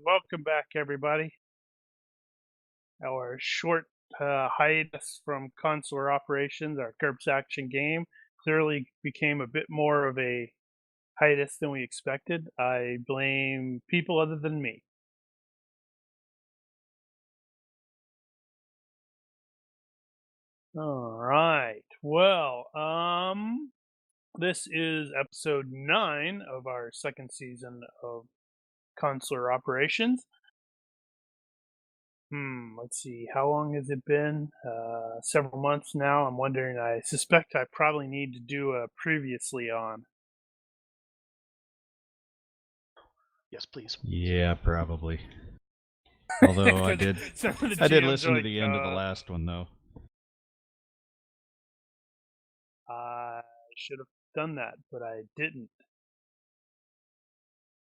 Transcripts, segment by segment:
welcome back, everybody. Our short hiatus from Consular Operations, our GURPS Action game, clearly became a bit more of a hiatus than we expected. I blame people other than me. All right. Well, this is episode 9 of our second season of Consular Operations. Let's see. How long has it been? Several months now. I'm wondering. I suspect I probably need to do a previously on. Yes, please. Yeah, probably. Although I did listen to the end of the last one though. I should have done that, but I didn't.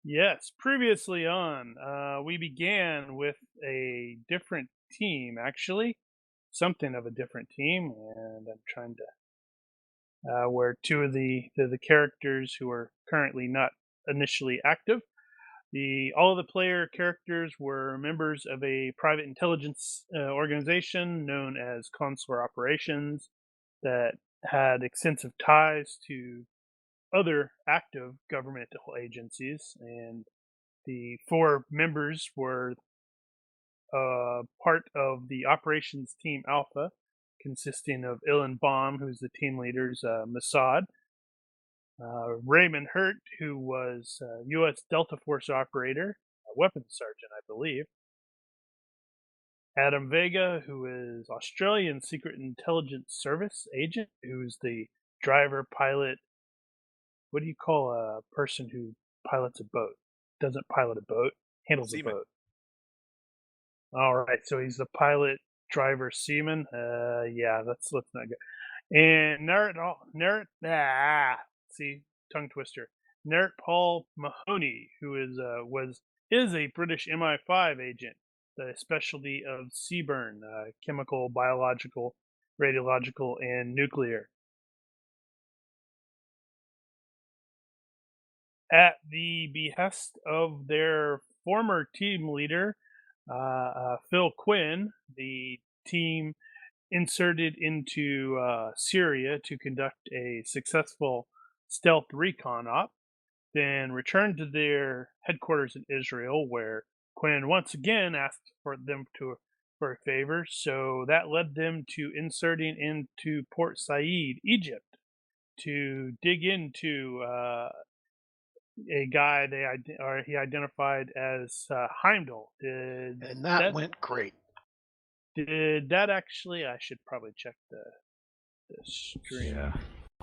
Yes, previously on, we began with a different team, actually, something of a different team, and I'm trying to where two of the characters who are currently not initially active. All of the player characters were members of a private intelligence organization known as Consular Operations that had extensive ties to other active governmental agencies, and the 4 members were part of the Operations Team Alpha, consisting of Ilan Baum, who's the team leader's Mossad, Raymond Hurt, who was U.S. Delta Force operator, a weapons sergeant, I believe. Adam Vega, who is Australian Secret Intelligence Service agent, who's the driver, pilot. What do you call a person who pilots a boat? Doesn't pilot a boat, handles a boat. All right, so he's the pilot, driver, seaman. Yeah, let's not go. And see, tongue twister. Nert Paul Mahoney, who is a British MI5 agent, the specialty of CBRN, chemical, biological, radiological, and nuclear. At the behest of their former team leader, Phil Quinn, the team inserted into Syria to conduct a successful stealth recon op, then returned to their headquarters in Israel, where Quinn once again asked for a favor. So that led them to inserting into Port Said, Egypt, to dig into a guy he identified as Heimdall. And that went great. Did that actually? I should probably check the stream. Yeah.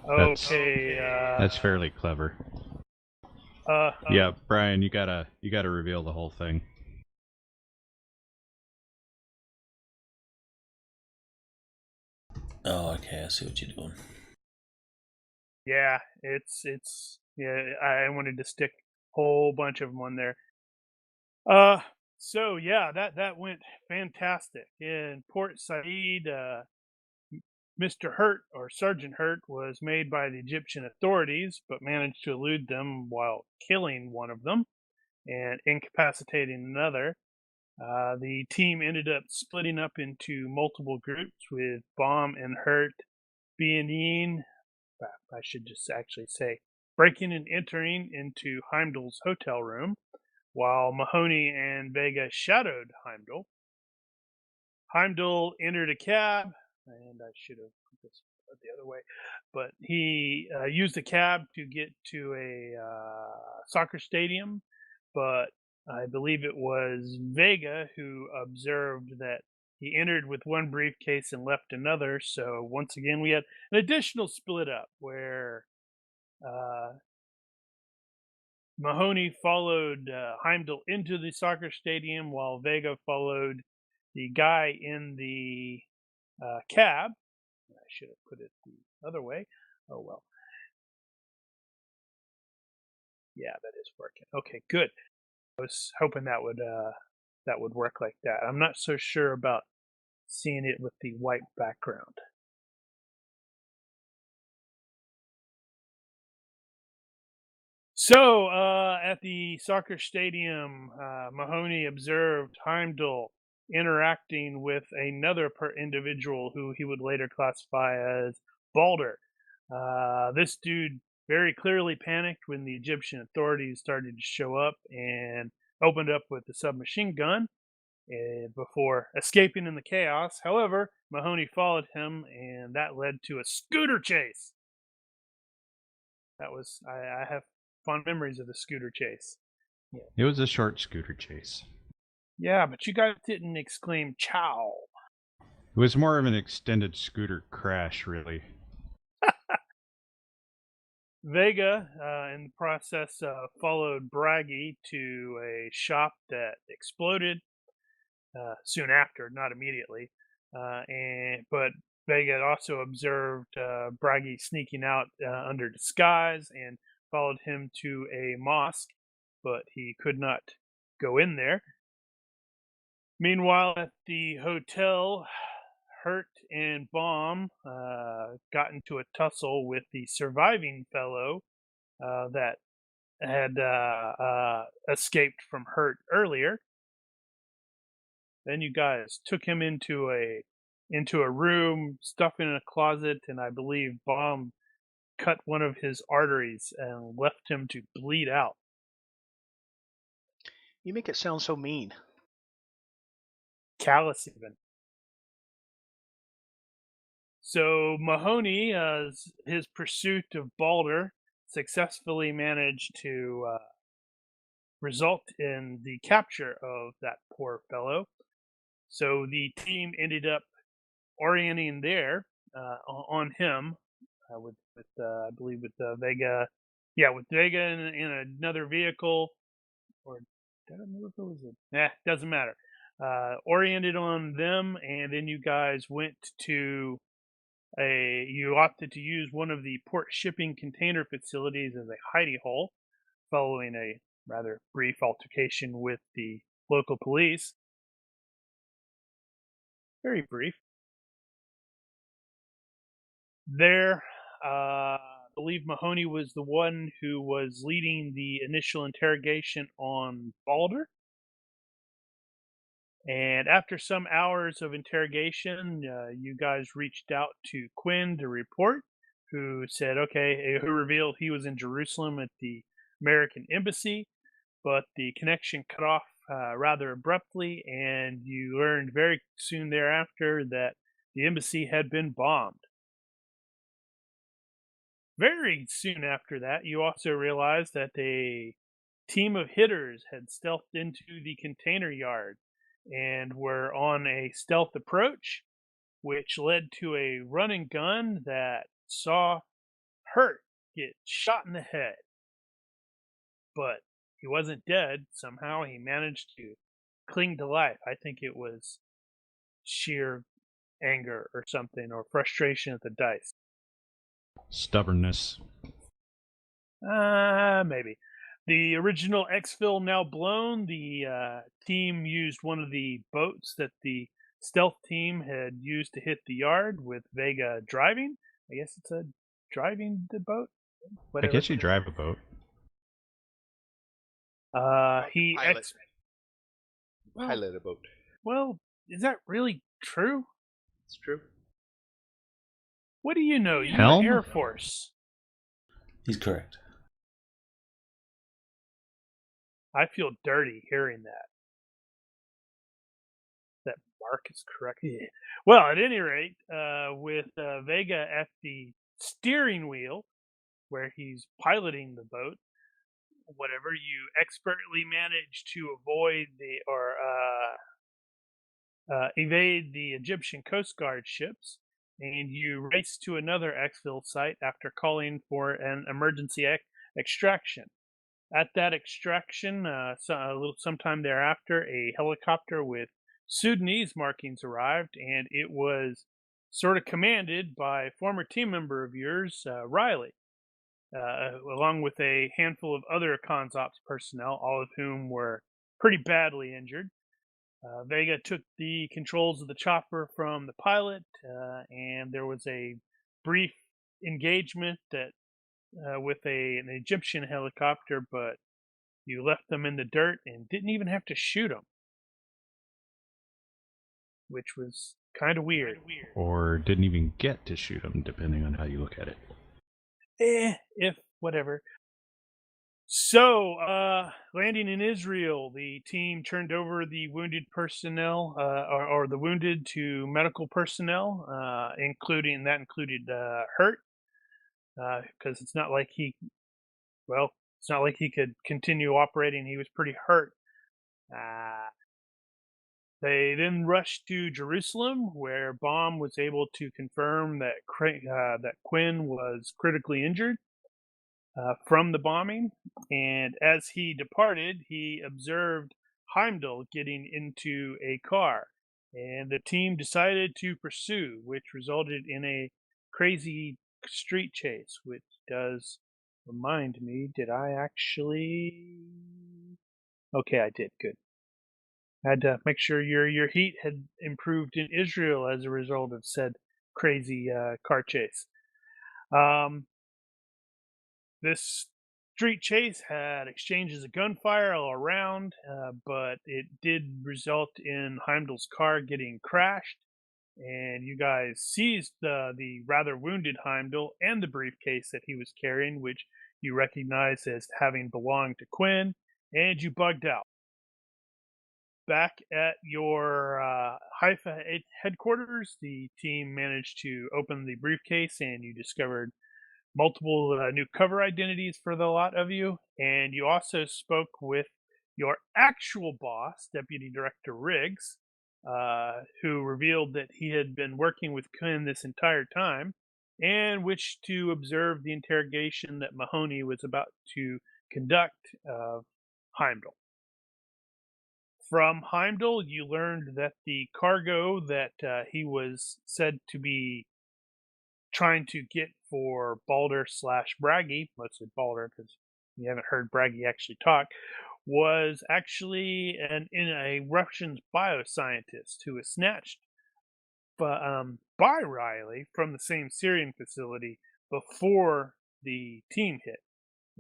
Okay. That's fairly clever. Yeah, Brian, you gotta reveal the whole thing. Oh, okay. I see what you're doing. Yeah, it's I wanted to stick a whole bunch of them on there. So yeah, that went fantastic. In Port Said, Mr. Hurt, or Sergeant Hurt, was made by the Egyptian authorities, but managed to elude them while killing one of them and incapacitating another. The team ended up splitting up into multiple groups, with Baum and Hurt being, I should just actually say, breaking and entering into Heimdall's hotel room, while Mahoney and Vega shadowed Heimdall. Heimdall entered a cab, and I should have put this the other way, but he used the cab to get to a soccer stadium, but I believe it was Vega who observed that he entered with one briefcase and left another. So once again, we had an additional split up where Mahoney followed Heimdall into the soccer stadium, while Vega followed the guy in the cab. I should have put it the other way. Oh well. Yeah, that is working. Okay, good. I was hoping that would work like that. I'm not so sure about seeing it with the white background. So, at the soccer stadium, Mahoney observed Heimdall interacting with another individual who he would later classify as Balder. This dude very clearly panicked when the Egyptian authorities started to show up and opened up with the submachine gun before escaping in the chaos. However, Mahoney followed him, and that led to a scooter chase. That was I have fond memories of the scooter chase. Yeah. It was a short scooter chase. Yeah, but you guys didn't exclaim "chow." It was more of an extended scooter crash, really. Vega, in the process, followed Bragi to a shop that exploded soon after, not immediately. But Vega also observed Bragi sneaking out under disguise and followed him to a mosque, but he could not go in there. Meanwhile, at the hotel, Hurt and Baum got into a tussle with the surviving fellow that had escaped from Hurt earlier. Then you guys took him into a room, stuffed in a closet, and I believe Baum cut one of his arteries and left him to bleed out. You make it sound so mean. Callous even. So Mahoney, his pursuit of Balder, successfully managed to result in the capture of that poor fellow. So the team ended up orienting there on him with I believe with Vega, with Vega in another vehicle, or I don't know if it was doesn't matter. Oriented on them, and then you guys went to you opted to use one of the port shipping container facilities as a hidey hole, following a rather brief altercation with the local police. Very brief. There, I believe Mahoney was the one who was leading the initial interrogation on Balder. And after some hours of interrogation, you guys reached out to Quinn to report, who said, who revealed he was in Jerusalem at the American Embassy, but the connection cut off rather abruptly, and you learned very soon thereafter that the embassy had been bombed. Very soon after that, you also realized that a team of hitters had stealthed into the container yard and were on a stealth approach, which led to a run and gun that saw Hurt get shot in the head. But he wasn't dead. Somehow he managed to cling to life. I think it was sheer anger or something, or frustration at the dice. Stubbornness. Maybe. The original exfil now blown, the team used one of the boats that the stealth team had used to hit the yard, with Vega driving. I guess it's a driving the boat? Whatever. I guess you drive a boat. He pilot a boat. Well, is that really true? It's true. What do you know? You're Air Force. He's correct. I feel dirty hearing that. That Mark is correct. Yeah. Well, at any rate, with Vega at the steering wheel, where he's piloting the boat, whatever, you expertly manage to avoid evade the Egyptian Coast Guard ships, and you race to another exfil site after calling for an emergency extraction. At that extraction, sometime thereafter, a helicopter with Sudanese markings arrived, and it was sort of commanded by a former team member of yours, Riley, along with a handful of other Consops personnel, all of whom were pretty badly injured. Vega took the controls of the chopper from the pilot, and there was a brief engagement that with an Egyptian helicopter, but you left them in the dirt and didn't even have to shoot them, which was kind of weird. Or didn't even get to shoot them, depending on how you look at it. If whatever. So, landing in Israel, the team turned over the wounded personnel, or the wounded to medical personnel, included Hurt, because it's not like it's not like he could continue operating. He was pretty hurt. They then rushed to Jerusalem, where Baum was able to confirm that that Quinn was critically injured from the bombing. And as he departed, he observed Heimdall getting into a car, and the team decided to pursue, which resulted in a crazy street chase, which does remind me, did I actually? Okay, I did. Good. I had to make sure your heat had improved in Israel as a result of said crazy car chase. This street chase had exchanges of gunfire all around, but it did result in Heimdall's car getting crashed, and you guys seized the rather wounded Heimdall and the briefcase that he was carrying, which you recognized as having belonged to Quinn, and you bugged out. Back at your Haifa headquarters, the team managed to open the briefcase, and you discovered multiple new cover identities for the lot of you. And you also spoke with your actual boss, Deputy Director Riggs, who revealed that he had been working with Quinn this entire time and wished to observe the interrogation that Mahoney was about to conduct of Heimdall. From Heimdall, you learned that the cargo that he was said to be trying to get for Balder/Braggy, mostly Balder because you haven't heard Braggy actually talk, was actually in a Russian bioscientist who was snatched by Riley from the same Syrian facility before the team hit.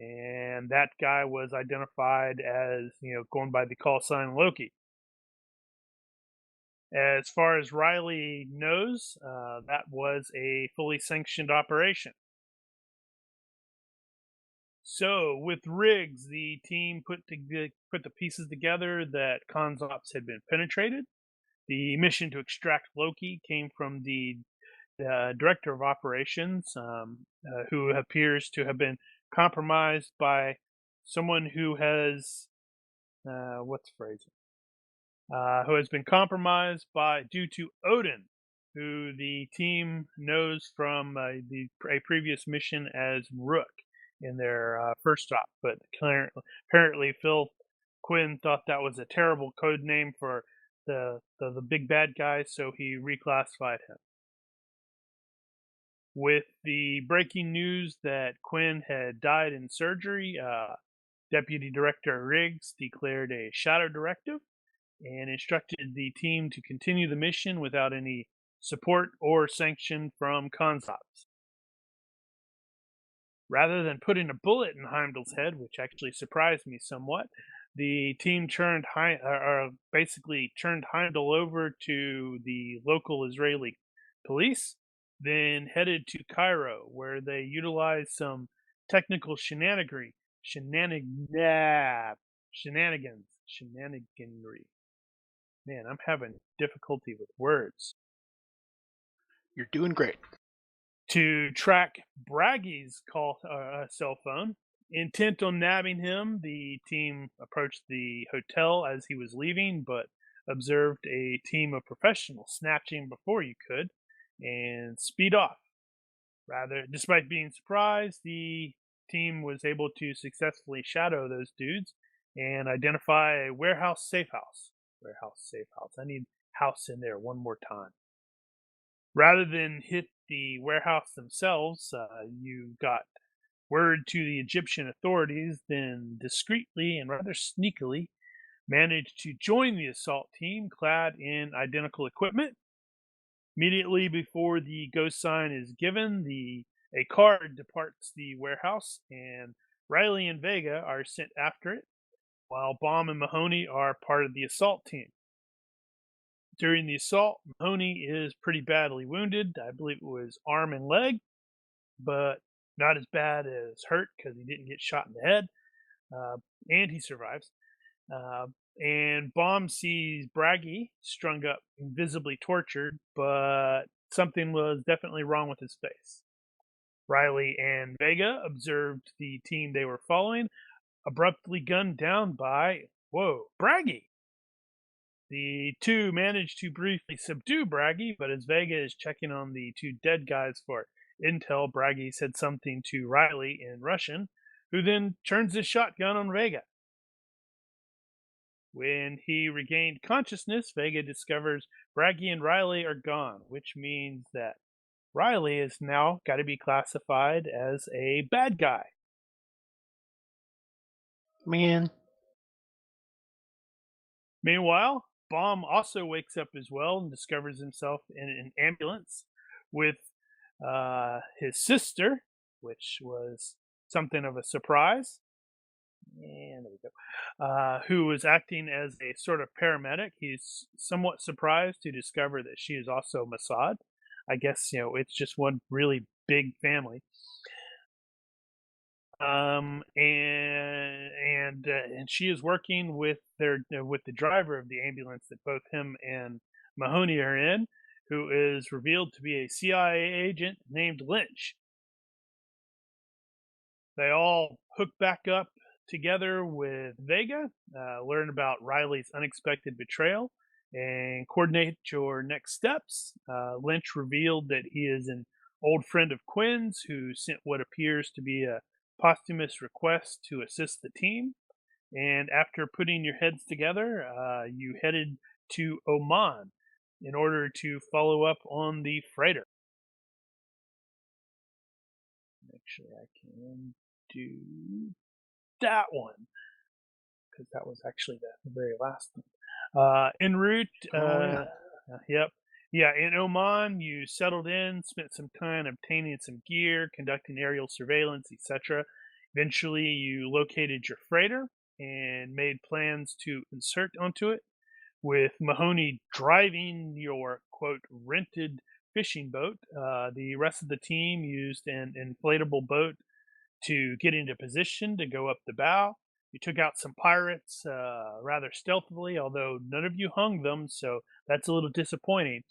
And that guy was identified as, going by the call sign Loki. As far as Riley knows, that was a fully sanctioned operation. So, with Riggs, the team put the pieces together that Khan's ops had been penetrated. The mission to extract Loki came from the director of operations, who appears to have been compromised by someone who has what's the phrase? Who has been compromised due to Odin, who the team knows from a previous mission as Rook in their first stop. But apparently Phil Quinn thought that was a terrible code name for the big bad guy, so he reclassified him. With the breaking news that Quinn had died in surgery, Deputy Director Riggs declared a shadow directive and instructed the team to continue the mission without any support or sanction from Consops. Rather than putting a bullet in Heimdall's head, which actually surprised me somewhat, the team basically turned Heimdall over to the local Israeli police, then headed to Cairo, where they utilized some technical shenaniganry. Man, I'm having difficulty with words. You're doing great. To track Braggy's cell phone. Intent on nabbing him, the team approached the hotel as he was leaving, but observed a team of professionals snatching before you could and speed off. Despite being surprised, the team was able to successfully shadow those dudes and identify a warehouse safe house. I need house in there one more time. Rather than hit the warehouse themselves, you got word to the Egyptian authorities, then discreetly and rather sneakily managed to join the assault team clad in identical equipment. Immediately before the ghost sign is given, the A car departs the warehouse, and Riley and Vega are sent after it, while Baum and Mahoney are part of the assault team. During the assault, Mahoney is pretty badly wounded. I believe it was arm and leg, but not as bad as hurt because he didn't get shot in the head, and he survives. And Baum sees Braggy strung up, invisibly tortured, but something was definitely wrong with his face. Riley and Vega observed the team they were following abruptly gunned down by, Braggy. The two manage to briefly subdue Braggy, but as Vega is checking on the two dead guys for intel, Braggy said something to Riley in Russian, who then turns his shotgun on Vega. When he regained consciousness, Vega discovers Braggy and Riley are gone, which means that Riley is now got to be classified as a bad guy. Man. Meanwhile, Baum also wakes up as well and discovers himself in an ambulance with his sister, which was something of a surprise. And there we go. Who was acting as a sort of paramedic. He's somewhat surprised to discover that she is also Mossad. I guess, it's just one really big family. And she is working with the driver of the ambulance that both him and Mahoney are in, who is revealed to be a CIA agent named Lynch. They all hook back up together with Vega, learn about Riley's unexpected betrayal, and coordinate your next steps. Lynch revealed that he is an old friend of Quinn's who sent what appears to be a posthumous request to assist the team. And after putting your heads together, you headed to Oman in order to follow up on the freighter. Actually, I can do that one because that was actually the very last one. En route, yep. Yeah, in Oman, you settled in, spent some time obtaining some gear, conducting aerial surveillance, etc. Eventually, you located your freighter and made plans to insert onto it, with Mahoney driving your, quote, rented fishing boat. The rest of the team used an inflatable boat to get into position to go up the bow. You took out some pirates rather stealthily, although none of you hung them, so that's a little disappointing.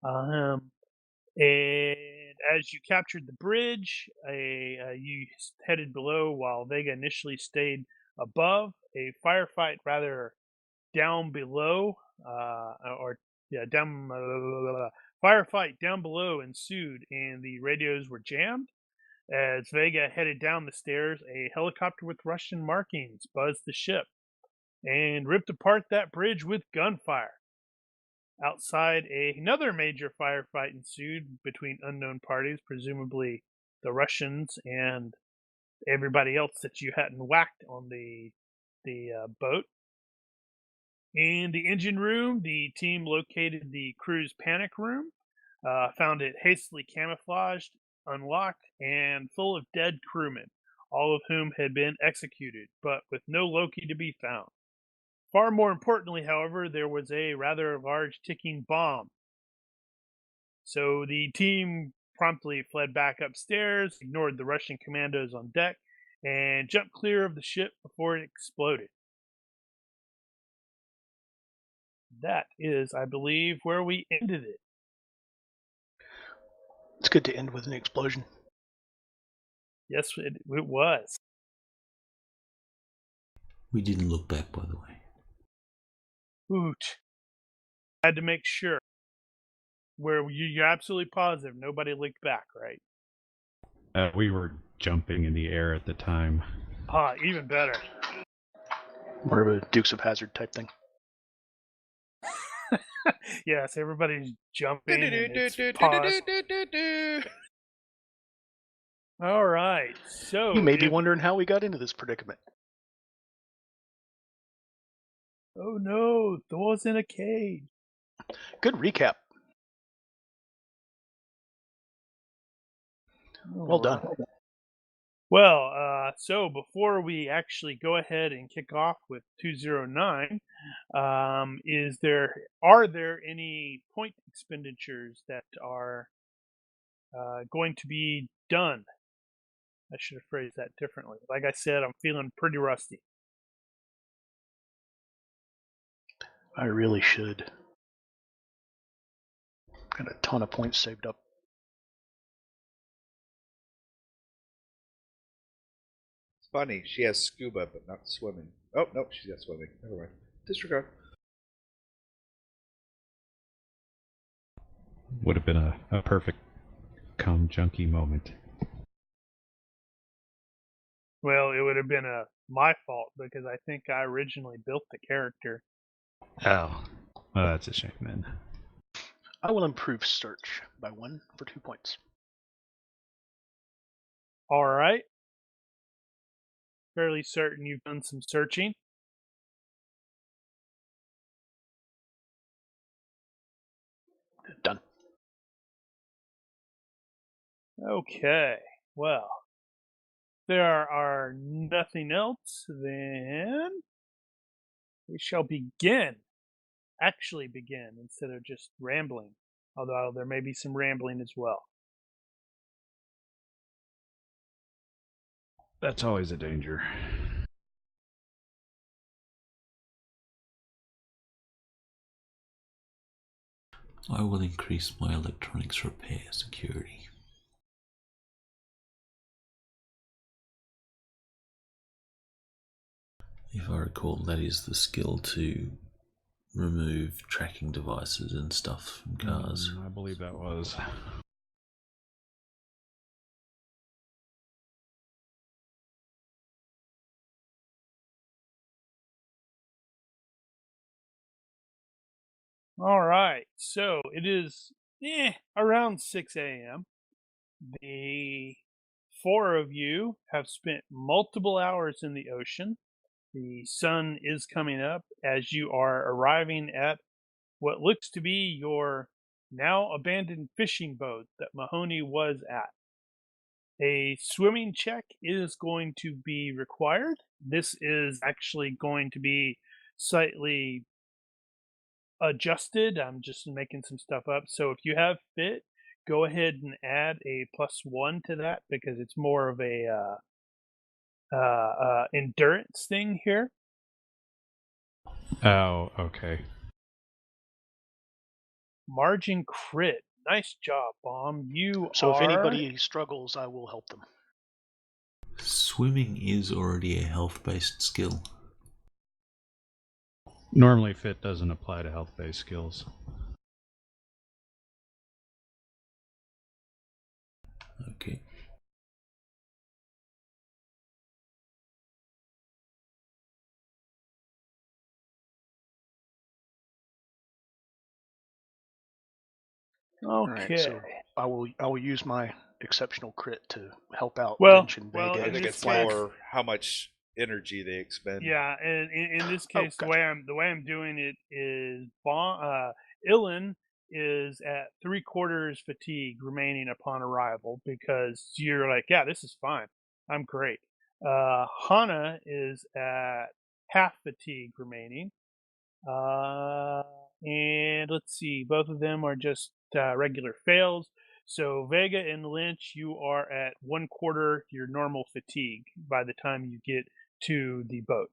And as you captured the bridge, you headed below while Vega initially stayed above. A firefight rather down below, firefight down below ensued, and the radios were jammed. As Vega headed down the stairs, a helicopter with Russian markings buzzed the ship and ripped apart that bridge with gunfire. Outside, another major firefight ensued between unknown parties, presumably the Russians and everybody else that you hadn't whacked on the boat. In the engine room, the team located the crew's panic room, found it hastily camouflaged, unlocked, and full of dead crewmen, all of whom had been executed, but with no Loki to be found. Far more importantly, however, there was a rather large ticking bomb. So the team promptly fled back upstairs, ignored the Russian commandos on deck, and jumped clear of the ship before it exploded. That is, I believe, where we ended it. It's good to end with an explosion. Yes, it was. We didn't look back, by the way. Oot. I had to make sure. Where you're absolutely positive nobody looked back, right? We were jumping in the air at the time. Even better. More of a Dukes of Hazzard type thing. Yes, everybody's jumping and it's paused. All right, so you may be wondering how we got into this predicament. Oh no, Thor's in a cage. Good recap. Well done. Well, so before we actually go ahead and kick off with 209, are there any point expenditures that are going to be done? I should have phrased that differently. Like I said, I'm feeling pretty rusty. I really should. Got a ton of points saved up. It's funny. She has scuba, but not swimming. Oh, nope, she's got swimming. Never mind. Disregard. Would have been a perfect com junkie moment. Well, it would have been my fault because I think I originally built the character. Oh, well, that's a shame then. I will improve search by 1 for 2 points. All right. Fairly certain you've done some searching. Done. Okay. Well, there are nothing else, then we shall begin. Actually begin instead of just rambling. Although there may be some rambling as well. That's always a danger. I will increase my electronics repair security. If I recall, that is the skill to remove tracking devices and stuff from cars. I believe that was. All right. So it is around 6 a.m. The four of you have spent multiple hours in the ocean. The sun is coming up as you are arriving at what looks to be your now abandoned fishing boat that Mahoney was at. A swimming check is going to be required. This is actually going to be slightly adjusted. I'm just making some stuff up. So if you have fit, go ahead and add a +1 to that because it's more of a endurance thing here. Oh, okay. Margin crit. Nice job, Bomb. So if anybody struggles, I will help them. Swimming is already a health-based skill. Normally, fit doesn't apply to health-based skills. Okay. Okay. Right, so I will use my exceptional crit to help out Well, Vega. I think it's more how much energy they expend. Yeah, and in this case, the way I'm doing it is Ilan is at 3/4 fatigue remaining upon arrival because you're like, yeah, this is fine. I'm great. Hana is at half fatigue remaining. And let's see, both of them are just regular fails. So Vega and Lynch, you are at 1/4 your normal fatigue by the time you get to the boat.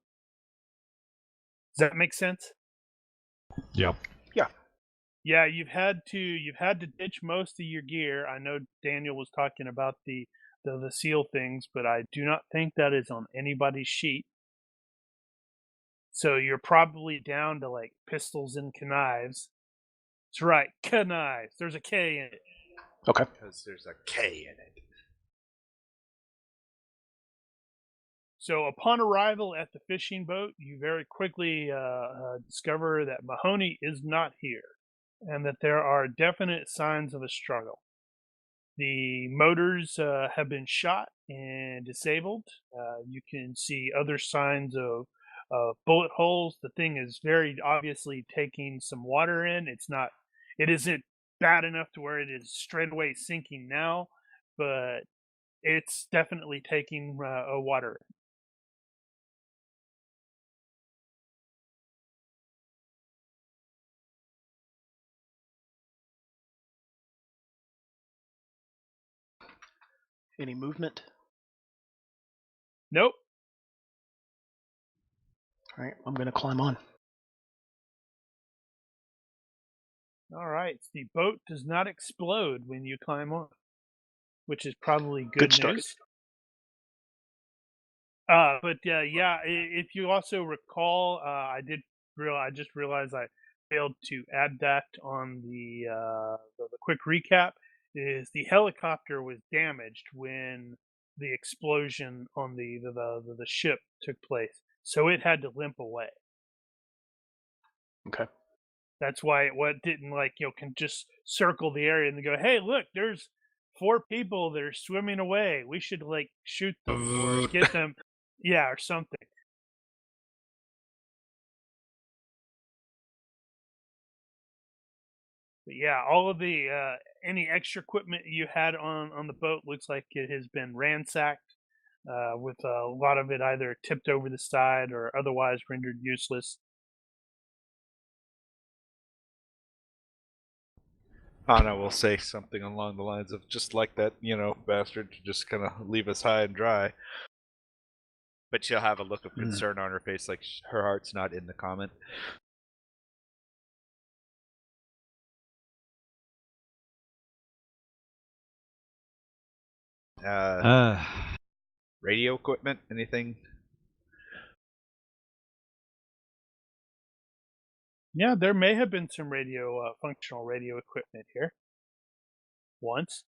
Does that make sense? Yep. Yeah, you've had to ditch most of your gear. I know Daniel was talking about the seal things, but I do not think that is on anybody's sheet. So you're probably down to like pistols and knives. That's right, knives. There's a K in it. Okay. Because there's a K in it. So upon arrival at the fishing boat, you very quickly discover that Mahoney is not here, and that there are definite signs of a struggle. The motors have been shot and disabled. You can see other signs of bullet holes. The thing is very obviously taking some water in. It isn't bad enough to where it is straight away sinking now, but it's definitely taking a water. Any movement? Nope. All right, I'm going to climb on. All right. The boat does not explode when you climb on, which is probably good start. news. But yeah, if you also recall, I just realized I failed to add that on the quick recap. Is the helicopter was damaged when the explosion on the ship took place, so it had to limp away. Okay. That's why it didn't can just circle the area and go, hey, look, there's 4 people that are swimming away. We should shoot them or get them, yeah, or something. But yeah, all of the any extra equipment you had on the boat looks like it has been ransacked, with a lot of it either tipped over the side or otherwise rendered useless. Hana will say something along the lines of, just like that, bastard to just kind of leave us high and dry. But she'll have a look of concern on her face, like her heart's not in the comment. Radio equipment, anything? Yeah, there may have been some functional radio equipment here. Once.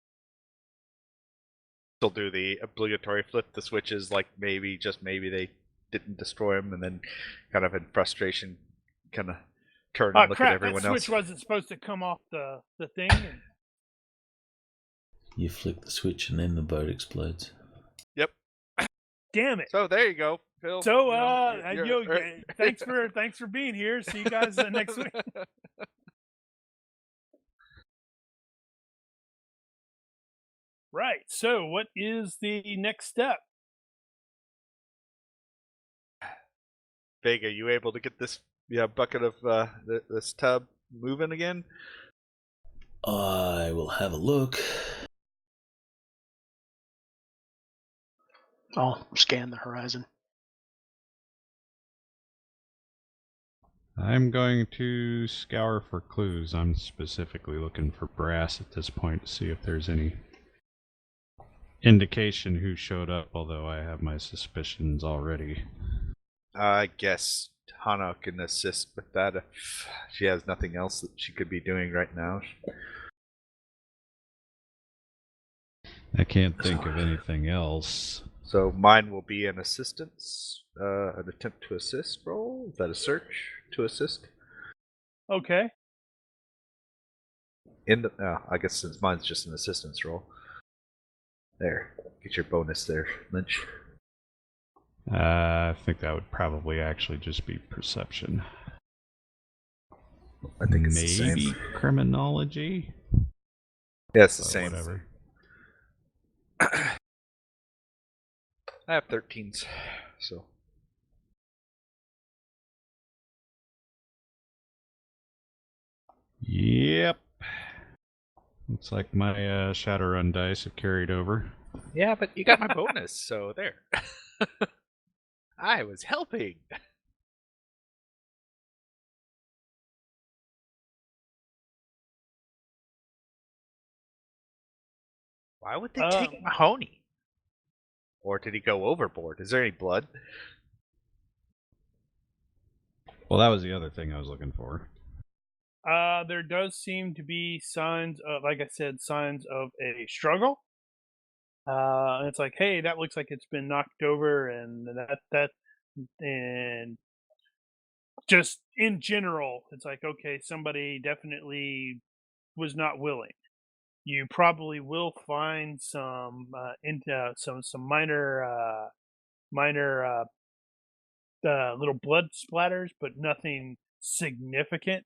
Still do the obligatory flip the switches, like maybe, just maybe they didn't destroy them, and then kind of in frustration, kind of turn and look at everyone that switch wasn't supposed to come off the thing. And... You flick the switch and then the boat explodes. Yep. Damn it. So there you go, Phil. So thanks for being here. See you guys next week. Right. So what is the next step? Vega, you able to get this bucket of this tub moving again? I will have a look. I'll scan the horizon. I'm going to scour for clues. I'm specifically looking for brass at this point to see if there's any indication who showed up, although I have my suspicions already. I guess Hana can assist with that if she has nothing else that she could be doing right now. I can't think of anything else. So mine will be an assistance, an attempt to assist roll. Is that a search to assist? Okay. I guess since mine's just an assistance roll. There, get your bonus there, Lynch. I think that would probably actually just be perception. I think it's maybe the same. Criminology. Yeah, it's the same. Whatever. I have 13s, so. Yep. Looks like my Shadowrun dice have carried over. Yeah, but you got my bonus, so there. I was helping. Why would they take Mahoney? Or did he go overboard? Is there any blood? Well, that was the other thing I was looking for. There does seem to be signs of, like I said, signs of a struggle. And it's like, hey, that looks like it's been knocked over, and and just in general, it's like, okay, somebody definitely was not willing. You probably will find some minor little blood splatters, but nothing significant.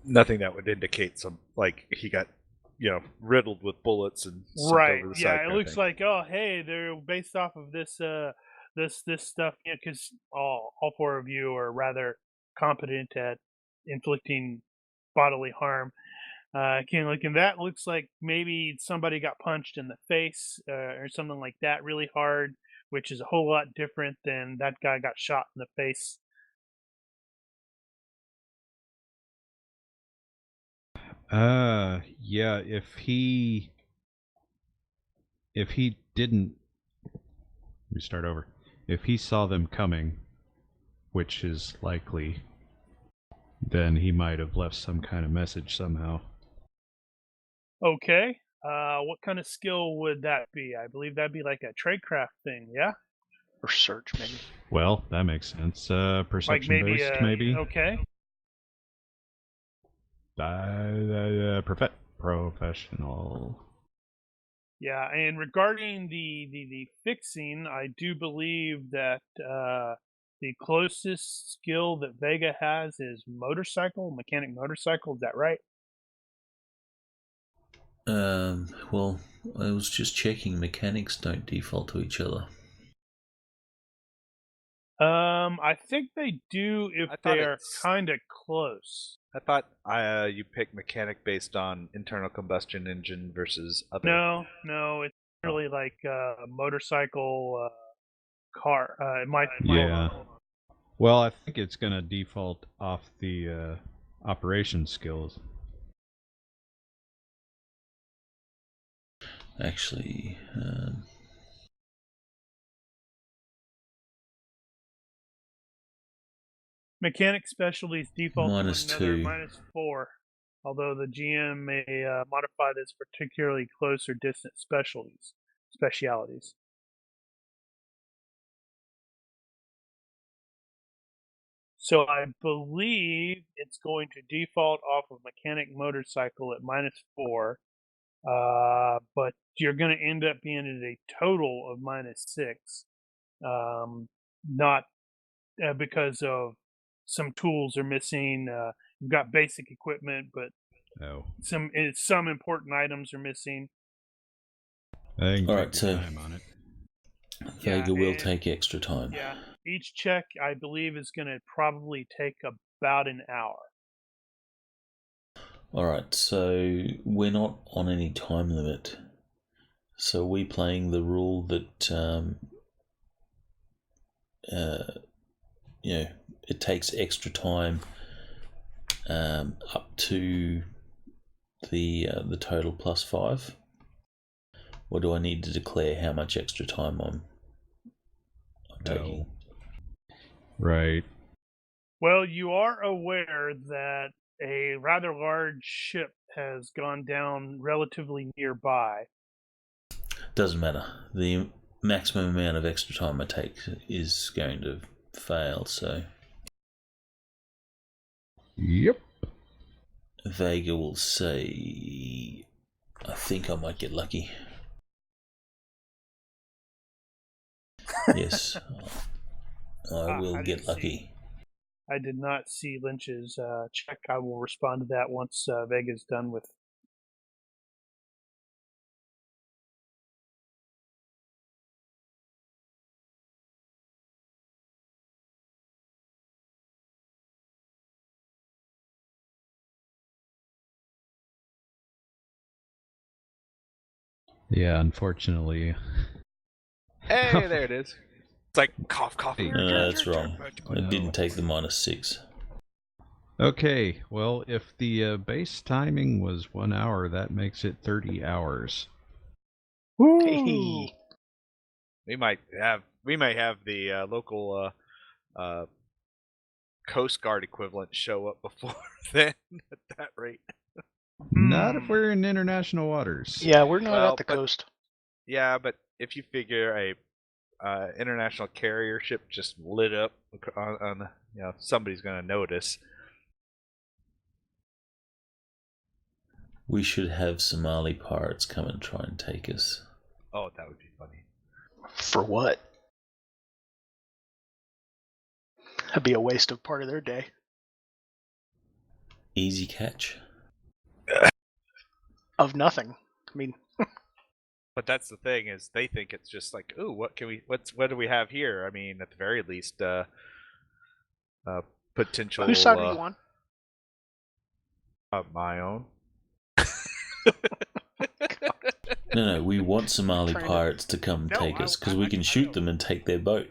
Nothing that would indicate some, like, he got riddled with bullets and sent Right. over the Yeah, side. it looks like, oh, hey, they're based off of this this stuff. Yeah, because all four of you are rather competent at inflicting bodily harm. And that looks like maybe somebody got punched in the face or something like that really hard, which is a whole lot different than that guy got shot in the face. Yeah, if he didn't, let me start over. If he saw them coming, which is likely, then he might have left some kind of message somehow. Okay. What kind of skill would that be? I believe that'd be like a tradecraft thing, yeah? Or search, maybe. Well, that makes sense. Like Perception maybe based, maybe. Okay. Professional. Yeah, and regarding the fixing, I do believe that the closest skill that Vega has is mechanic motorcycle. Is that right? Well, I was just checking. Mechanics don't default to each other. I think they do if I thought they are it's- kind of close. I thought you pick mechanic based on internal combustion engine versus other. No, it's really like motorcycle, car. Yeah. Well, I think it's going to default off the operation skills. Actually, Mechanic specialties default to another -2. -4, although the GM may modify this particularly close or distant specialities. So I believe it's going to default off of mechanic motorcycle at -4, but you're going to end up being at a total of -6, not because of some tools are missing. You've got basic equipment, but some important items are missing. I think All take right, your so time on it. Vega will take extra time. Yeah, each check I believe is going to probably take about an hour. All right, so we're not on any time limit. So we playing the rule that it takes extra time up to the total +5, or do I need to declare how much extra time I'm taking? Right. Well, you are aware that a rather large ship has gone down relatively nearby. Doesn't matter. The maximum amount of extra time I take is going to fail, so Yep. Vega will say, I think I might get lucky. Yes, I will get lucky. I did not see Lynch's check. I will respond to that once Vega's done with. Yeah, unfortunately. Hey, there it is. It's like cough, cough. No, that's wrong. I didn't take the -6. Okay, well, if the base timing was 1 hour, that makes it 30 hours. Hey. We might have the local Coast Guard equivalent show up before then at that rate. Not if we're in international waters. Yeah, we're not at the coast. Yeah, but if you figure a international carrier ship just lit up on somebody's going to notice. We should have Somali pirates come and try and take us. Oh, that would be funny. For what? That'd be a waste of part of their day. Easy catch. of nothing. I mean, But that's the thing is they think it's just like, ooh, what do we have here? I mean, at the very least, potential. whose side are you on? My own. No, we want Somali Trying to- pirates to come take us because we can shoot them and take their boat.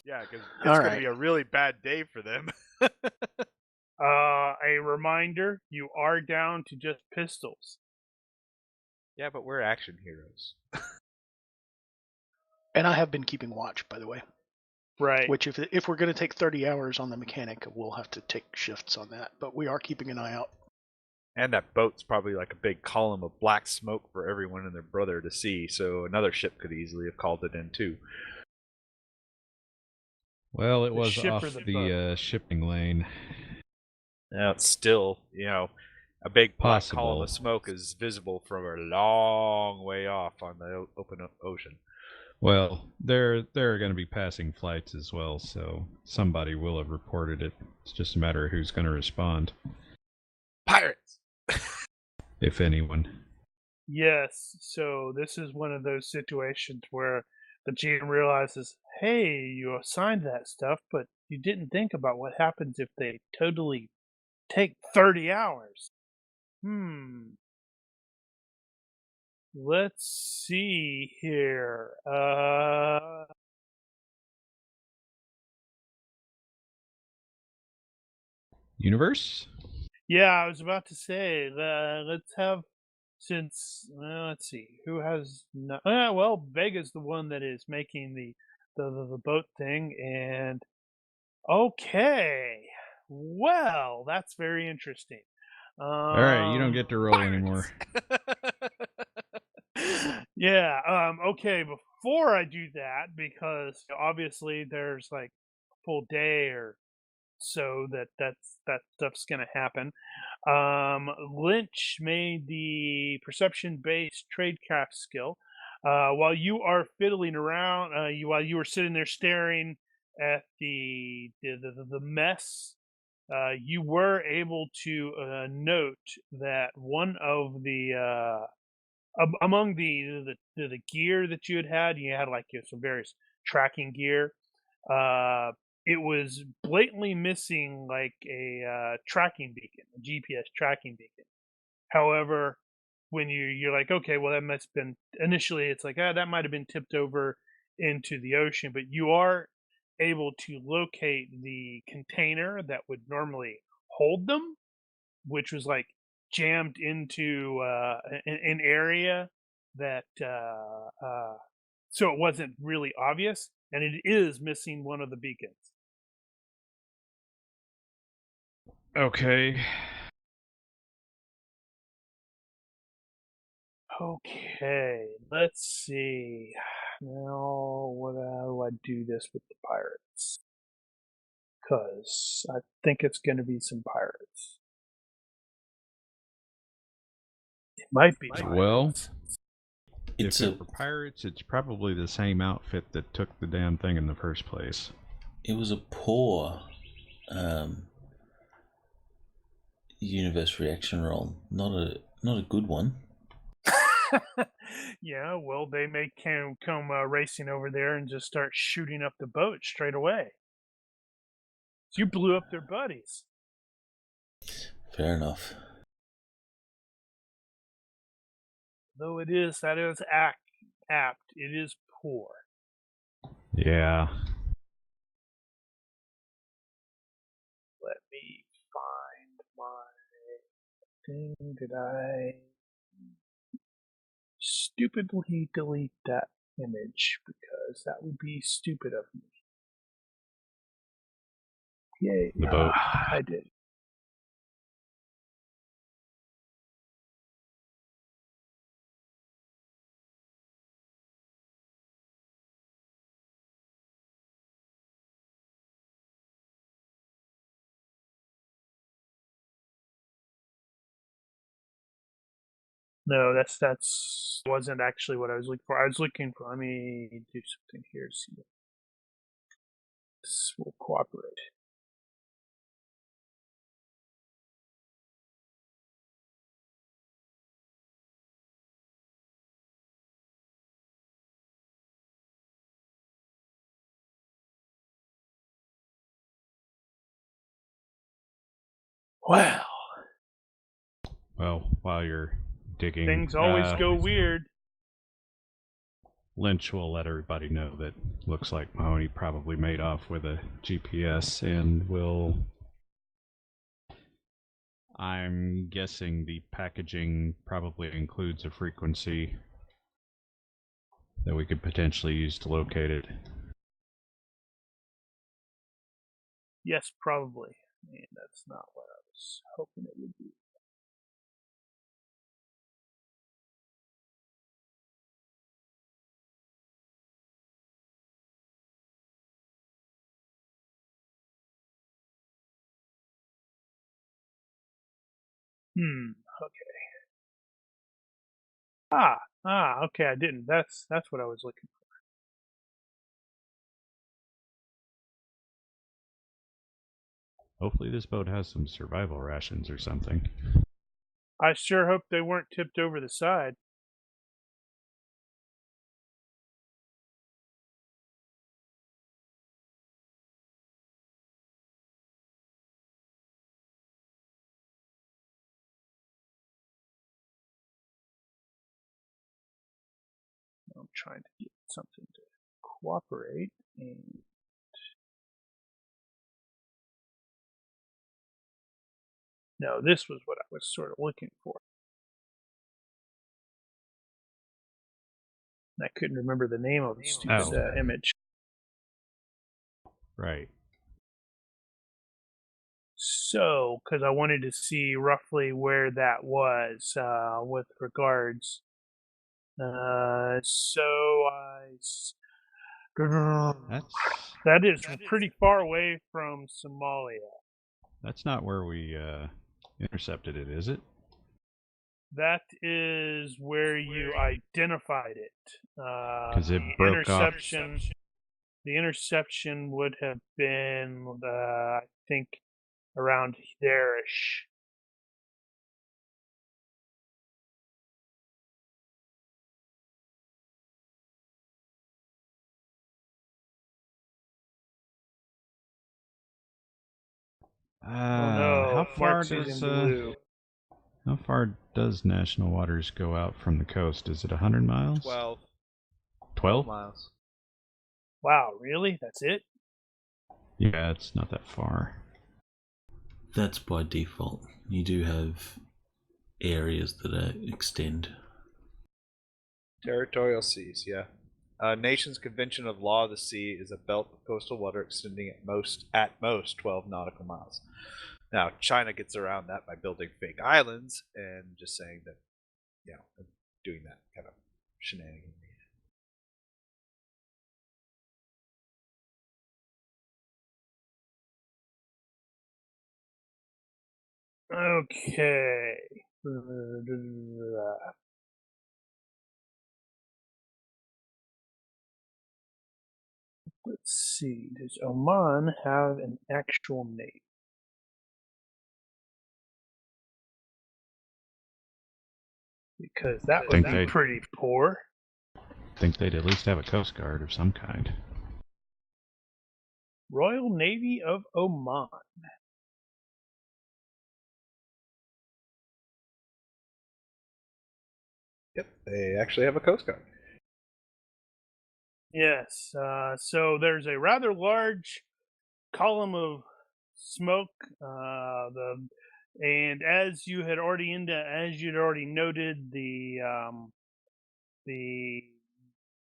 Yeah, because it's All going to right. be a really bad day for them. A reminder: you are down to just pistols. Yeah, but we're action heroes. And I have been keeping watch, by the way. Right. Which, if we're going to take 30 hours on the mechanic, we'll have to take shifts on that. But we are keeping an eye out. And that boat's probably like a big column of black smoke for everyone and their brother to see, so another ship could easily have called it in too. Well, it The was ship off or the the shipping lane. Now it's still, a big black column Possible. of smoke is visible from a long way off on the open ocean. Well, there are going to be passing flights as well, so somebody will have reported it. It's just a matter of who's going to respond, Pirates! if anyone. Yes. So this is one of those situations where the GM realizes, hey, you assigned that stuff, but you didn't think about what happens if they totally take 30 hours. Let's see here. Universe? Yeah, I was about to say, let's have, let's see, who has, no, well, Vega's the one that is making the boat thing, and okay, well, that's very interesting. All right, you don't get to roll anymore. Yeah, okay, before I do that, because obviously there's like a full day or so that stuff's gonna happen. Lynch made the perception-based tradecraft skill. While you are fiddling around, while you were sitting there staring at the mess, you were able to note that one of the among the gear that you had like some various tracking gear. Uh, it was blatantly missing like a tracking beacon, a GPS tracking beacon. However, when you're like, okay, well that must have been initially, it's like that might have been tipped over into the ocean, but you are able to locate the container that would normally hold them, which was like jammed into an area that so it wasn't really obvious, and it is missing one of the beacons. Okay. Okay, let's see. Now, how do I do this with the pirates? Because I think it's going to be some pirates. It might be pirates. Well, It's if it were pirates, it's probably the same outfit that took the damn thing in the first place. It was a poor universe reaction roll, not a good one. Yeah, well, they may come racing over there and just start shooting up the boat straight away. So you blew up their buddies. Fair enough. Though that is apt. It is poor. Yeah. Let me find my thing. Did I stupidly delete that image? Because that would be stupid of me. Yay. The boat. I did. No, that's wasn't actually what I was looking for. I was looking for. Let me do something here. See if this will cooperate. Well, Well, while you're digging, things always go weird. Lynch will let everybody know that looks like Mahoney probably made off with a GPS and will. I'm guessing the packaging probably includes a frequency that we could potentially use to locate it. Yes, probably. And that's not what I was hoping it would be. Okay. Okay, I didn't. That's what I was looking for. Hopefully this boat has some survival rations or something. I sure hope they weren't tipped over the side. I'm trying to get something to cooperate, and no, this was what I was sort of looking for. I couldn't remember the name of the stupid image. Right. So, because I wanted to see roughly where that was with regards. That is pretty far away from Somalia. That's not where we intercepted it, is it? That is where you identified it. Because it broke off. The interception would have been, I think, around there-ish. How far does National Waters go out from the coast? Is it 100 miles? 12. 12 miles. Wow, really? That's it? Yeah, it's not that far. That's by default. You do have areas that extend. Territorial seas, yeah. Nation's Convention of Law of the Sea is a belt of coastal water extending at most 12 nautical miles. Now, China gets around that by building fake islands and just saying that, doing that kind of shenanigans. Okay. Let's see. Does Oman have an actual name? Because that would be pretty poor. I think they'd at least have a coast guard of some kind. Royal Navy of Oman. Yep, they actually have a coast guard. Yes. So there's a rather large column of smoke. And as you'd already noted, the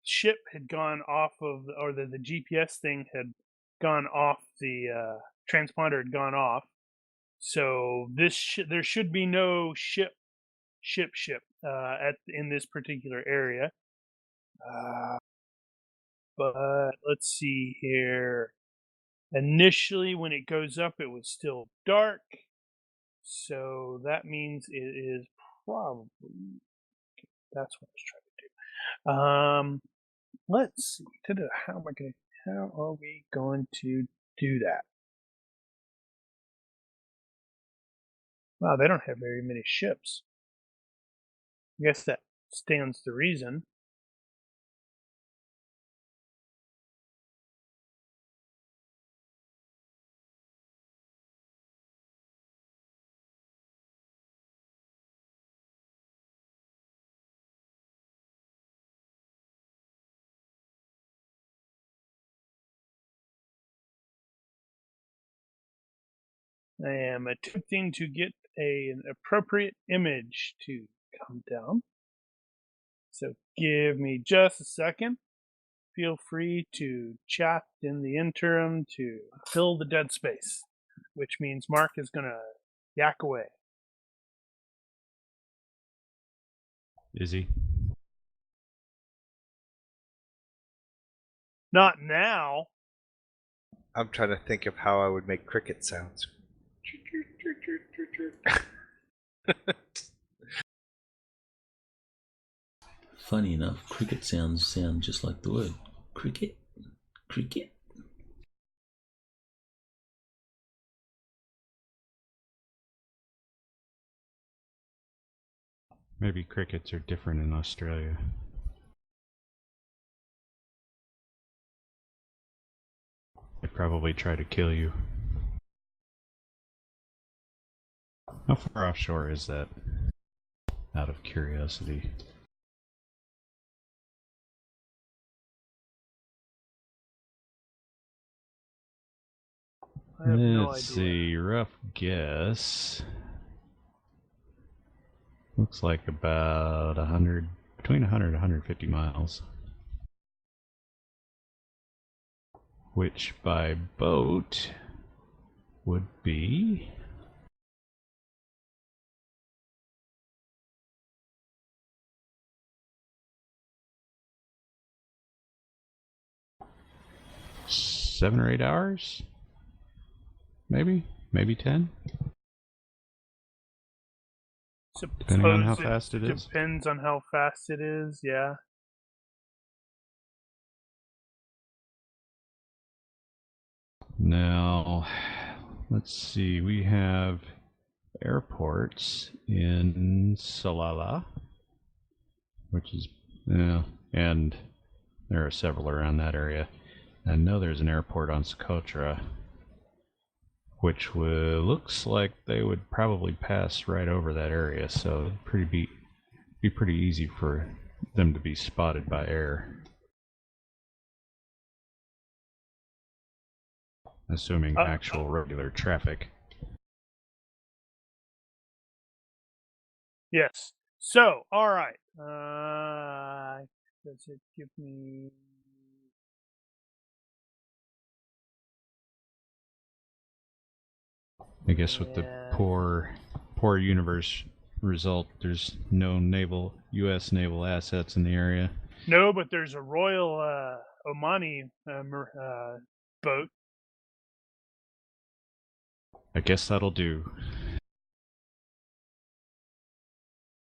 ship had gone off of, or the GPS thing had gone off. The transponder had gone off. So there should be no ship in this particular area. But let's see here. Initially, when it goes up, it was still dark. So that means it is probably. That's what I was trying to do. Let's see. How are we going to do that? Wow, they don't have very many ships. I guess that stands to reason. I am attempting to get an appropriate image to come down. So give me just a second. Feel free to chat in the interim to fill the dead space, which means Mark is going to yak away. Is he? Not now. I'm trying to think of how I would make cricket sounds. Funny enough, cricket sounds sound just like the word cricket. Cricket. Maybe crickets are different in Australia. They probably try to kill you. How far offshore is that? Out of curiosity. I have no Let's idea. see, rough guess. Looks like about 100, between 100 and 150 miles. Which by boat would be... seven or 8 hours? Maybe 10? Depending on how fast it is. Depends on how fast it is, yeah. Now, let's see, we have airports in Salalah, which is, and there are several around that area. I know there's an airport on Socotra, which looks like they would probably pass right over that area, so it'd be pretty easy for them to be spotted by air. Assuming actual regular traffic. Yes. So, all right. Does it give me? I guess with the poor universe result, there's no U.S. naval assets in the area. No, but there's a Royal Omani boat. I guess that'll do.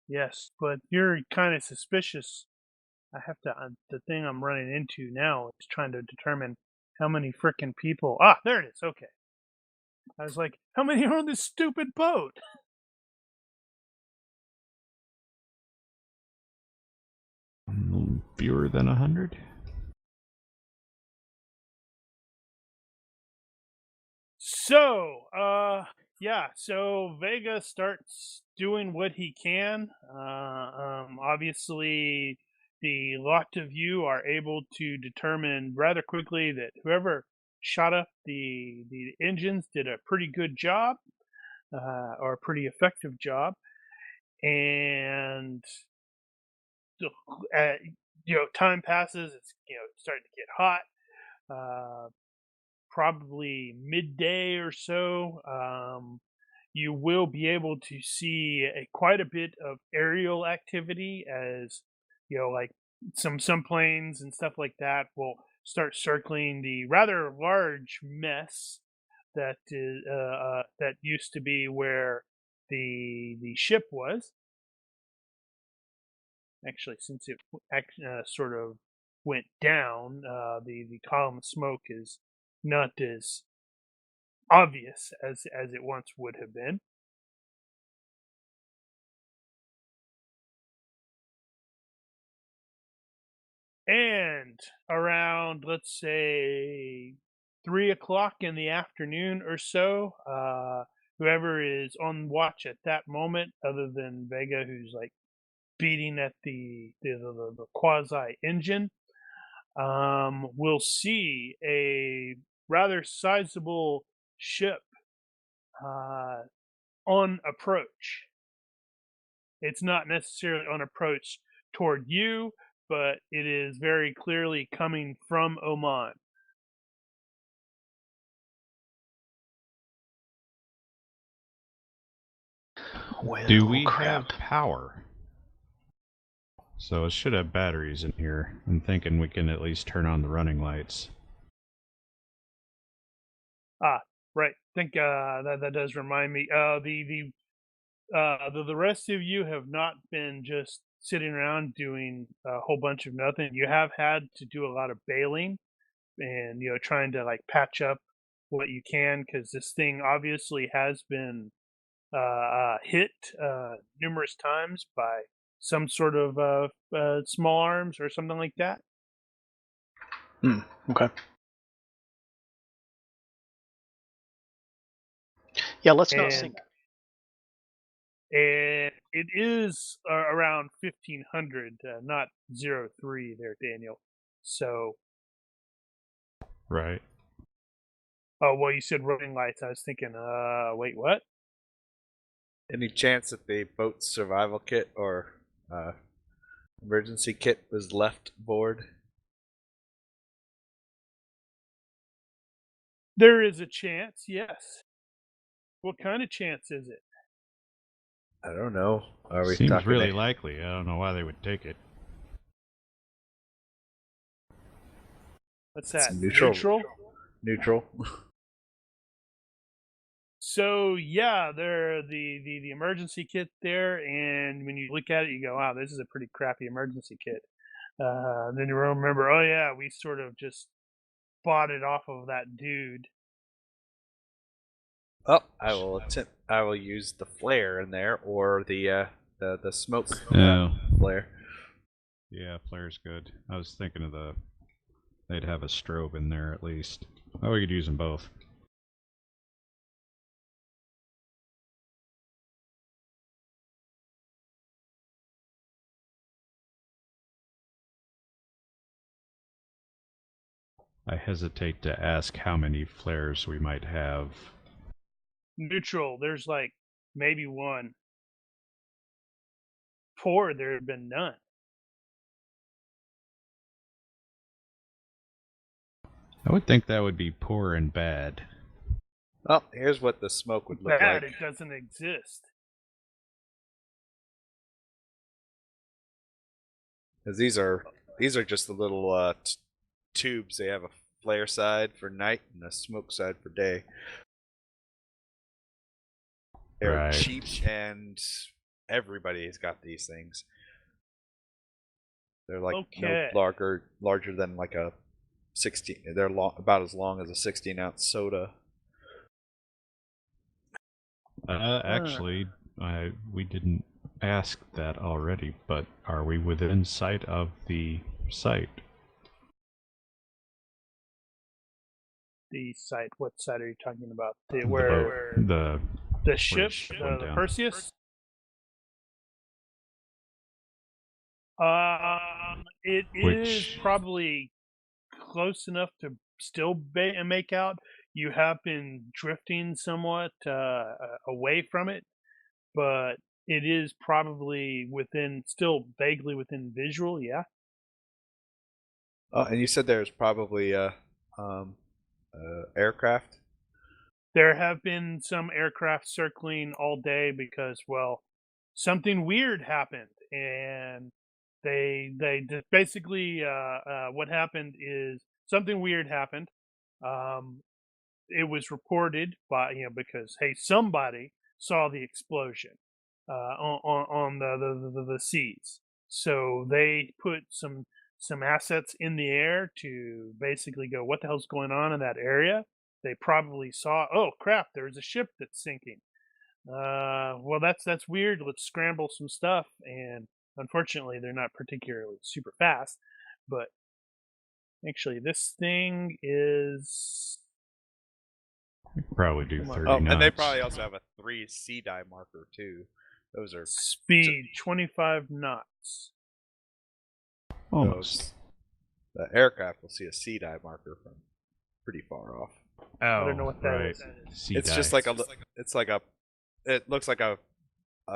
Yes, but you're kind of suspicious. I have to. The thing I'm running into now is trying to determine how many frickin' people. Ah, there it is. Okay. I was like, how many are on this stupid boat? Fewer than 100? So, so Vega starts doing what he can. Obviously, the lot of you are able to determine rather quickly that whoever shot up the engines did a pretty good job, or a pretty effective job, and time passes. It's starting to get hot. Probably midday or so, you will be able to see quite a bit of aerial activity, as like some planes and stuff like that will start circling the rather large mess that is that used to be where the ship was. Actually, since it sort of went down, the column of smoke is not as obvious as it once would have been. And around, let's say, 3 o'clock in the afternoon or so, whoever is on watch at that moment, other than Vega, who's like beating at the quasi engine, will see a rather sizable ship on approach. It's not necessarily on approach toward you, but it is very clearly coming from Oman. Well, Do we crap. have power? So it should have batteries in here. I'm thinking we can at least turn on the running lights. Right. I think that does remind me. The rest of you have not been just sitting around doing a whole bunch of nothing. You have had to do a lot of bailing and trying to like patch up what you can, because this thing obviously has been hit numerous times by some sort of small arms or something like that. Okay. Yeah, let's not And sink. and it is around 1500, not 03 there, Daniel. So, Right. oh well, you said running lights. I was thinking, wait, what? Any chance that the boat's survival kit or emergency kit was left aboard? There is a chance, yes. What kind of chance is it? I don't know. Are we Seems talking really likely. I don't know why they would take it. What's It's that? neutral. Neutral. So yeah, there the emergency kit there, and when you look at it, you go, "Wow, this is a pretty crappy emergency kit." Then you remember, oh yeah, we sort of just bought it off of that dude. Oh, I will use the flare in there, or the smoke Yeah. flare. Yeah, flare's good. I was thinking of they'd have a strobe in there at least. Oh, we could use them both. I hesitate to ask how many flares we might have. Neutral. There's like maybe one. Four, there have been none. I would think that would be poor and bad. Oh, here's what the smoke would look Bad, like. it doesn't exist. Because these are just the little tubes. They have a flare side for night and a smoke side for day. They're Right. cheap, and everybody's got these things. They're like Okay. no larger than like a 16. They're about as long as a 16-ounce soda. Actually, we didn't ask that already, but are we within sight of the site? The site. What site are you talking about? The boat, The ship, went the down. Perseus. It is probably close enough to still make out. You have been drifting somewhat away from it, but it is probably still vaguely within visual. Yeah. Oh, and you said there's probably aircraft. There have been some aircraft circling all day because, well, something weird happened, and they basically what happened is something weird happened. Um, it was reported by because hey, somebody saw the explosion on the seas, so they put some assets in the air to basically go, what the hell's going on in that area? They probably saw, oh crap, there's a ship that's sinking. Well, that's weird. Let's scramble some stuff, and unfortunately, they're not particularly super fast. But actually, this thing is We could probably do Come on. 30 Oh, knots. and they probably also have a 3 sea die marker too. Those are speed 25 knots. Almost. The aircraft will see a sea dive marker from pretty far off. I don't know what that is. Sea It's dye. just like it looks like a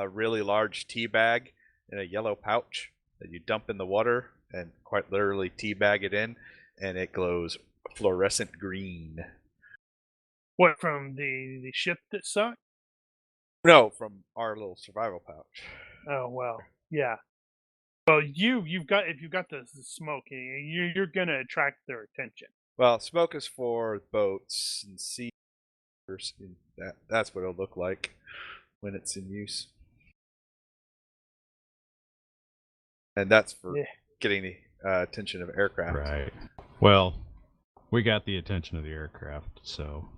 really large tea bag in a yellow pouch that you dump in the water and quite literally tea bag it in, and it glows fluorescent green. What, from the ship that sunk? No, from our little survival pouch. Oh well, yeah. Well, you've got if you've got the smoke, you're gonna attract their attention. Well, smoke is for boats and sea. That's what it'll look like when it's in use, and that's for Yeah. getting the attention of aircraft. Right. Well, we got the attention of the aircraft, so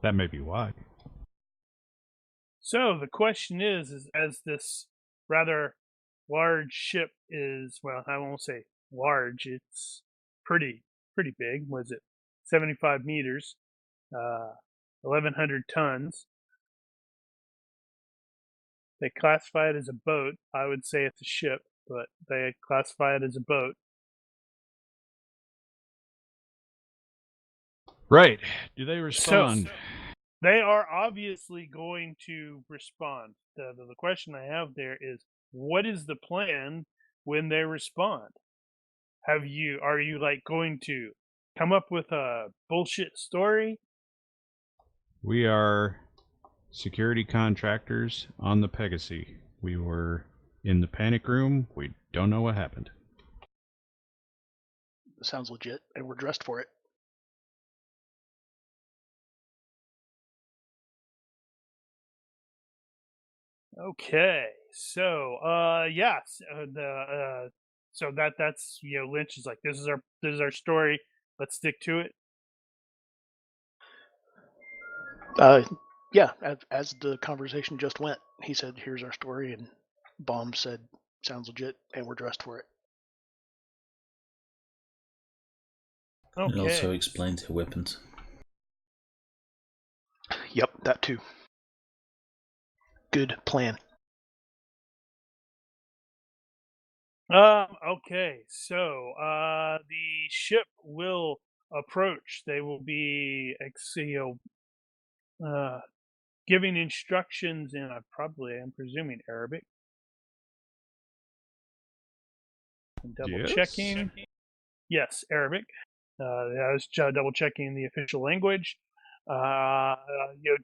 that may be why. So the question is as this rather large ship is, well, I won't say large, it's pretty big. Was it 75 meters, 1,100 tons? They classify it as a boat. I would say it's a ship, but they classify it as a boat. Right. Do they respond? So, they are obviously going to respond. The question I have there is, what is the plan when they respond? Are you like going to come up with a bullshit story? We are security contractors on the Pegasus. We were in the panic room. We don't know what happened. Sounds legit, and we're dressed for it. Okay, so yes, so that's Lynch is like, this is our story. Let's stick to it. Yeah, as the conversation just went, he said, "Here's our story," and Baum said, "Sounds legit," and we're dressed for it. It Okay. also explains her weapons. Yep, that too. Good plan. Okay, so the ship will approach. They will be giving instructions in I'm presuming Arabic. And double checking. Yes, Arabic. I was double checking the official language.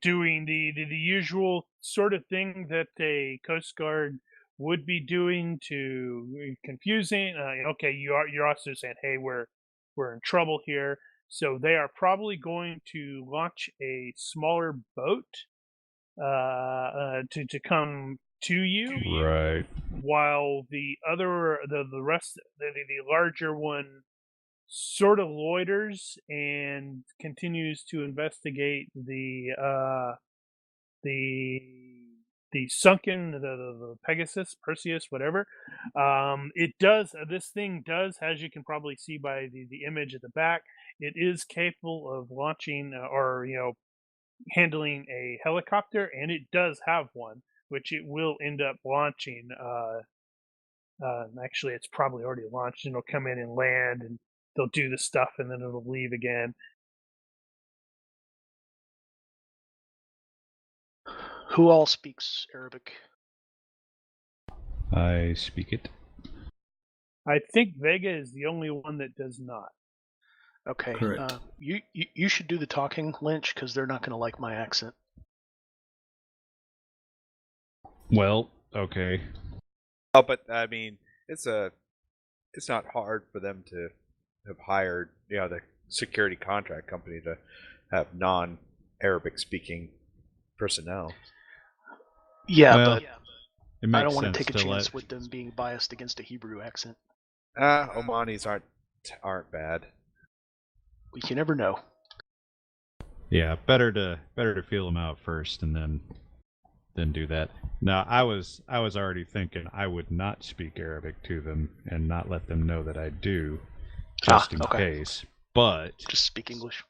Doing the usual sort of thing that a Coast Guard would be doing to confusing. Okay, you're also saying, hey, we're in trouble here. So they are probably going to launch a smaller boat to come to you, Right. while the rest the larger one sort of loiters and continues to investigate the sunken the Pegasus, Perseus, whatever. This thing does, as you can probably see by the image at the back, it is capable of launching or handling a helicopter, and it does have one, which it will end up launching. Actually, it's probably already launched, and it'll come in and land, and they'll do the stuff, and then it'll leave again. Who all speaks Arabic? I speak it. I think Vega is the only one that does not. Okay. Correct. You should do the talking, Lynch, because they're not going to like my accent. Well, okay. Oh, but I mean, it's not hard for them to have hired, the security contract company to have non-Arabic speaking personnel. Yeah, Well, but it makes I don't want sense to take a to chance let. with them being biased against a Hebrew accent. Omanis aren't bad. You never know. Yeah, better to feel them out first and then do that. Now, I was already thinking I would not speak Arabic to them and not let them know that I do, just in okay. case. But Just speak English.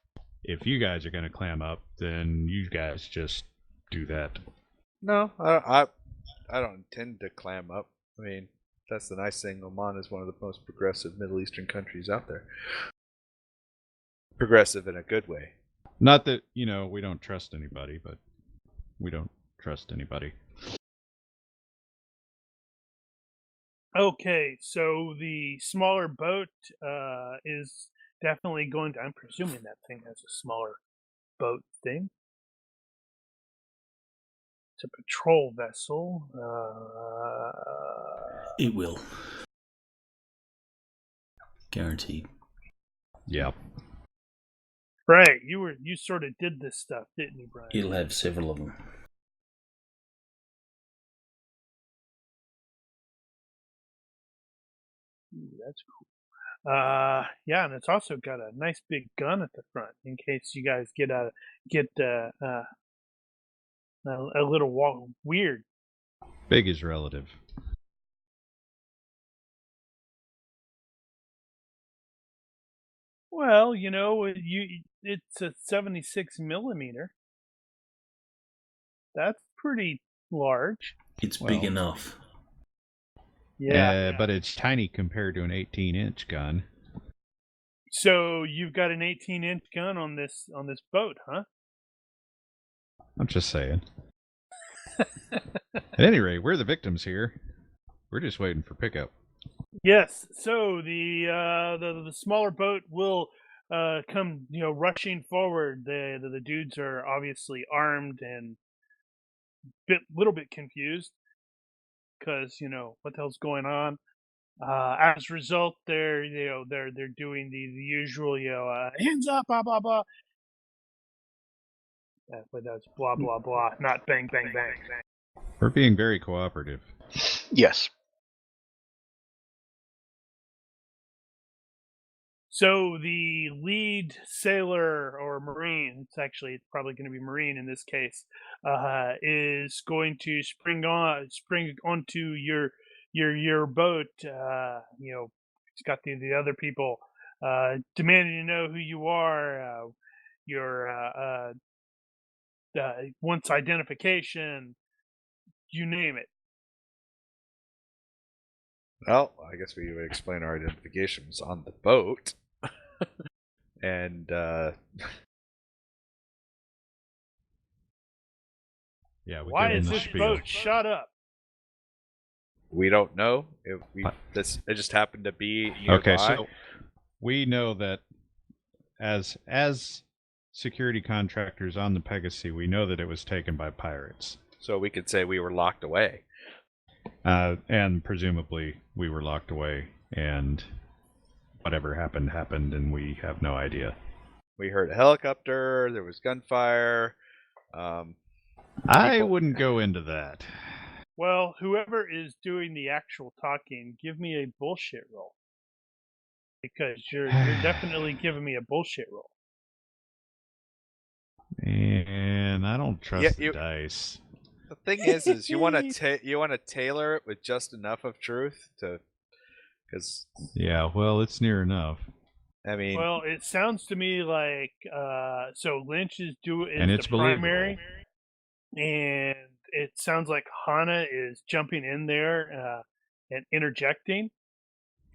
if you guys are going to clam up, then you guys just do that. No, I don't intend to clam up. I mean, that's the nice thing. Oman is one of the most progressive Middle Eastern countries out there. Progressive in a good way. Not that, we don't trust anybody, but we don't trust anybody. Okay, so the smaller boat is definitely going to. I'm presuming that thing has a smaller boat thing. It's a patrol vessel. It will. Guaranteed. Yeah. Right, you sort of did this stuff, didn't you, Brian? It'll have several of them. Ooh, that's cool. Yeah, and it's also got a nice big gun at the front in case you guys get a little weird. Big is relative. Well, it's a 76 millimeter. That's pretty large. It's big enough. Yeah. But it's tiny compared to an 18-inch gun. So you've got an 18-inch gun on this boat, huh? I'm just saying. At any rate, we're the victims here. We're just waiting for pickup. Yes. So the smaller boat will come rushing forward. The dudes are obviously armed and little bit confused because what the hell's going on. As a result, they're doing the usual hands up, blah blah blah. But that's blah blah blah, not bang bang bang. We're being very cooperative. Yes. So the lead sailor or marine, it's probably going to be marine in this case, is going to spring onto your boat. It's got the other people demanding to know who you are. Your once identification, you name it. Well, I guess we would explain our identifications on the boat. And Yeah, why is this boat shut up? we don't know if it just happened to be nearby. Okay, so we know that as security contractors on the Pegasus, we know that it was taken by pirates. So we could say we were locked away. And presumably we were locked away, and whatever happened, and we have no idea. We heard a helicopter, there was gunfire. I wouldn't go into that. Well, whoever is doing the actual talking, give me a bullshit roll. Because you're definitely giving me a bullshit roll. And I don't trust the dice. The thing is you want to tailor it with just enough of truth because yeah, well, it's near enough. I mean, well, it sounds to me like so Lynch is it's the primary, and it sounds like Hana is jumping in there and interjecting.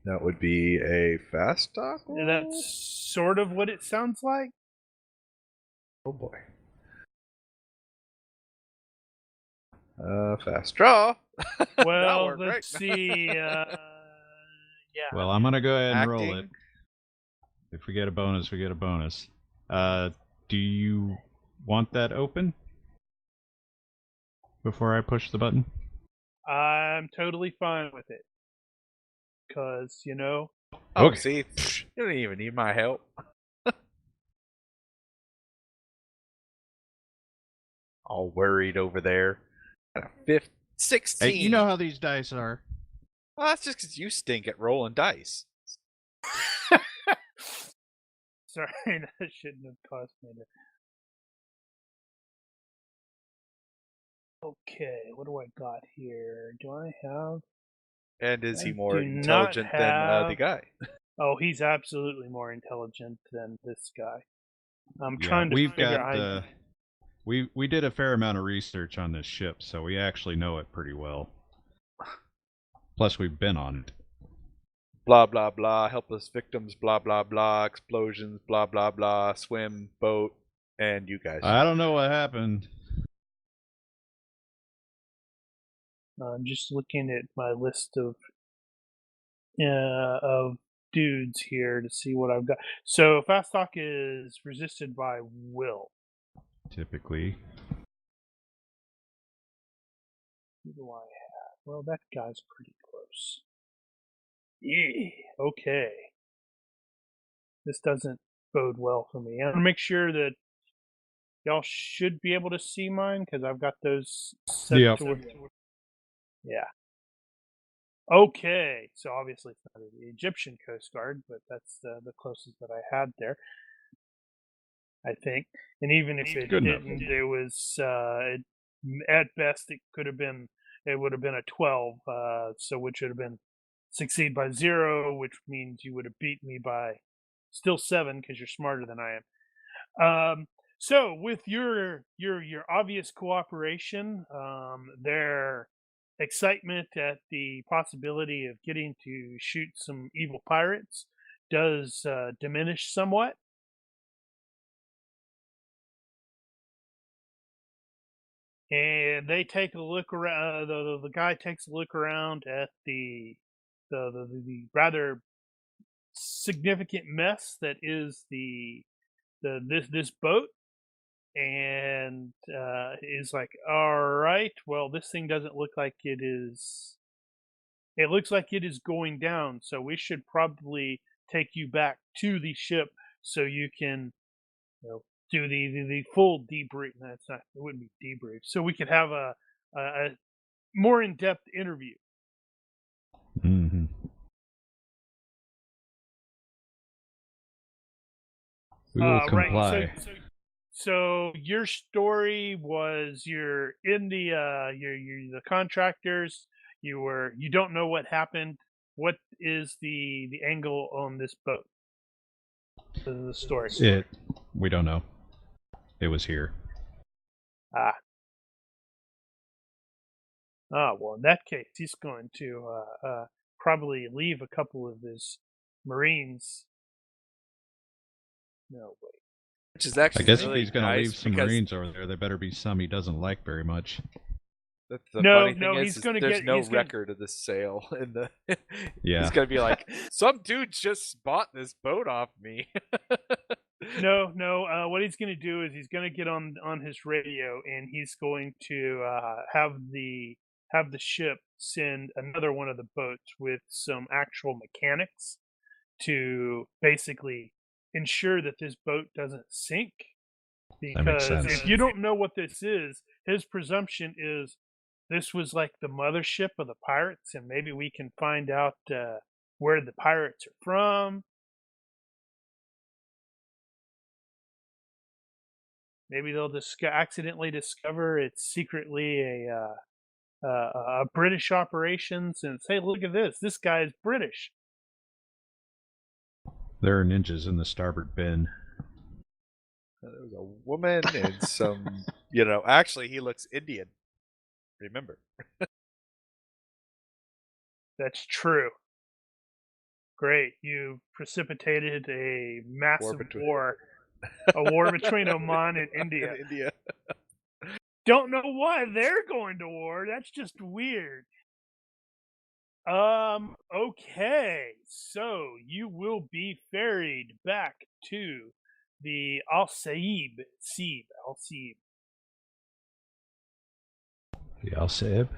That would be a fast talk. That's sort of what it sounds like. Oh boy. Fast draw. Well, let's see. Yeah. Well, I'm gonna go ahead and roll Acting. it. If we get a bonus, we get a bonus. Do you want that open before I push the button? I'm totally fine with it. Because, Oh, Okay. see, you don't even need my help. All worried over there. 16. Hey, you know how these dice are. Well, that's just because you stink at rolling dice. sorry, that shouldn't have cost me that. Okay, what do I got here? Do I have... And is he I more do not intelligent than the have- guy? Oh, he's absolutely more intelligent than this guy. I'm Yeah, trying to we've figure got out... we did a fair amount of research on this ship, so we actually know it pretty well. Plus, we've been on it. Blah, blah, blah. Helpless victims, blah, blah, blah. Explosions, blah, blah, blah. Swim, boat. And you guys. I don't know what happened. I'm just looking at my list of dudes here to see what I've got. So fast talk is resisted by will. Typically. Who do I have? Well, that guy's pretty close. Yeah. Okay. This doesn't bode well for me. I'm gonna make sure that y'all should be able to see mine because I've got those set Yep. to. Yeah. Okay, so obviously it's not the Egyptian Coast Guard, but that's the closest that I had there, I think. And even if it Good enough. didn't, it was at best it would have been a 12, so which would have been succeed by 0, which means you would have beat me by still 7 because you're smarter than I am. So with your obvious cooperation, their excitement at the possibility of getting to shoot some evil pirates does diminish somewhat. And they take a look around. The guy takes a look around at the rather significant mess that is this boat, and is like, all right, well, this thing doesn't look like it is. It looks like it is going down, so we should probably take you back to the ship so you can, do the full debrief. No, it's not. It wouldn't be debrief. So we could have a more in depth interview. Mm-hmm. We will comply. Right. So your story was you're in the you're the contractors. You don't know what happened. What is the angle on this boat? The story. We don't know. It was here. Ah. Well, in that case, he's going to probably leave a couple of his Marines. No, wait. Which is I actually guess really if he's going to nice leave some because Marines over there better be some he doesn't like very much. the No, funny thing no, is he's gonna there's get- no he's gonna- record of this sale in the. Yeah. He's gonna be like, some dude just bought this boat off me. No. What he's going to do is he's going to get on his radio, and he's going to have the ship send another one of the boats with some actual mechanics to basically ensure that this boat doesn't sink. That makes Because sense. if you don't know what this is, his presumption is this was like the mothership of the pirates, and maybe we can find out where the pirates are from. Maybe they'll accidentally discover it's secretly a British operations, and say, "Look at this! This guy is British." There are ninjas in the starboard bin. There was a woman and some, actually he looks Indian. Remember. That's true. Great, you precipitated a massive war, a war between Oman and India. India. Don't know why they're going to war. That's just weird. Okay. So you will be ferried back to the Al Saib. The Al-Saib.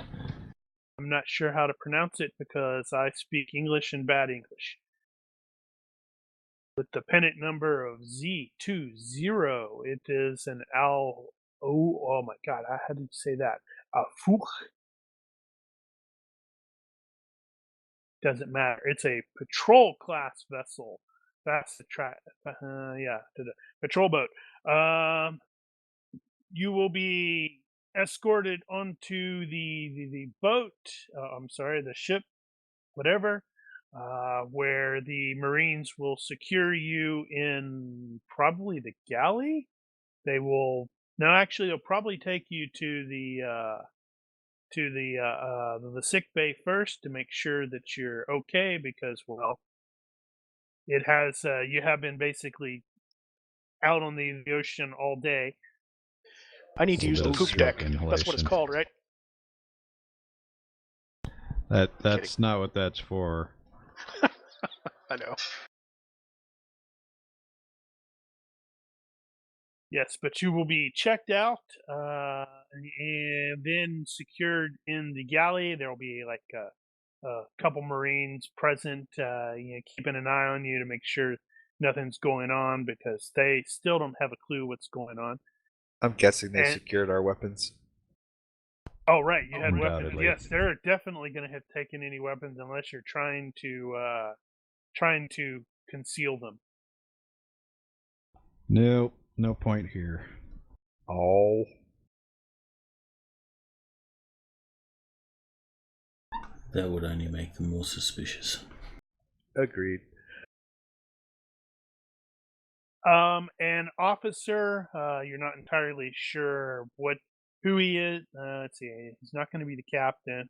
I'm not sure how to pronounce it because I speak English and bad English. With the pennant number of Z20, it is an oh my god, how did you say that? Afuch. Doesn't matter. It's a patrol class vessel. That's the patrol boat. You will be escorted onto the boat. The ship, whatever. Where the Marines will secure you in probably the galley. They will. No, actually, they'll probably take you to the sick bay first to make sure that you're okay, because, well, it has you have been basically out on the ocean all day. I need to use the Little poop bit of deck. smoke That's what it's inhalation. called, right? That's not what that's for. I know. Yes, but you will be checked out and then secured in the galley. There will be like a couple Marines present, keeping an eye on you to make sure nothing's going on because they still don't have a clue what's going on. I'm guessing they And secured our weapons. oh, right, you had weapons. Undoubtedly. Yes, they're definitely going to have taken any weapons unless you're trying to conceal them. Nope, no point here. Oh. That would only make them more suspicious. Agreed. An officer, you're not entirely sure who he is. Let's see, he's not going to be the captain.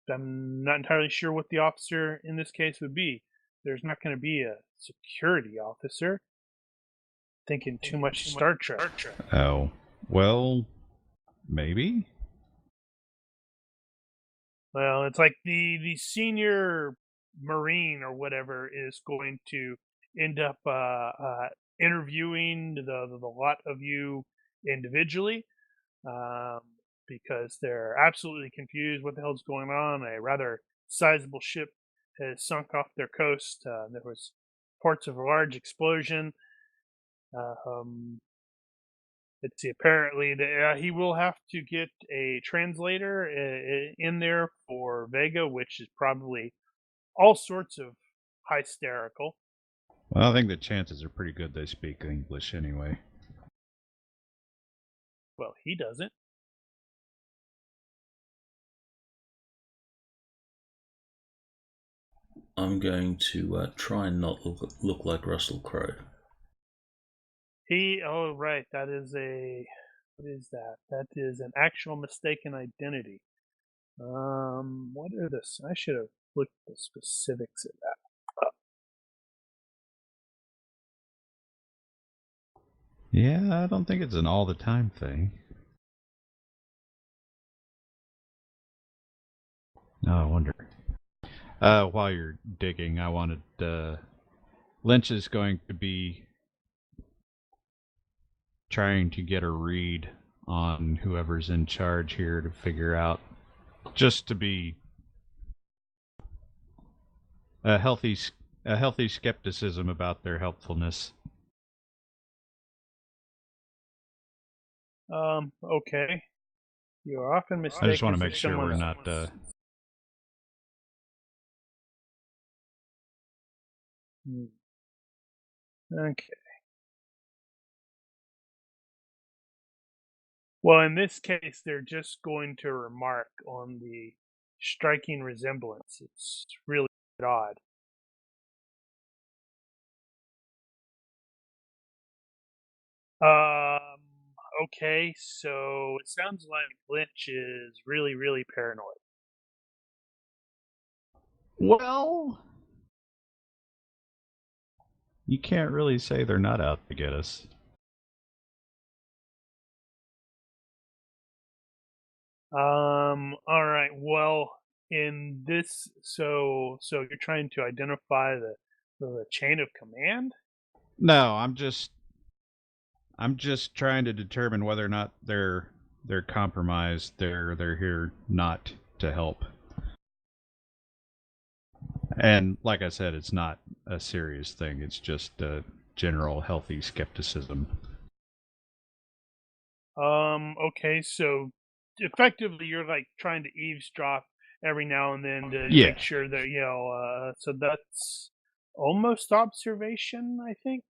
I'm not entirely sure what the officer in this case would be. There's not going to be a security officer. Thinking too much Star Trek. Oh, well, maybe? Well, it's like the senior Marine or whatever is going to end up interviewing the lot of you individually because they're absolutely confused what the hell's going on. A rather sizable ship has sunk off their coast. There was reports of a large explosion. Let's see. Apparently, he will have to get a translator in there for Vega, which is probably all sorts of hysterical. Well, I think the chances are pretty good they speak English anyway. Well, he doesn't. I'm going to try and not look like Russell Crowe. Oh, right. That is what is that? That is an actual mistaken identity. What are this? I should have looked at the specifics of that. Yeah, I don't think it's an all the time thing. Oh, I wonder. While you're digging, I wanted Lynch is going to be trying to get a read on whoever's in charge here to figure out, just to be a healthy skepticism about their helpfulness. Okay. You are often mistaken. I just want to make sure we're not. Okay. Well, in this case, they're just going to remark on the striking resemblance. It's really odd. Okay, so it sounds like Lynch is really, really paranoid. Well, you can't really say they're not out to get us. All right. Well, in this, so you're trying to identify the chain of command? No, I'm just trying to determine whether or not they're compromised. They're here not to help. And like I said, it's not a serious thing. It's just a general healthy skepticism. Okay, so effectively you're like trying to eavesdrop every now and then to Yeah. make sure that so that's almost observation, I think.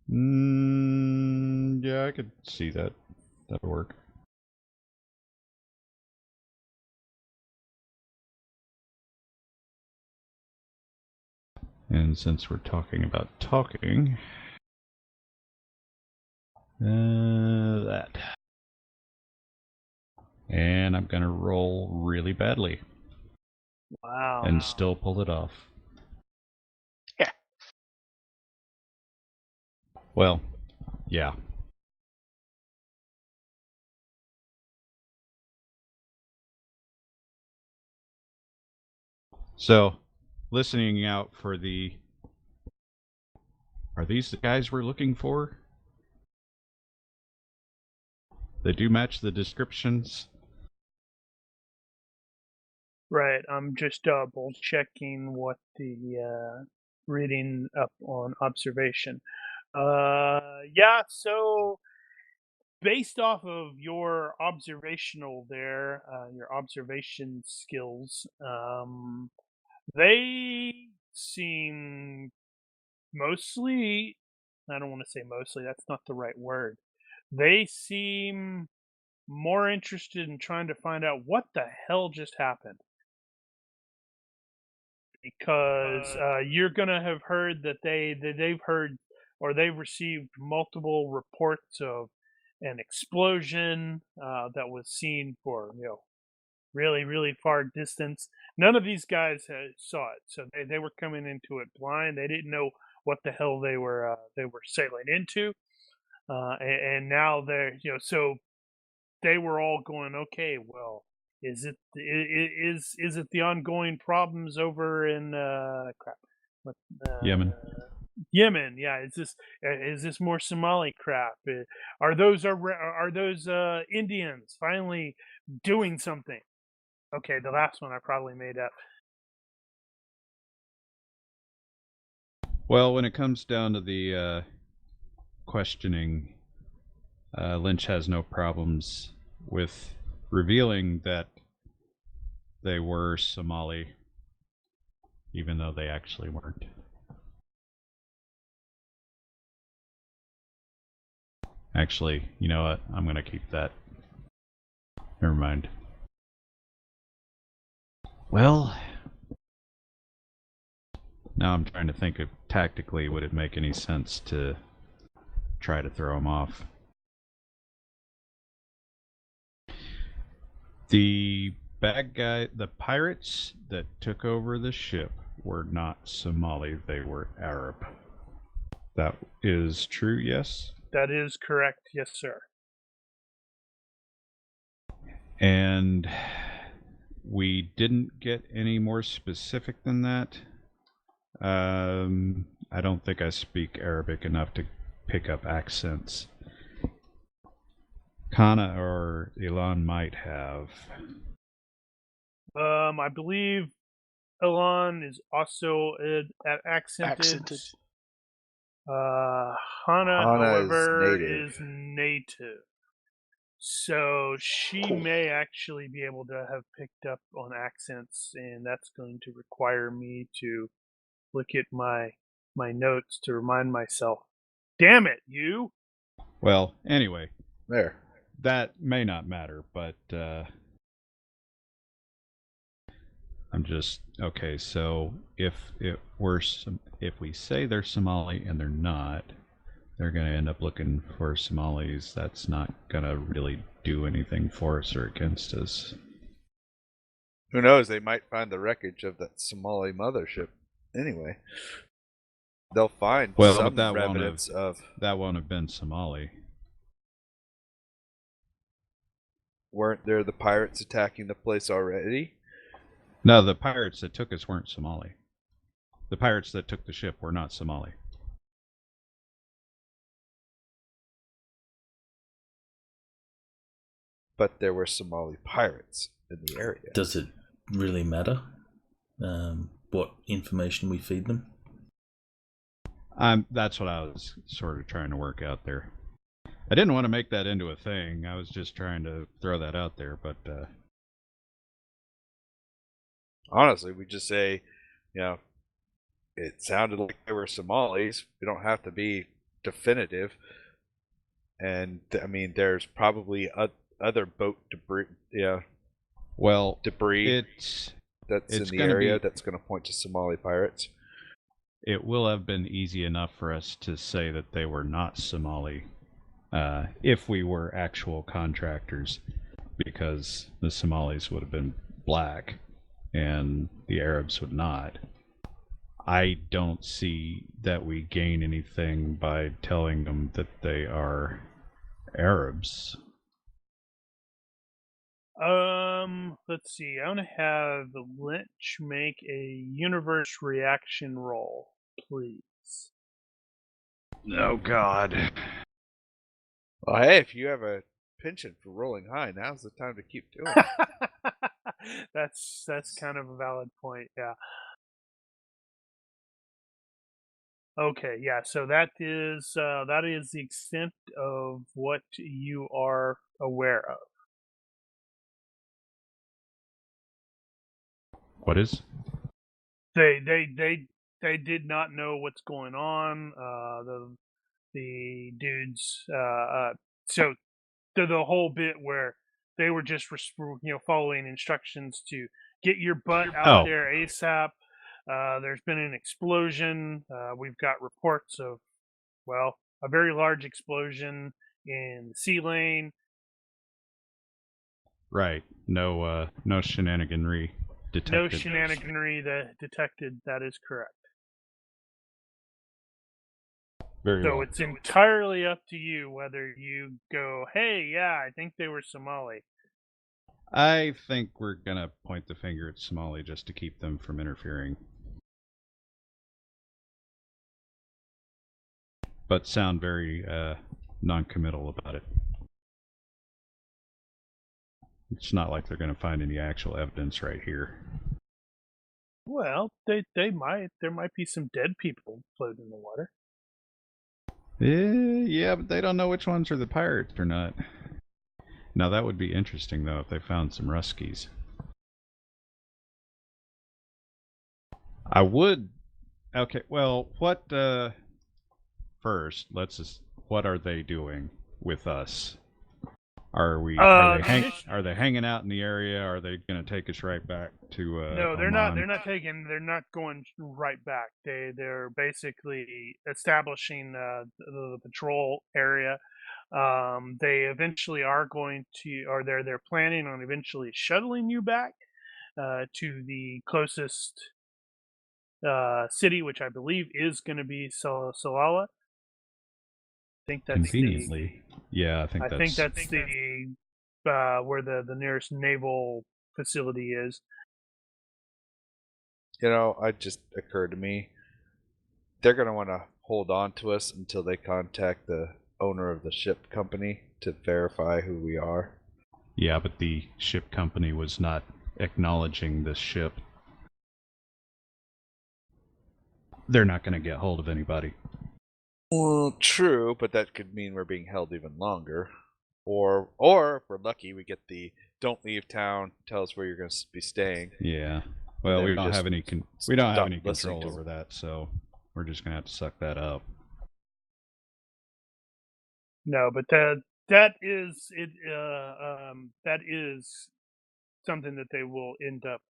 Yeah, I could see that. That'd work. And since we're talking about talking, that. And I'm gonna roll really badly Wow. and still pull it off. Yeah, Well, yeah. So, listening out for the... Are these the guys we're looking for? They do match the descriptions. Right. I'm just double checking what the reading up on observation. Yeah. So based off of your observational there, your observation skills, they seem mostly. I don't want to say mostly. That's not the right word. They seem more interested in trying to find out what the hell just happened. Because you're gonna have heard that they've heard or they've received multiple reports of an explosion that was seen for really far distance. None of these guys saw it, so they were coming into it blind. They didn't know what the hell they were sailing into, and now they're so they were all going, okay, well, is it the ongoing problems over in crap? What, Yemen. Yemen, yeah. Is this more Somali crap? Are those Indians finally doing something? Okay, the last one I probably made up. Well, when it comes down to the questioning, Lynch has no problems with revealing that they were Somali, even though they actually weren't. Actually, you know what? I'm going to keep that. Never mind. Well, now I'm trying to think of tactically, would it make any sense to try to throw him off? The bad guy, the pirates that took over the ship were not Somali, they were Arab. That is true, yes? That is correct, yes, sir. And we didn't get any more specific than that. I don't think I speak Arabic enough to pick up accents. Kana or Ilan might have. I believe Elon is also accented. Accented. Hana, Hana however, is is native. So she may actually be able to have picked up on accents, and that's going to require me to look at my notes to remind myself. Damn it, you! Well, anyway, there. that may not matter, but I'm just okay. So if we say they're Somali and they're not, they're going to end up looking for Somalis. That's not going to really do anything for us or against us. Who knows? They might find the wreckage of that Somali mothership. Anyway, they'll find some evidence of. That won't have been Somali. Weren't there the pirates attacking the place already? No, the pirates that took us weren't Somali. The pirates that took the ship were not Somali. But there were Somali pirates in the area. Does it really matter what information we feed them? That's what I was sort of trying to work out there. I didn't want to make that into a thing. I was just trying to throw that out there, but honestly, we just say, it sounded like they were Somalis. We don't have to be definitive. And I mean, there's probably other boat debris. Yeah. Well, debris that's in the area that's going to point to Somali pirates. It will have been easy enough for us to say that they were not Somali if we were actual contractors, because the Somalis would have been black and the Arabs would not. I don't see that we gain anything by telling them that they are Arabs. Let's see. I want to have Lynch make a universe reaction roll, please. Oh, God. Well, hey, if you have a penchant for rolling high, now's the time to keep doing it. That's kind of a valid point. Yeah. Okay. Yeah. So that is the extent of what you are aware of. What is? They did not know what's going on. The dudes. So the whole bit where they were just following instructions to get your butt out Oh, there ASAP. There's been an explosion. We've got reports of a very large explosion in the sea lane. right. No, no shenaniganry detected. No shenaniganry that detected. That is correct. Very So well. it's entirely up to you whether you go, hey, yeah, I think they were Somali. I think we're gonna point the finger at Somali just to keep them from interfering. But sound very non-committal about it. It's not like they're gonna find any actual evidence right here. Well, they might. There might be some dead people floating in the water. Yeah, but they don't know which ones are the pirates or not. Now that would be interesting though if they found some Ruskies. I would. Okay, well, what? First, let's just. What are they doing with us? Are they hanging out in the area? Are they going to take us right back to No, they're not. Oman? They're not going right back. They're basically establishing the patrol area. They eventually are going to, or they're planning on eventually shuttling you back to the closest city, which I believe is going to be Salalah. I think that's Conveniently, yeah, I think I that's. think that's the where the nearest naval facility is. You know, it just occurred to me. They're going to want to hold on to us until they contact the owner of the ship company to verify who we are. Yeah, but the ship company was not acknowledging this ship. They're not going to get hold of anybody. Well, true, but that could mean we're being held even longer. Or if we're lucky, we get the don't leave town, tell us where you're going to be staying. Yeah. Well, then we we don't just have any we don't have stop any listening control to over that, so we're just gonna have to suck that up. No, but that is it. That is something that they will end up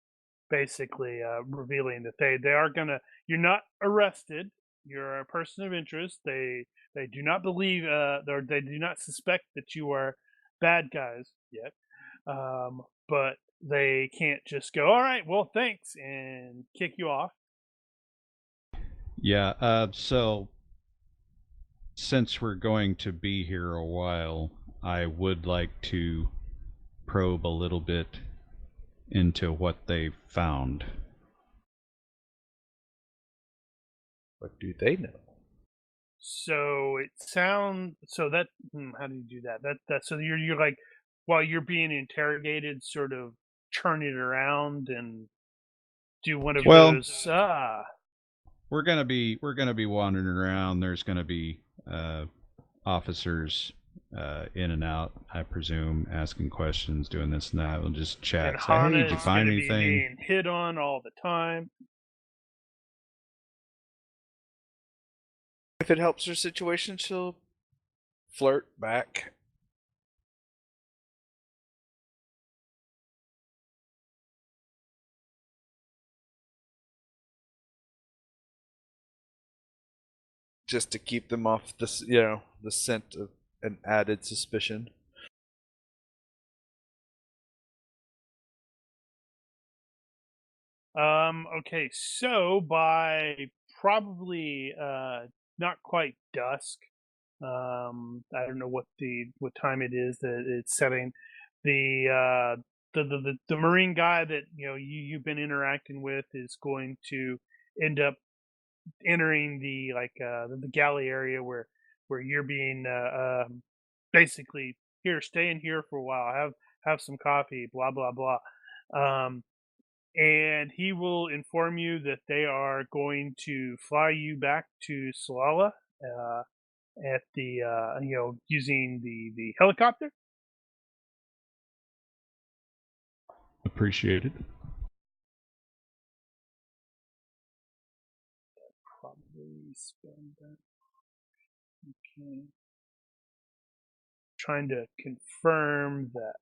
basically revealing that they are gonna. You're not arrested. You're a person of interest. They do not believe or they do not suspect that you are bad guys yet. But they can't just go, all right, well, thanks, and kick you off. Yeah, so since we're going to be here a while, I would like to probe a little bit into what they found. What do they know? So it sounds so that how do you do that? That so you're like while you're being interrogated, sort of turn it around and do one of Well, those. we're gonna be wandering around. There's gonna be officers in and out, I presume, asking questions, doing this and that. We'll just chat. And Say, hey, Hana did you is find going to be anything? being hit on all the time. If it helps her situation, she'll flirt back. Just to keep them off the scent of an added suspicion. Okay, so by probably not quite dusk. I don't know what time it is that it's setting. The the marine guy that you've been interacting with is going to end up entering the galley area where you're being basically here, stay in here for a while, have some coffee, blah blah blah. Um, and he will inform you that they are going to fly you back to Salala at the using the helicopter. Appreciated. Probably spend that. Okay. Trying to confirm that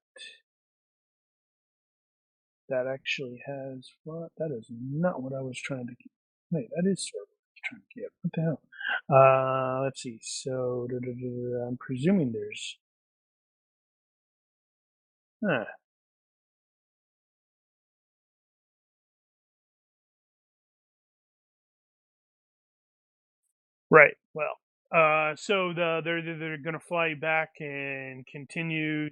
that actually has what? That is not what I was trying to get. Wait, that is sort of what I was trying to get. What the hell? Let's see. So I'm presuming there's. Huh. Right. Well, so they're going to fly you back and continue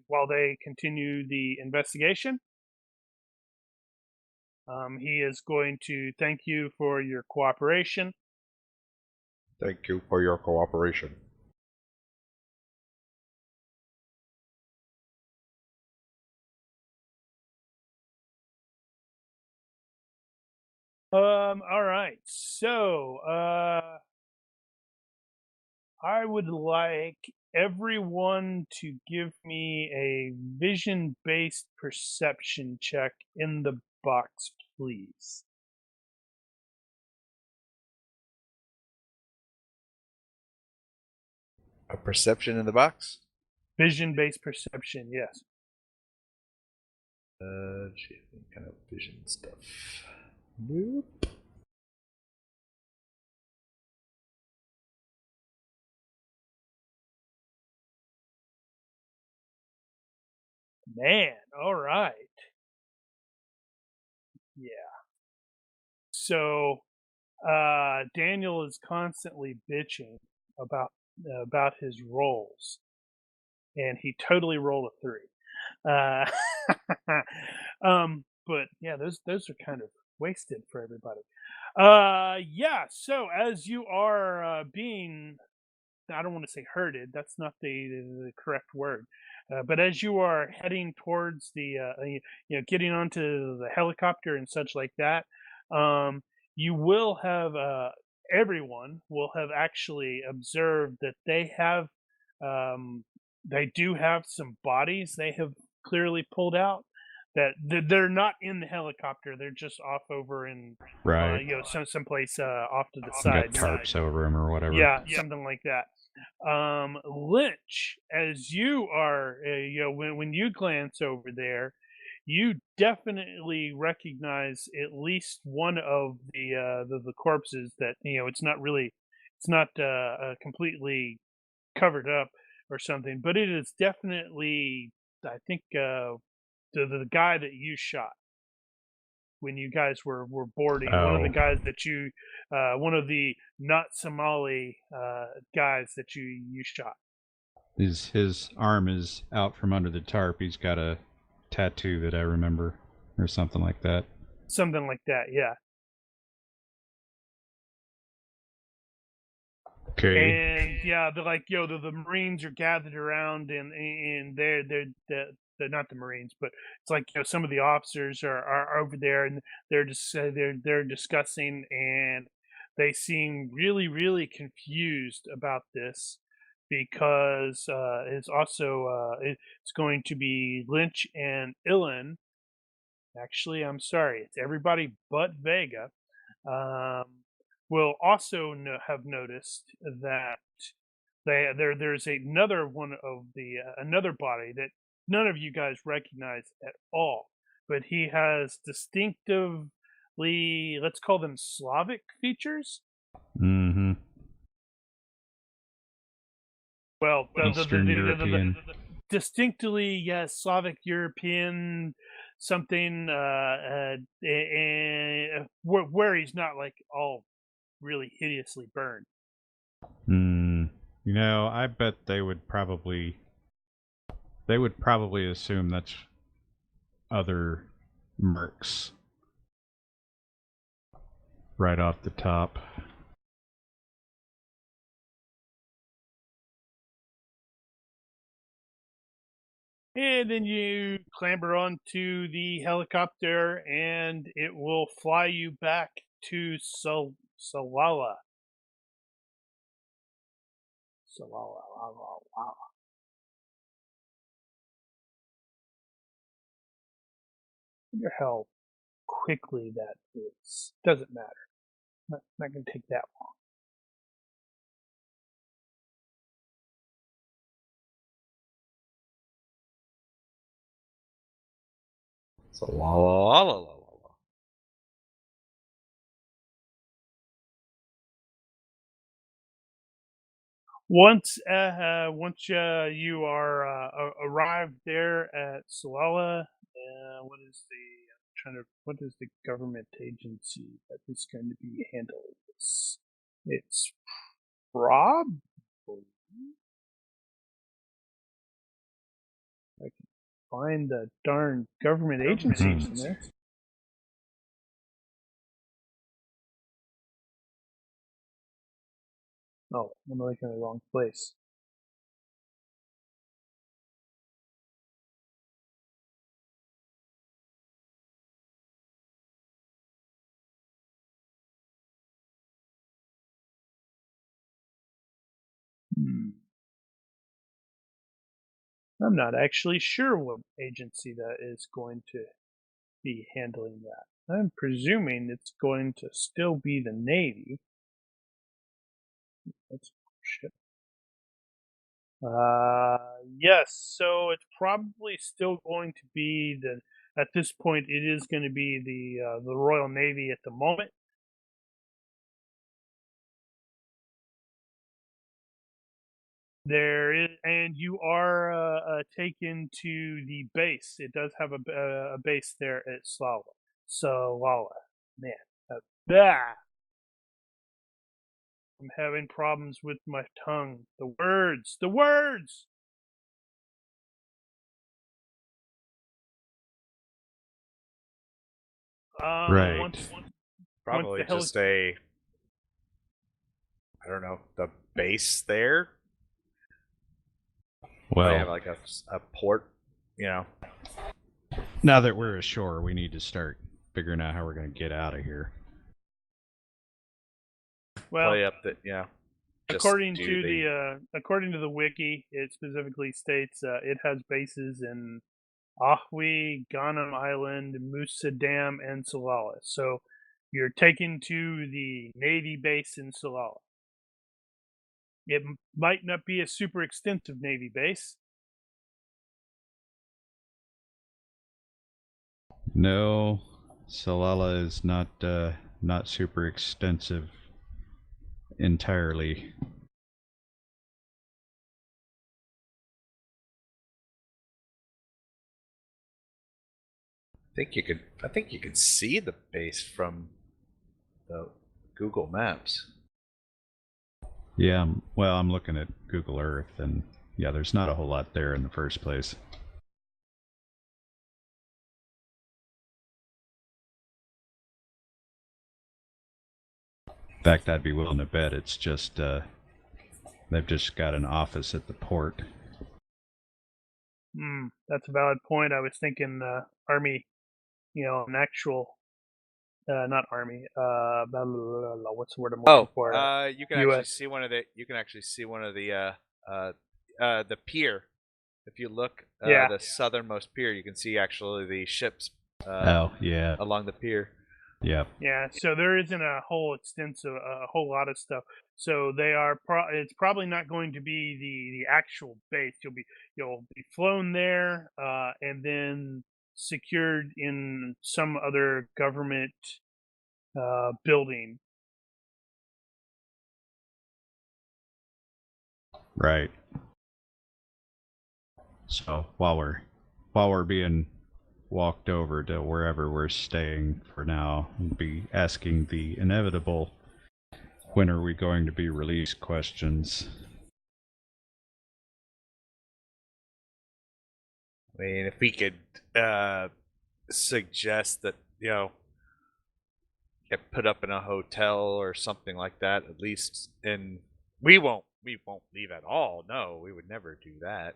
while they continue the investigation. He is going to thank you for your cooperation. Thank you for your cooperation. All right. So, I would like everyone to give me a vision-based perception check in the box, please. A perception in the box? Vision-based perception, yes. Kind of vision stuff. Nope. Man, all right. Yeah. So, Daniel is constantly bitching about his rolls, and he totally rolled a 3. But yeah, those are kind of wasted for everybody. Yeah. So as you are being, I don't want to say herded. That's not the correct word. But as you are heading towards getting onto the helicopter and such like that, um, you will have everyone will have actually observed that um, they do have some bodies they have clearly pulled out. That they're not in the helicopter; they're just off over in Right. someplace off to the Got side. tarps over him or whatever. Yeah, something like that. Lynch, as you are, when you glance over there, you definitely recognize at least one of the corpses that it's not completely covered up or something, but it is definitely, I think, the guy that you shot when you guys were boarding. One of the Oh. guys that one of the not Somali guys that you shot. His arm is out from under the tarp. He's got a tattoo that I remember, or something like that. Something like that, yeah. Okay. And yeah, they're like, the Marines are gathered around, and they're not the Marines, but it's like some of the officers are over there, and they're just they're discussing, and they seem really really confused about this because it's also it's going to be Lynch and Illen. Actually, I'm sorry, it's everybody but Vega. Um, will also have noticed that there's another one of the another body that none of you guys recognize at all, but he has distinctively, let's call them Slavic features. Mm-hmm. Well, Eastern European. distinctly, yes, Slavic European, something where he's not like all really hideously burned. I bet they would probably assume that's other mercs right off the top. And then you clamber onto the helicopter, and it will fly you back to Salala. Salala. I wonder how quickly that is. Doesn't matter. Not going to take that long. So la la la la la la. Once you are arrived there at Salala, what is the government agency that is going to be handling this? It's probably, I can find the darn government agencies in there. Oh, I'm looking in the wrong place. I'm not actually sure what agency that is going to be handling that. I'm presuming it's going to still be the Navy. That's shit. Yes, so it's probably still going to be at this point, it is going to be the Royal Navy at the moment. There is, and you are taken to the base. It does have a base there at Salala. Man, I'm having problems with my tongue. The words. Right. Probably just I don't know, the base there. Well, They have like a port, now that we're ashore, we need to start figuring out how we're going to get out of here. Well, play up the according to the wiki, it specifically states it has bases in Ahwi, Ghanem Island, Musa Dam, and Salala. So you're taken to the Navy base in Salala. It might not be a super extensive Navy base. No, Salala is not super extensive entirely. I think you could see the base from the Google Maps. Yeah, well, I'm looking at Google Earth, and yeah, there's not a whole lot there in the first place. In fact, I'd be willing to bet it's just they've just got an office at the port. That's a valid point. I was thinking Army, an actual, not Army. What's the word I'm looking for? You can actually see one of the. The pier. If you look, the southernmost pier, you can see actually the ships. Along the pier. Yeah. Yeah. So there isn't a whole lot of stuff. So they are. It's probably not going to be the actual base. You'll be flown there, and then secured in some other government building. Right. So while we're being walked over to wherever we're staying for now and be asking the inevitable "when are we going to be released" questions. I mean, if we could suggest that, get put up in a hotel or something like that, at least, and we won't leave at all. No, we would never do that.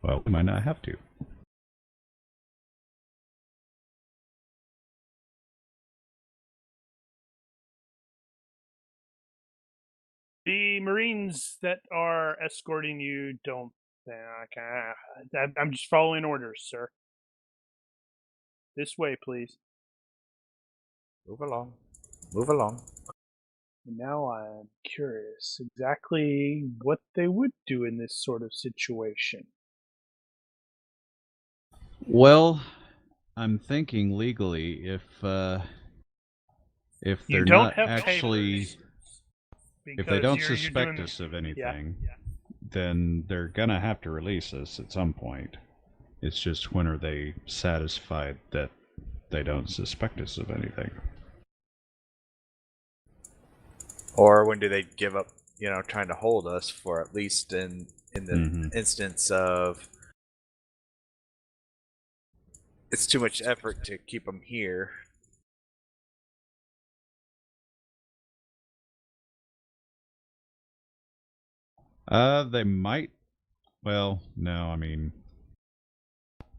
Well, we might not have to. The Marines that are escorting you don't. I'm just following orders, sir. This way, please. Move along. Move along. And now I'm curious exactly what they would do in this sort of situation. Well, I'm thinking legally, if You they're don't not have actually, papers, if they because don't you're suspect doing- us of anything, yeah. then they're gonna have to release us at some point. It's just when are they satisfied that they don't suspect us of anything? Or when do they give up, trying to hold us for at least in the Mhm. instance of it's too much effort to keep them here. They might. Well, no, I mean,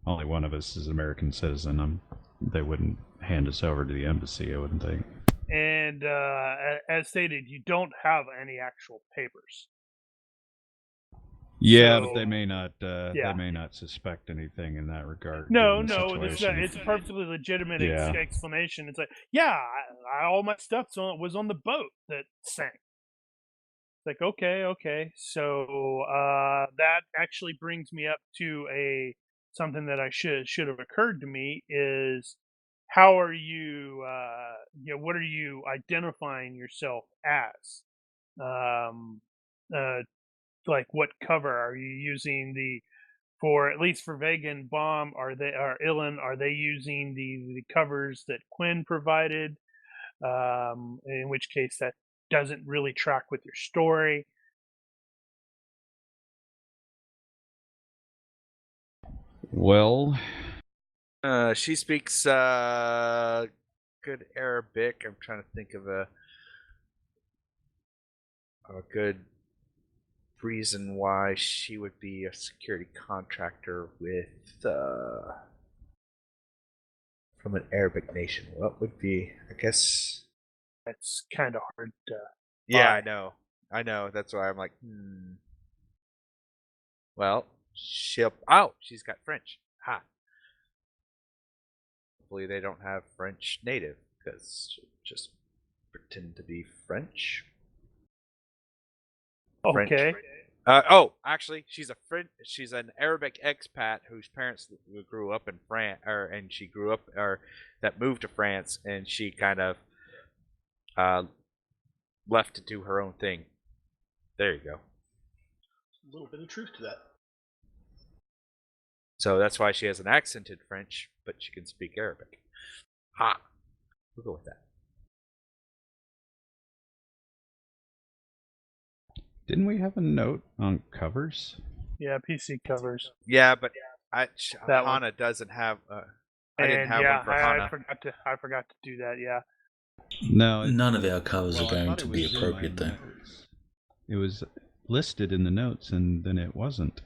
only one of us is an American citizen. They wouldn't hand us over to the embassy, I wouldn't think. And as stated, you don't have any actual papers. Yeah, So- but they may not. Yeah. They may not suspect anything in that regard. No, given the situation. it's a perfectly legitimate Yeah. explanation. It's like, yeah, all my stuff was on the boat that sank. It's like, okay. So that actually brings me up to something that I should have occurred to me is how are you, what are you identifying yourself as? Um, like what cover are you using for at least for Vega and Bomb, are Ilan, are they using the covers that Quinn provided? In which case that doesn't really track with your story. Well, She speaks good Arabic. I'm trying to think of a good reason why she would be a security contractor with from an Arabic nation. What would be? I guess. That's kind of hard to. Yeah, Why? I know. That's why I'm like, Well, she's got French. Ha. Hopefully they don't have French native, because she'll just pretend to be French. Okay. Actually, she's an Arabic expat whose parents grew up in France, and she grew up, that moved to France, and she kind of left to do her own thing. There you go. A little bit of truth to that. So that's why she has an accented French, but she can speak Arabic. Ha! We'll go with that. didn't we have a note on covers? Yeah, PC covers. Yeah, but That one. Hana doesn't have. I didn't have yeah, one for Hana. I forgot to do that. Yeah. No. None of our covers well, are going I thought to it be was in my appropriate, though. notes. It was listed in the notes, and then it wasn't.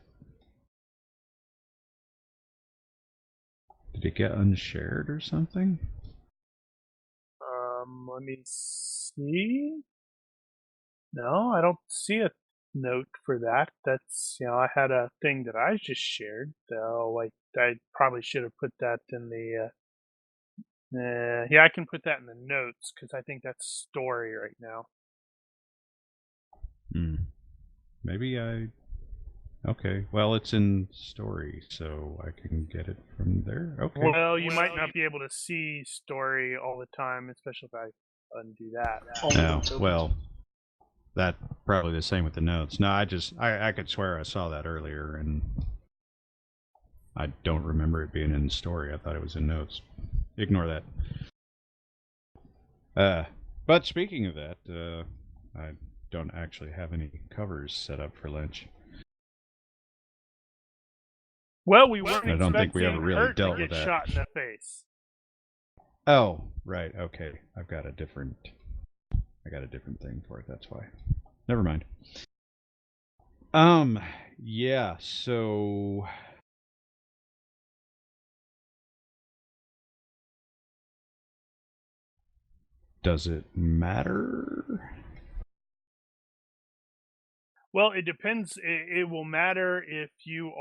Did it get unshared or something? Let me see. No, I don't see a note for that. That's I had a thing that I just shared. So I probably should have put that in the. Yeah, I can put that in the notes because I think that's story right now. Maybe I. Okay, well, it's in story, so I can get it from there. Okay. Well, you might not be able to see story all the time, especially if I undo that. No, well, that probably the same with the notes. No, I could swear I saw that earlier, and I don't remember it being in the story. I thought it was in notes. Ignore that. But speaking of that, I don't actually have any covers set up for Lynch. Well, we weren't I don't think we ever expecting really her dealt to with get that. shot in the face. Oh, right. Okay, I got a different thing for it. That's why. Never mind. Yeah. So. Does it matter? Well, it depends. It will matter if you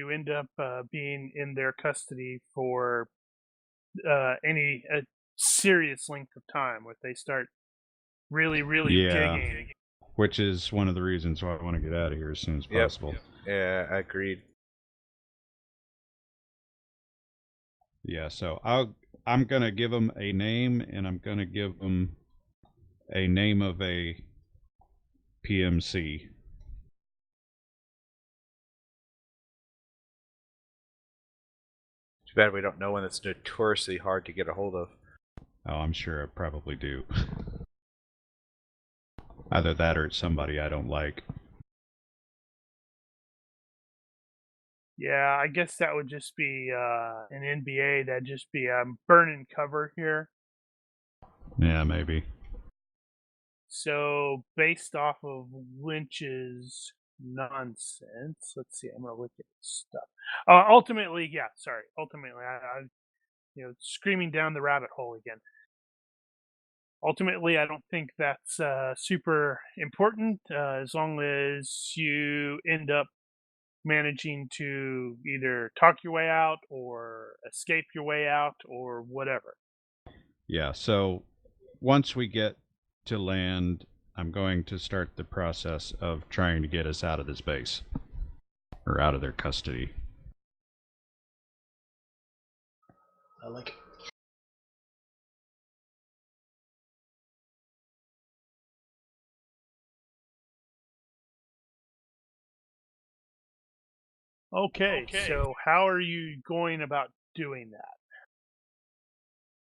end up being in their custody for any serious length of time. If they start really Yeah. digging. Which is one of the reasons why I want to get out of here as soon as possible. Yeah, I agreed. Yeah, so I'm gonna give them a name, and I'm gonna give them a name of a PMC. Too bad we don't know one that's notoriously hard to get a hold of. Oh, I'm sure I probably do. Either that or it's somebody I don't like. Yeah, I guess that would just be an NBA. That'd just be burning cover here. Yeah, maybe. So based off of Lynch's nonsense, let's see. I'm gonna look at his stuff. Ultimately, I screaming down the rabbit hole again. Ultimately, I don't think that's super important as long as you end up managing to either talk your way out or escape your way out or whatever. Yeah, so once we get to land, I'm going to start the process of trying to get us out of this base. Or out of their custody. I like it. Okay, so how are you going about doing that?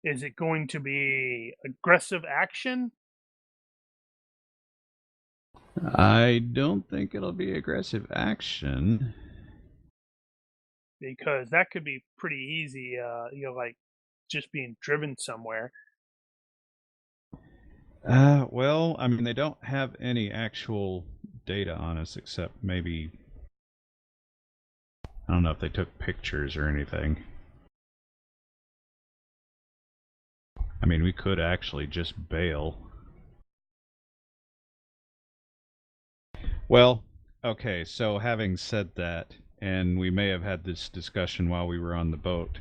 Is it going to be aggressive action? I don't think it'll be aggressive action. Because that could be pretty easy, like just being driven somewhere. Well, I mean, they don't have any actual data on us except maybe... I don't know if they took pictures or anything. I mean, we could actually just bail. Well, okay, so having said that, and we may have had this discussion while we were on the boat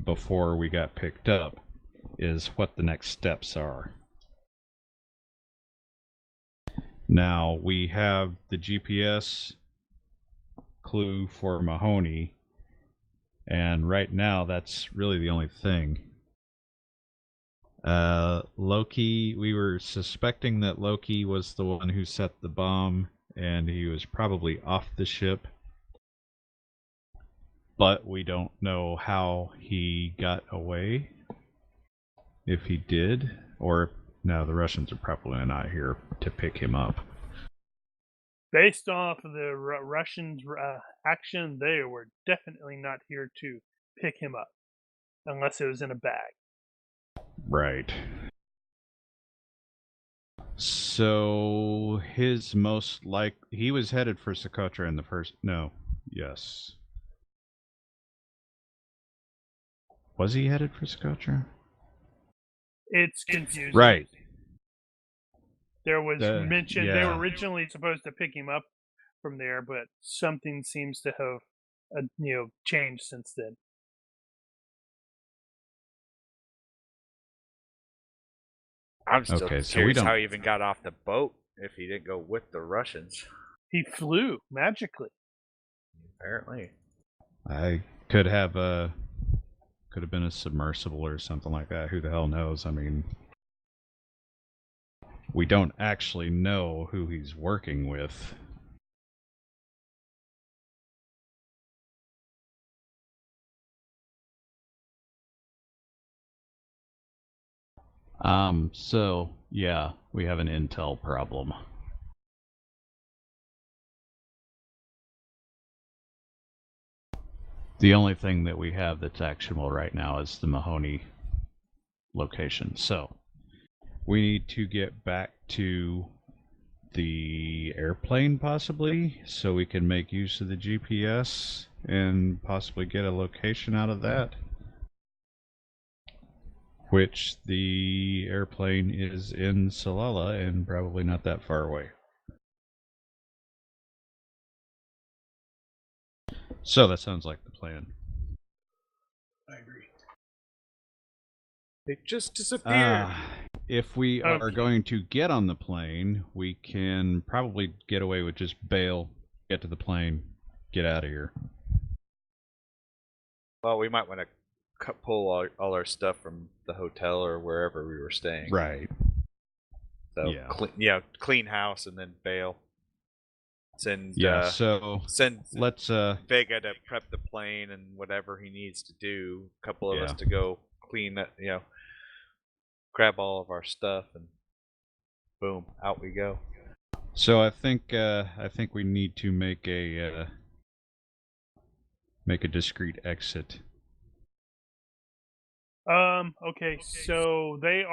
before we got picked up, is what the next steps are. Now, we have the GPS clue for Mahoney, and right now that's really the only thing. Loki, we were suspecting that Loki was the one who set the bomb, and he was probably off the ship. But we don't know how he got away. If he did, or no, the Russians are probably not here to pick him up. Based off of the Russians' action, they were definitely not here to pick him up, unless it was in a bag. Right. So his most he was headed for Socotra in the first. No, yes. Was he headed for Socotra? It's confusing. Right. There was mention they were yeah. originally supposed to pick him up from there, but something seems to have changed since then. I'm still Okay, so curious we don't... how he even got off the boat if he didn't go with the Russians. He flew magically. Apparently. I could have been a submersible or something like that. Who the hell knows? I mean, we don't actually know who he's working with. So, yeah, we have an intel problem. The only thing that we have that's actionable right now is the Mahoney location. So, we need to get back to the airplane possibly, so we can make use of the GPS and possibly get a location out of that. Which the airplane is in Salala and probably not that far away. So that sounds like the plan. I agree. They just disappeared. If we are Okay. going to get on the plane, we can probably get away with just bail, get to the plane, get out of here. Well, we might want to pull all our stuff from the hotel or wherever we were staying. Right. So Yeah. clean house and then bail. Send So send let's Vega to prep the plane and whatever he needs to do. A couple of us to go clean that, grab all of our stuff and boom, out we go. So I think we need to make a discreet exit. Okay, so they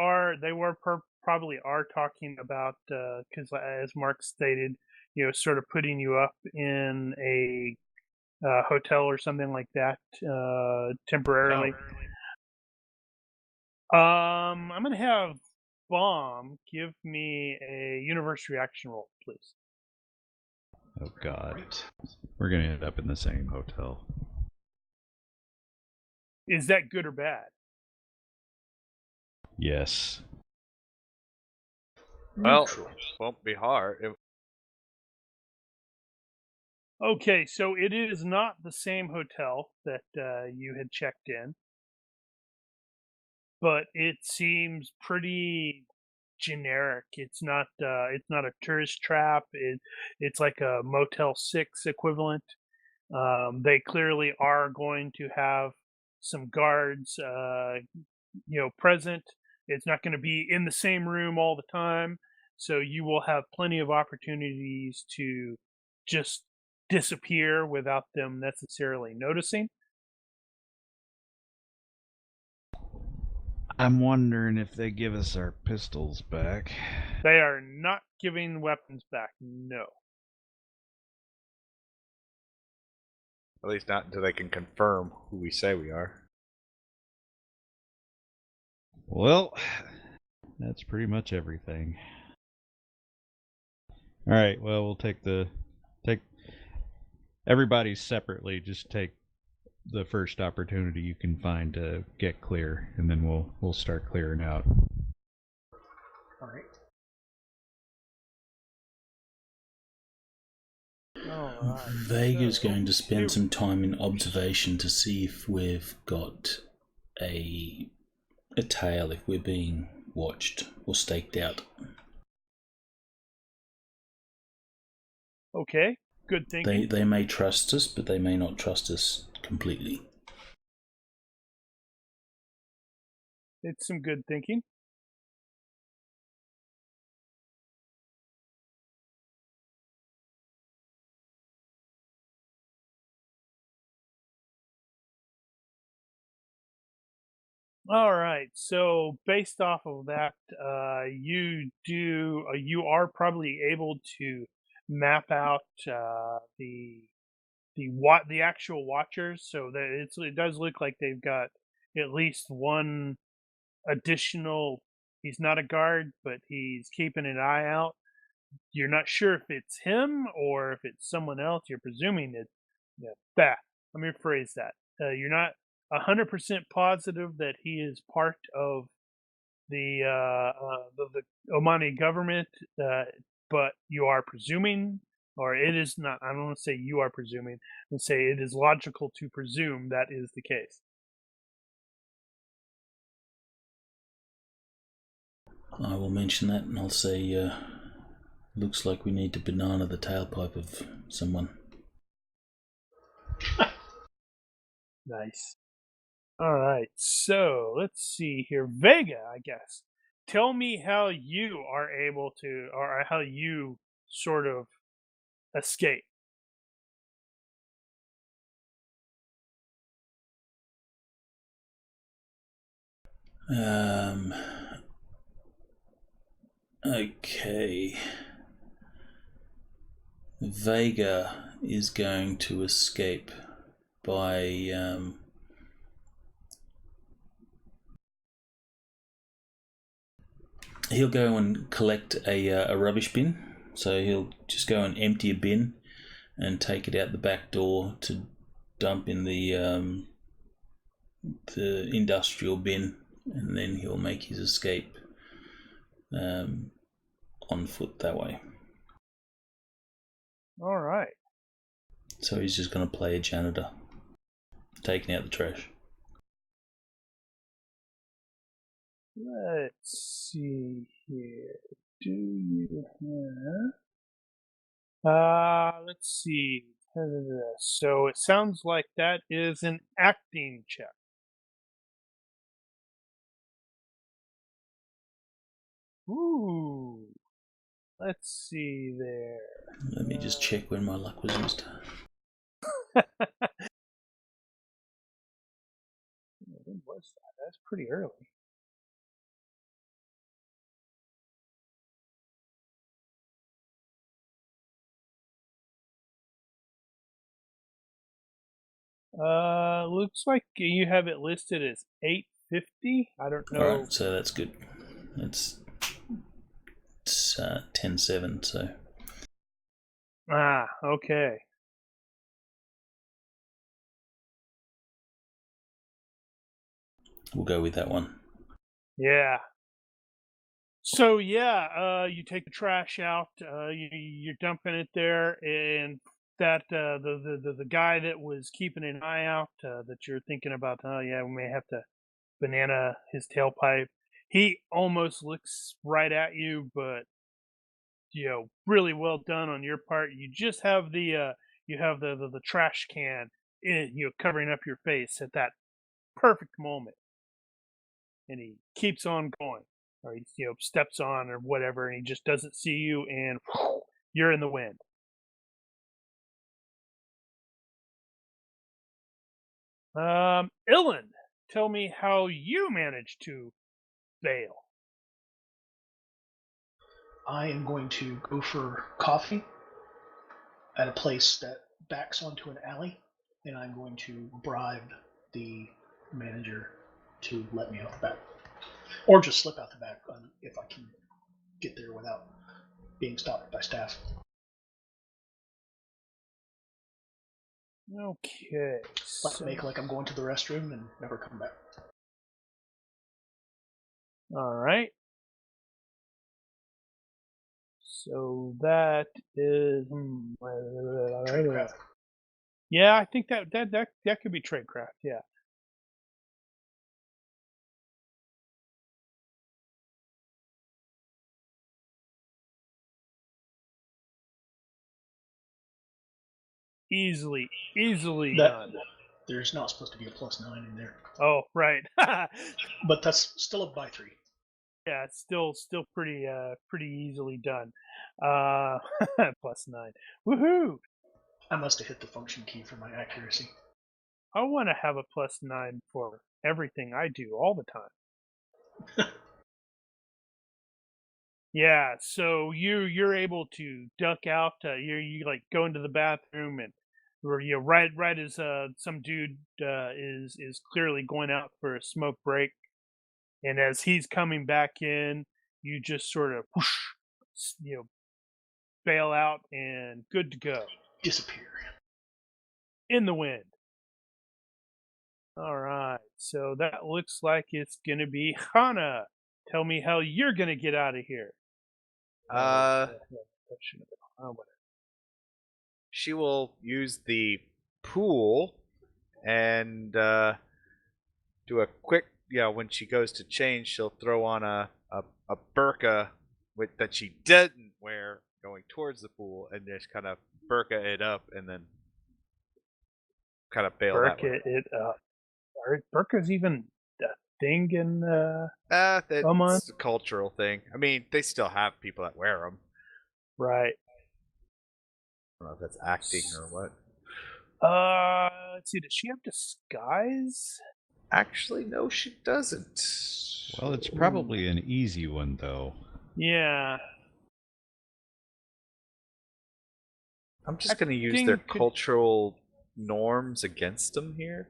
probably are talking about, because as Mark stated, sort of putting you up in a hotel or something like that temporarily. I'm gonna have Bomb give me a universe reaction roll, please. Oh God, we're gonna end up in the same hotel. Is that good or bad? Yes. Well, won't be hard. Okay, so it is not the same hotel that you had checked in, but it seems pretty generic. It's not a tourist trap. It's like a Motel 6 equivalent. They clearly are going to have some guards present. It's not going to be in the same room all the time, so you will have plenty of opportunities to just disappear without them necessarily noticing. I'm wondering if they give us our pistols back. They are not giving weapons back, no. At least not until they can confirm who we say we are. Well, that's pretty much everything. All right. Well, we'll take everybody separately. Just take the first opportunity you can find to get clear, and then we'll start clearing out. All right. Vega's going to spend some time in observation to see if we've got a tail, if we're being watched or staked out. Okay, good thinking. They may trust us, but they may not trust us completely. It's some good thinking. All right. So based off of that, you are probably able to map out the actual watchers. So that it does look like they've got at least one additional. He's not a guard, but he's keeping an eye out. You're not sure if it's him or if it's someone else. You're presuming it's that. Let me rephrase that. You're not 100% positive that he is part of the Omani government, but you are presuming, or it is not. I don't want to say you are presuming, and say it is logical to presume that is the case. I will mention that, and I'll say, looks like we need to banana the tailpipe of someone. Nice. All right, so let's see here. Vega, I guess. tell me how you are able to, or how you sort of escape. Okay. Vega is going to escape by he'll go and collect a rubbish bin. So he'll just go and empty a bin and take it out the back door to dump in the industrial bin, and then he'll make his escape on foot that way. All right. So he's just going to play a janitor, taking out the trash. Let's see here. Do you have? Let's see. So it sounds like that is an acting check. Ooh. Let's see there. Let me just check when my luck was used. When was that? That's pretty early. Looks like you have it listed as 850. I don't know. Alright, so that's good. It's 10-7, so. Okay. We'll go with that one. Yeah. So yeah, you take the trash out. You're dumping it there, and that the guy that was keeping an eye out, that you're thinking about. Oh yeah, we may have to banana his tailpipe. He almost looks right at you, but really well done on your part. You just have the trash can covering up your face at that perfect moment, and he keeps on going, or he steps on or whatever, and he just doesn't see you, and you're in the wind. Ilan, tell me how you managed to bail. I am going to go for coffee at a place that backs onto an alley, and I'm going to bribe the manager to let me out the back. Or just slip out the back if I can get there without being stopped by staff. Okay. Make like I'm going to the restroom and never come back. All right. So that is Tradecraft. Yeah, I think that could be tradecraft. Yeah. Easily done. There's not supposed to be a +9 in there. Oh, right. But that's still a by 3. Yeah, it's still pretty easily done. +9. Woohoo! I must have hit the function key for my accuracy. I want to have a +9 for everything I do all the time. Yeah, so you're able to duck out. You like go into the bathroom, and right as some dude is clearly going out for a smoke break, and as he's coming back in, you just sort of whoosh, bail out and good to go. Disappear. In the wind. All right, so that looks like it's gonna be Hana. Tell me how you're gonna get out of here. She will use the pool and do a quick. When she goes to change, she'll throw on a burqa that she didn't wear going towards the pool, and just kind of burqa it up, and then kind of bail that way. Burqa it up. Burqa's even thing in Oman? That's a cultural thing. I mean, they still have people that wear them. Right. I don't know if that's acting or what. Let's see. Does she have disguise? Actually, no, she doesn't. Well, it's probably an easy one, though. Yeah. I'm just going to use their cultural norms against them here.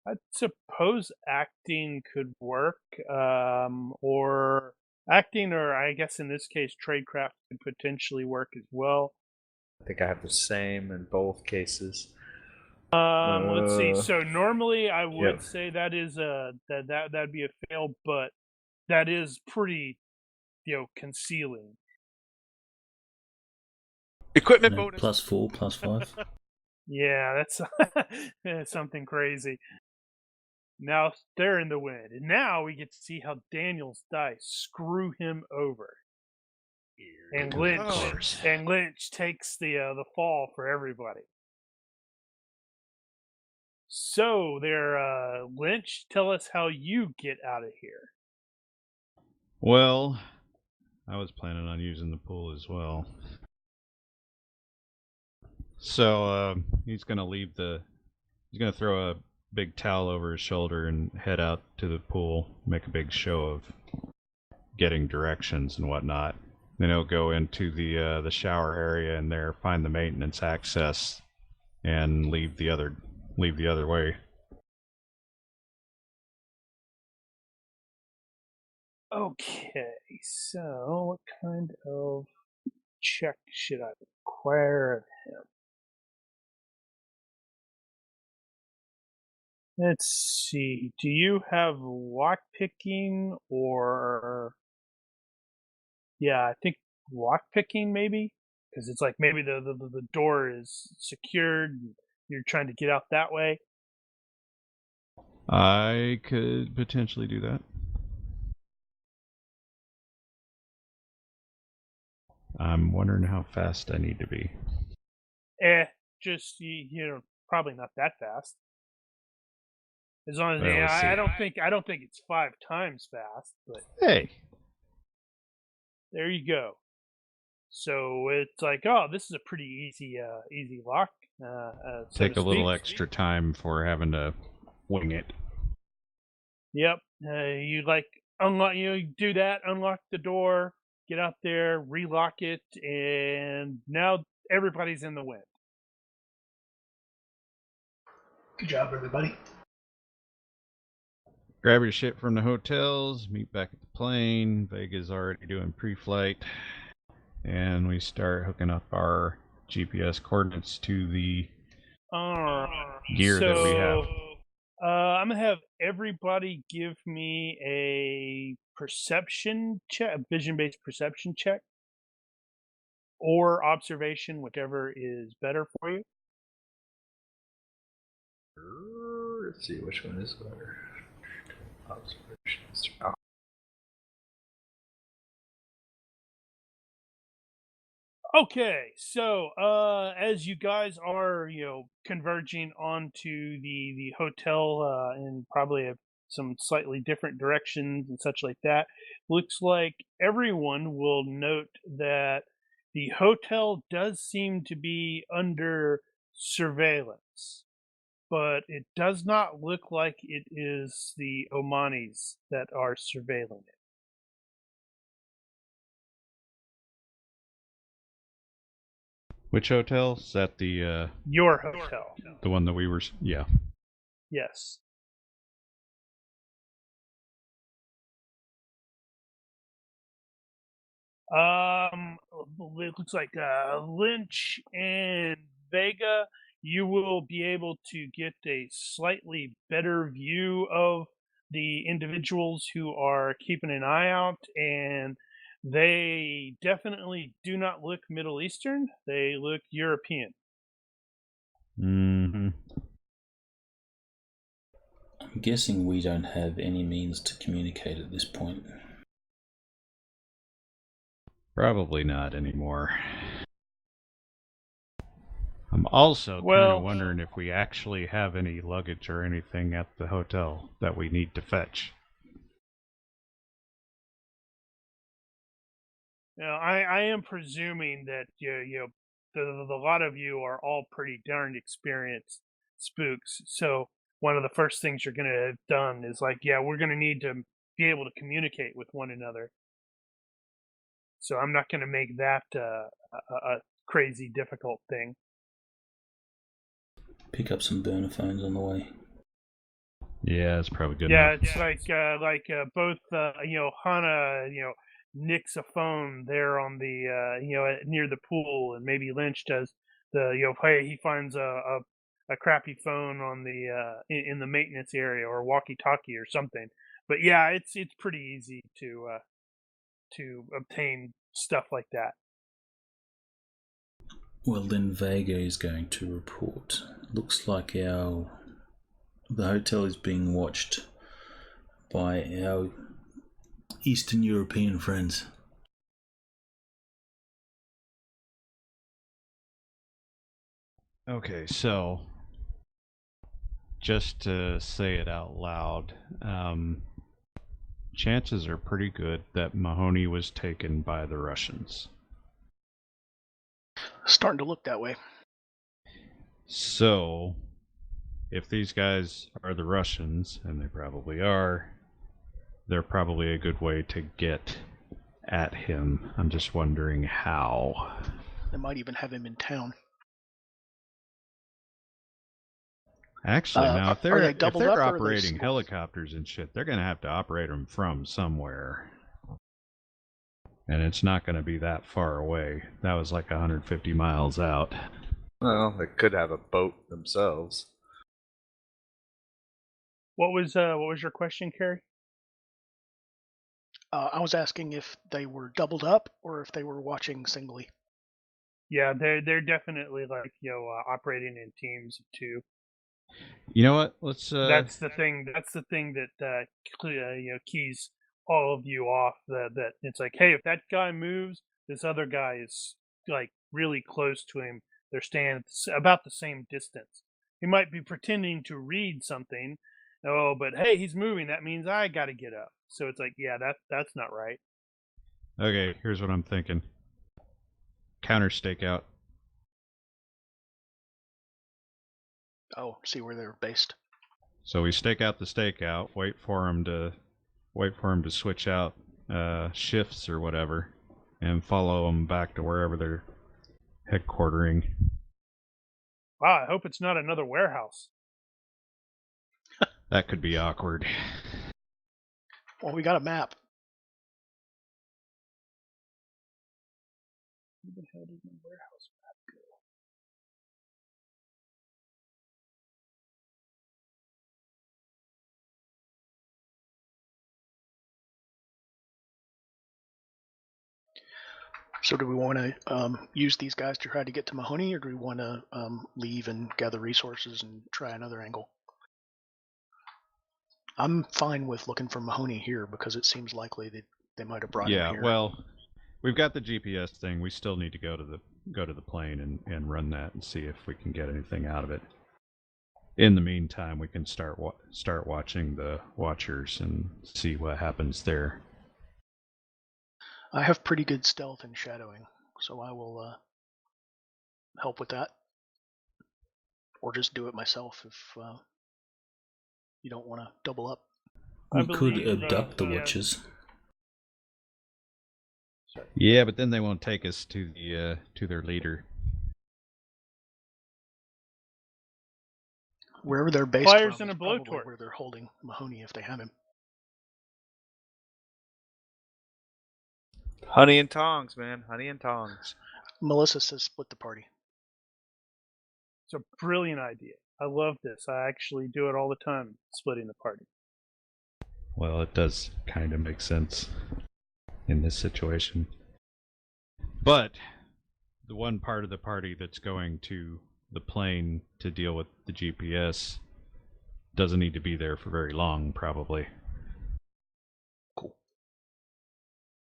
I suppose acting could work, or acting, or I guess in this case, tradecraft could potentially work as well. I think I have the same in both cases. Let's see. So normally I would Yep. say that is that'd be a fail, but that is pretty, concealing. Equipment No, bonus. +4, +5. Yeah, that's something crazy. Now they're in the wind, and now we get to see how Daniel's dice screw him over, and Lynch takes the fall for everybody. So there, Lynch, tell us how you get out of here. Well, I was planning on using the pool as well. So he's gonna he's gonna throw a big towel over his shoulder and head out to the pool, make a big show of getting directions and whatnot. Then he'll go into the shower area and there find the maintenance access and leave the other way. Okay, so what kind of check should I require of him? Let's see. Do you have lockpicking or? Yeah, I think lockpicking maybe, because it's like maybe the door is secured. And you're trying to get out that way. I could potentially do that. I'm wondering how fast I need to be. Just probably not that fast. As long as Well, let's see. I don't think it's 5 times fast, but Hey, there you go. So it's like, oh, this is a pretty easy lock. So take to a little speak. extra time for having to wing it. Yep. You unlock. You do that. Unlock the door. Get out there. Relock it, and now everybody's in the wind. Good job, everybody. Grab your shit from the hotels, meet back at the plane. Vega's already doing pre-flight. And we start hooking up our GPS coordinates to the gear that we have. I'm going to have everybody give me a perception check, a vision-based perception check, or observation, whichever is better for you. Let's see, which one is better? Observations. Oh. Okay, so as you guys are, converging onto the hotel in probably some slightly different directions and such like that, looks like everyone will note that the hotel does seem to be under surveillance, but it does not look like it is the Omanis that are surveilling it. Which hotel? Is that the Your hotel. the one that we were? Yeah. Yes. It looks like Lynch and Vega, you will be able to get a slightly better view of the individuals who are keeping an eye out, and they definitely do not look Middle Eastern. They look European. Mm-hmm. I'm guessing we don't have any means to communicate at this point. Probably not anymore. I'm also kind Well- of wondering if we actually have any luggage or anything at the hotel that we need to fetch. I am presuming that a lot of you are all pretty darn experienced spooks. So one of the first things you're going to have done is like, yeah, we're going to need to be able to communicate with one another. So I'm not going to make that a crazy difficult thing. Pick up some burner phones on the way. Yeah, it's probably good Yeah, enough. it's both Hana nicks a phone there on the near the pool, and maybe Lynch does hey, he finds a crappy phone on the in the maintenance area, or walkie-talkie or something. But yeah, it's pretty easy to obtain stuff like that. Well, then Vega is going to report. Looks like the hotel is being watched by our Eastern European friends. Okay, so just to say it out loud, chances are pretty good that Mahoney was taken by the Russians. Starting to look that way. So, if these guys are the Russians, and they probably are, they're probably a good way to get at him. I'm just wondering how. They might even have him in town. Actually, now if are they they're doubled up, or are they operating split? helicopters and shit, they're gonna have to operate them from somewhere, and it's not gonna be that far away. That was like 150 miles out. Well, they could have a boat themselves. What was your question, Carrie? I was asking if they were doubled up or if they were watching singly. Yeah, they're definitely like operating in teams of two. You know what? Let's. That's the thing. That's the thing that keys all of you off. That it's like, hey, if that guy moves, this other guy is like really close to him. They're staying about the same distance. He might be pretending to read something. Oh, but hey, he's moving. That means I got to get up. So it's like, yeah, that's not right. Okay, here's what I'm thinking. Counter stakeout. Oh, see where they're based. So we stake out the stakeout. Wait for him to switch out shifts or whatever, and follow them back to wherever they're headquartering. Wow, I hope it's not another warehouse. That could be awkward. Well, we got a map. Where the hell did my warehouse map go? So do we want to use these guys to try to get to Mahoney, or do we want to leave and gather resources and try another angle? I'm fine with looking for Mahoney here because it seems likely that they might have brought him here. Yeah, well, we've got the GPS thing. We still need to go to the plane and run that and see if we can get anything out of it. In the meantime, we can start watching the Watchers and see what happens there. I have pretty good stealth and shadowing, so I will help with that. Or just do it myself if you don't want to double up. We could abduct the Watchers. Yeah, but then they won't take us to their leader. Wherever they're based Fires from and is a probably blowtorch. where they're holding Mahoney if they have him. Honey and tongs, man. Honey and tongs. Melissa says split the party. It's a brilliant idea. I love this. I actually do it all the time, splitting the party. Well, it does kind of make sense in this situation. But the one part of the party that's going to the plane to deal with the GPS doesn't need to be there for very long, probably. Cool.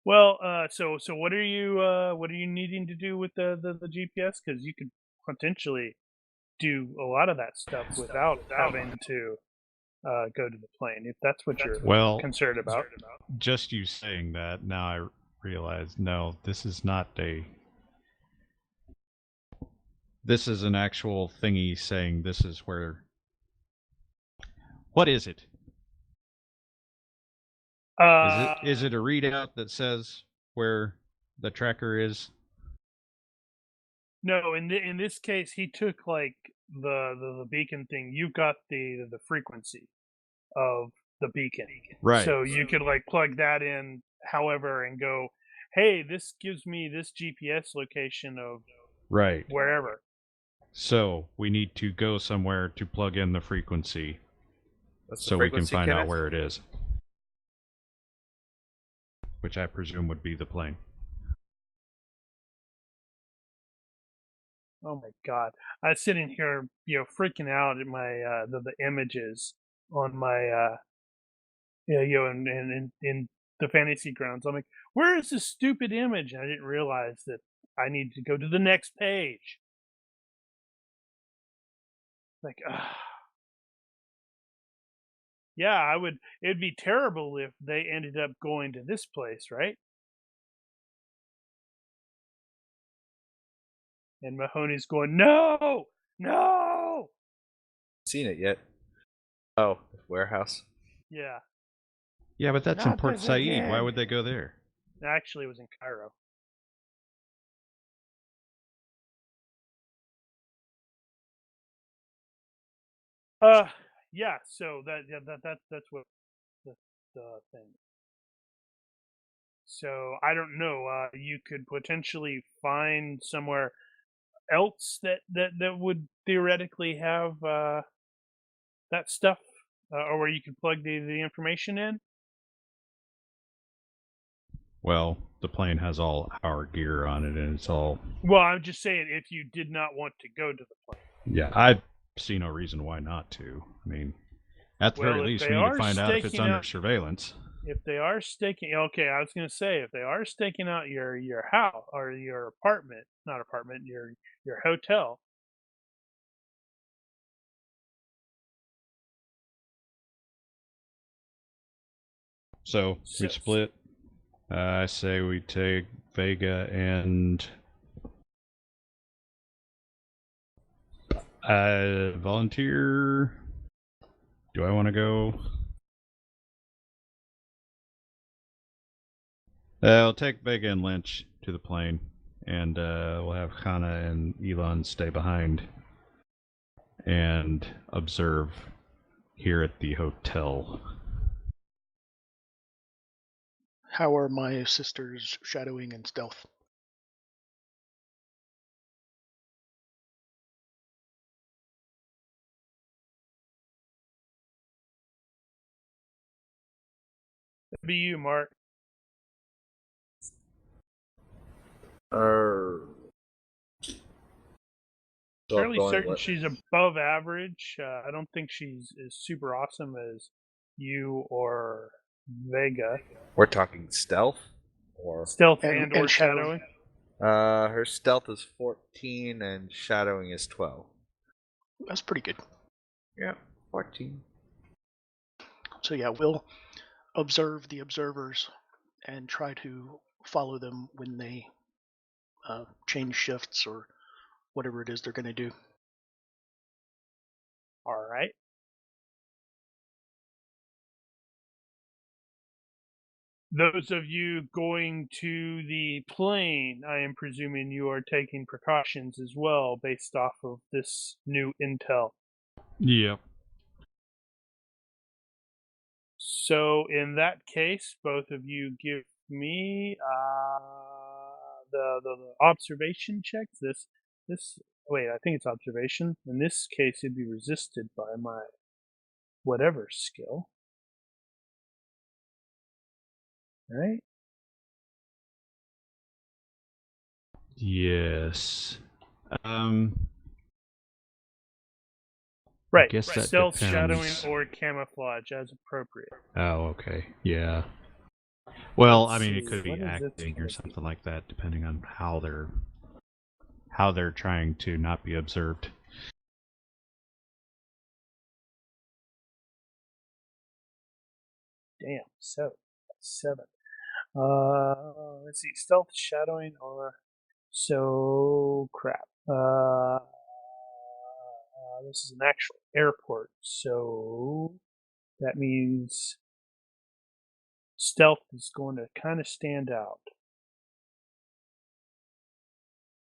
Well, so what are you needing to do with the GPS? Because you could potentially do a lot of that stuff without having to go to the plane, if that's what you're concerned about. Just you saying that, now I realize, no, this is not a... This is an actual thingy saying this is where... What is it? Is it a readout that says where the tracker is? No, in this case, he took like the beacon thing. You've got the frequency of the beacon, right? So you could like plug that in, however, and go, hey, this gives me this GPS location of wherever. So we need to go somewhere to plug in the frequency, so we can find out where it is. Which I presume would be the plane. Oh my god! I was sitting here, freaking out at my the images on my in the fantasy grounds. I'm like, where is this stupid image? And I didn't realize that I need to go to the next page. Like, yeah, it'd be terrible if they ended up going to this place, right? And Mahoney's going, no! Seen it yet? Oh, warehouse. Yeah. Yeah, but that's in Port Said. Why would they go there? Actually, it was in Cairo. Yeah. So that's what the thing. So I don't know. You could potentially find somewhere else that would theoretically have that stuff, or where you could plug the information in. Well, the plane has all our gear on it, and it's all... Well, I'm just saying, if you did not want to go to the plane. Yeah, I see no reason why not to. I mean, at the very least, we need to find out if it's under surveillance. If they are staking... Okay, I was going to say, if they are staking out your house, or your apartment, not apartment, your hotel... So, we split. I say we take Vega and volunteer. Do I want to go? I'll take Vega and Lynch to the plane, and we'll have Hana and Elon stay behind and observe here at the hotel. How are my sisters shadowing and stealth? That'd be you, Mark. Fairly certain she's above average. I don't think she's as super awesome as you or Vega. We're talking stealth, or stealth and or shadowing. Her stealth is 14 and shadowing is 12. That's pretty good. Yeah, 14. So yeah, we'll observe the observers and try to follow them when they change shifts or whatever it is they're going to do. All right. Those of you going to the plane, I am presuming you are taking precautions as well based off of this new intel. Yeah. So in that case, both of you give me the observation checks. This wait, I think it's observation. In this case, it'd be resisted by my whatever skill. Right? Yes. Right. Guess that stealth, depends. shadowing, or camouflage as appropriate. Oh, okay. Yeah. Well, I mean, it could be acting or something like that, depending on how how they're trying to not be observed. Damn, seven. Let's see, stealth, shadowing, or so crap. This is an actual airport, so that means stealth is going to kind of stand out.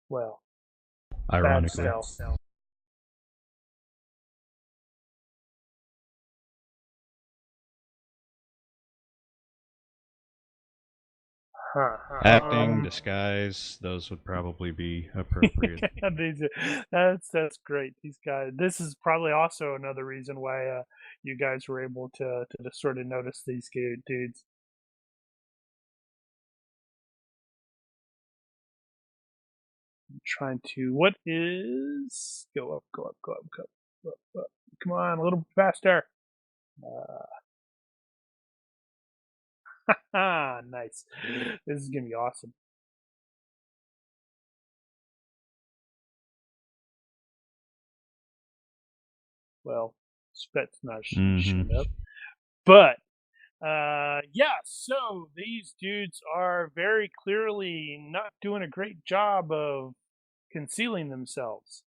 Well, Ironically. bad stealth. Acting, disguise, those would probably be appropriate. That's great. These guys. This is probably also another reason why you guys were able to sort of notice these dudes. I'm trying to. What is? Go up. Come on, a little faster. Nice. This is gonna be awesome. Well, Spetsnaz showed up, but yeah. So these dudes are very clearly not doing a great job of concealing themselves.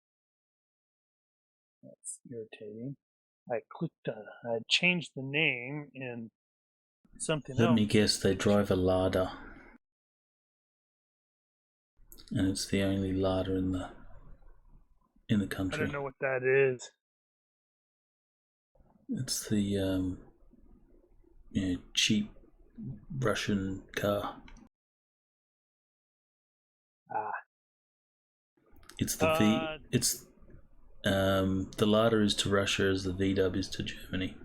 That's irritating. I changed the name and something else. Let me guess, they drive a Lada. And it's the only Lada in the country. I don't know what that is. It's the cheap Russian car. It's the the Lada is to Russia as the VW is to Germany.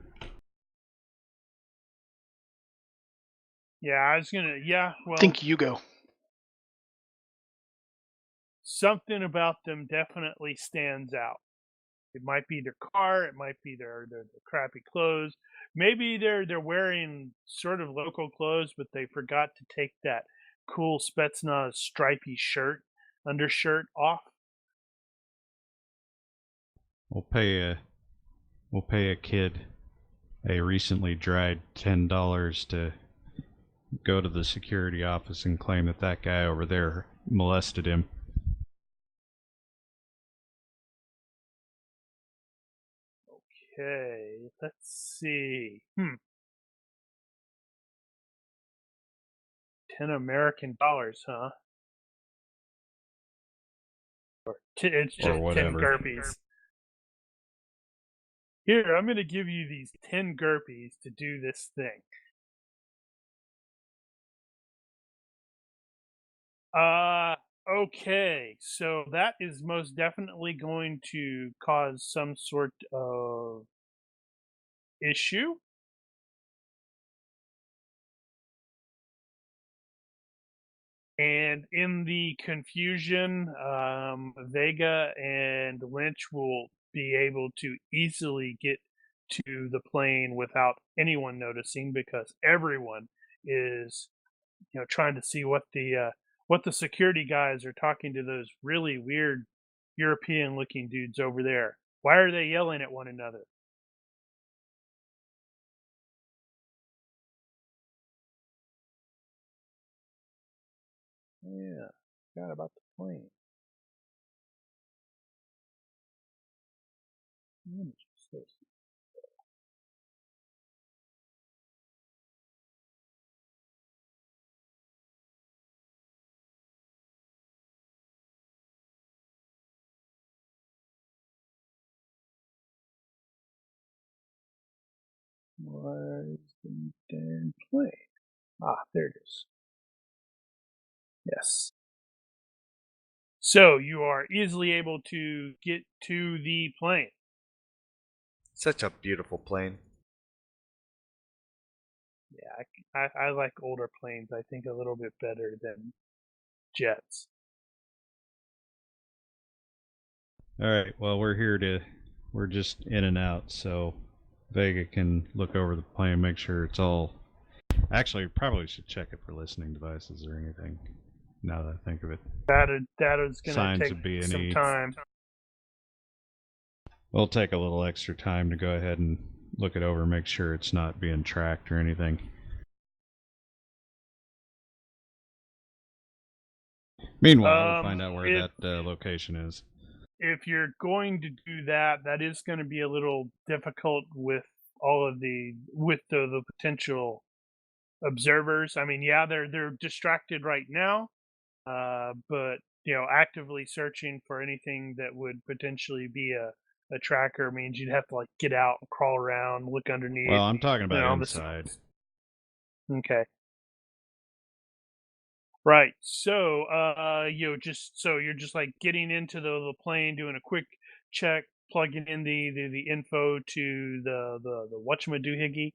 Yeah, I was gonna. Yeah, well, I think you go. Something about them definitely stands out. It might be their car. It might be their crappy clothes. Maybe they're wearing sort of local clothes, but they forgot to take that cool Spetsnaz stripy undershirt off. We'll pay a kid a recently dried $10 to go to the security office and claim that guy over there molested him. Okay, let's see. 10 American dollars, huh? It's just 10 GURPS. Here, I'm going to give you these 10 GURPS to do this thing. Okay, so that is most definitely going to cause some sort of issue. And in the confusion, Vega and Lynch will be able to easily get to the plane without anyone noticing, because everyone is, trying to see what the security guys are talking to those really weird European-looking dudes over there. Why are they yelling at one another? Yeah, forgot about the plane. Where's the damn plane? There it is. Yes. So you are easily able to get to the plane. Such a beautiful plane. Yeah, I like older planes, I think, a little bit better than jets. Alright, well, we're just in and out, so Vega can look over the plane and make sure it's all... Actually, probably should check it for listening devices or anything. Now that I think of it. That is going to Signs take of B&E. some time. We'll take a little extra time to go ahead and look it over, make sure it's not being tracked or anything. Meanwhile, we'll find out where that location is. If you're going to do that, that is going to be a little difficult with all of the potential observers. I mean, yeah, they're distracted right now, but actively searching for anything that would potentially be a tracker means you'd have to like get out and crawl around, look underneath. Well, I'm talking about inside. Okay. Right. So, you're just like getting into the plane, doing a quick check, plugging in the info to the whatchamadoohickey.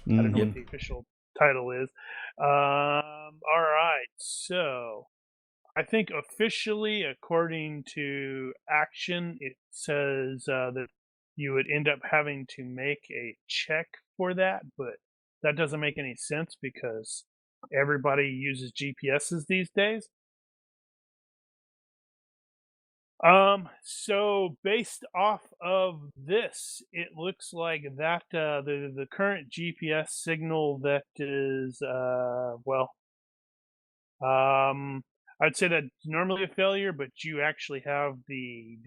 I don't know what the official title is. All right. So, I think officially, according to Action, it says that you would end up having to make a check for that, but that doesn't make any sense because everybody uses GPSs these days. So based off of this, it looks like that the current GPS signal that is I'd say that's normally a failure, but you actually have the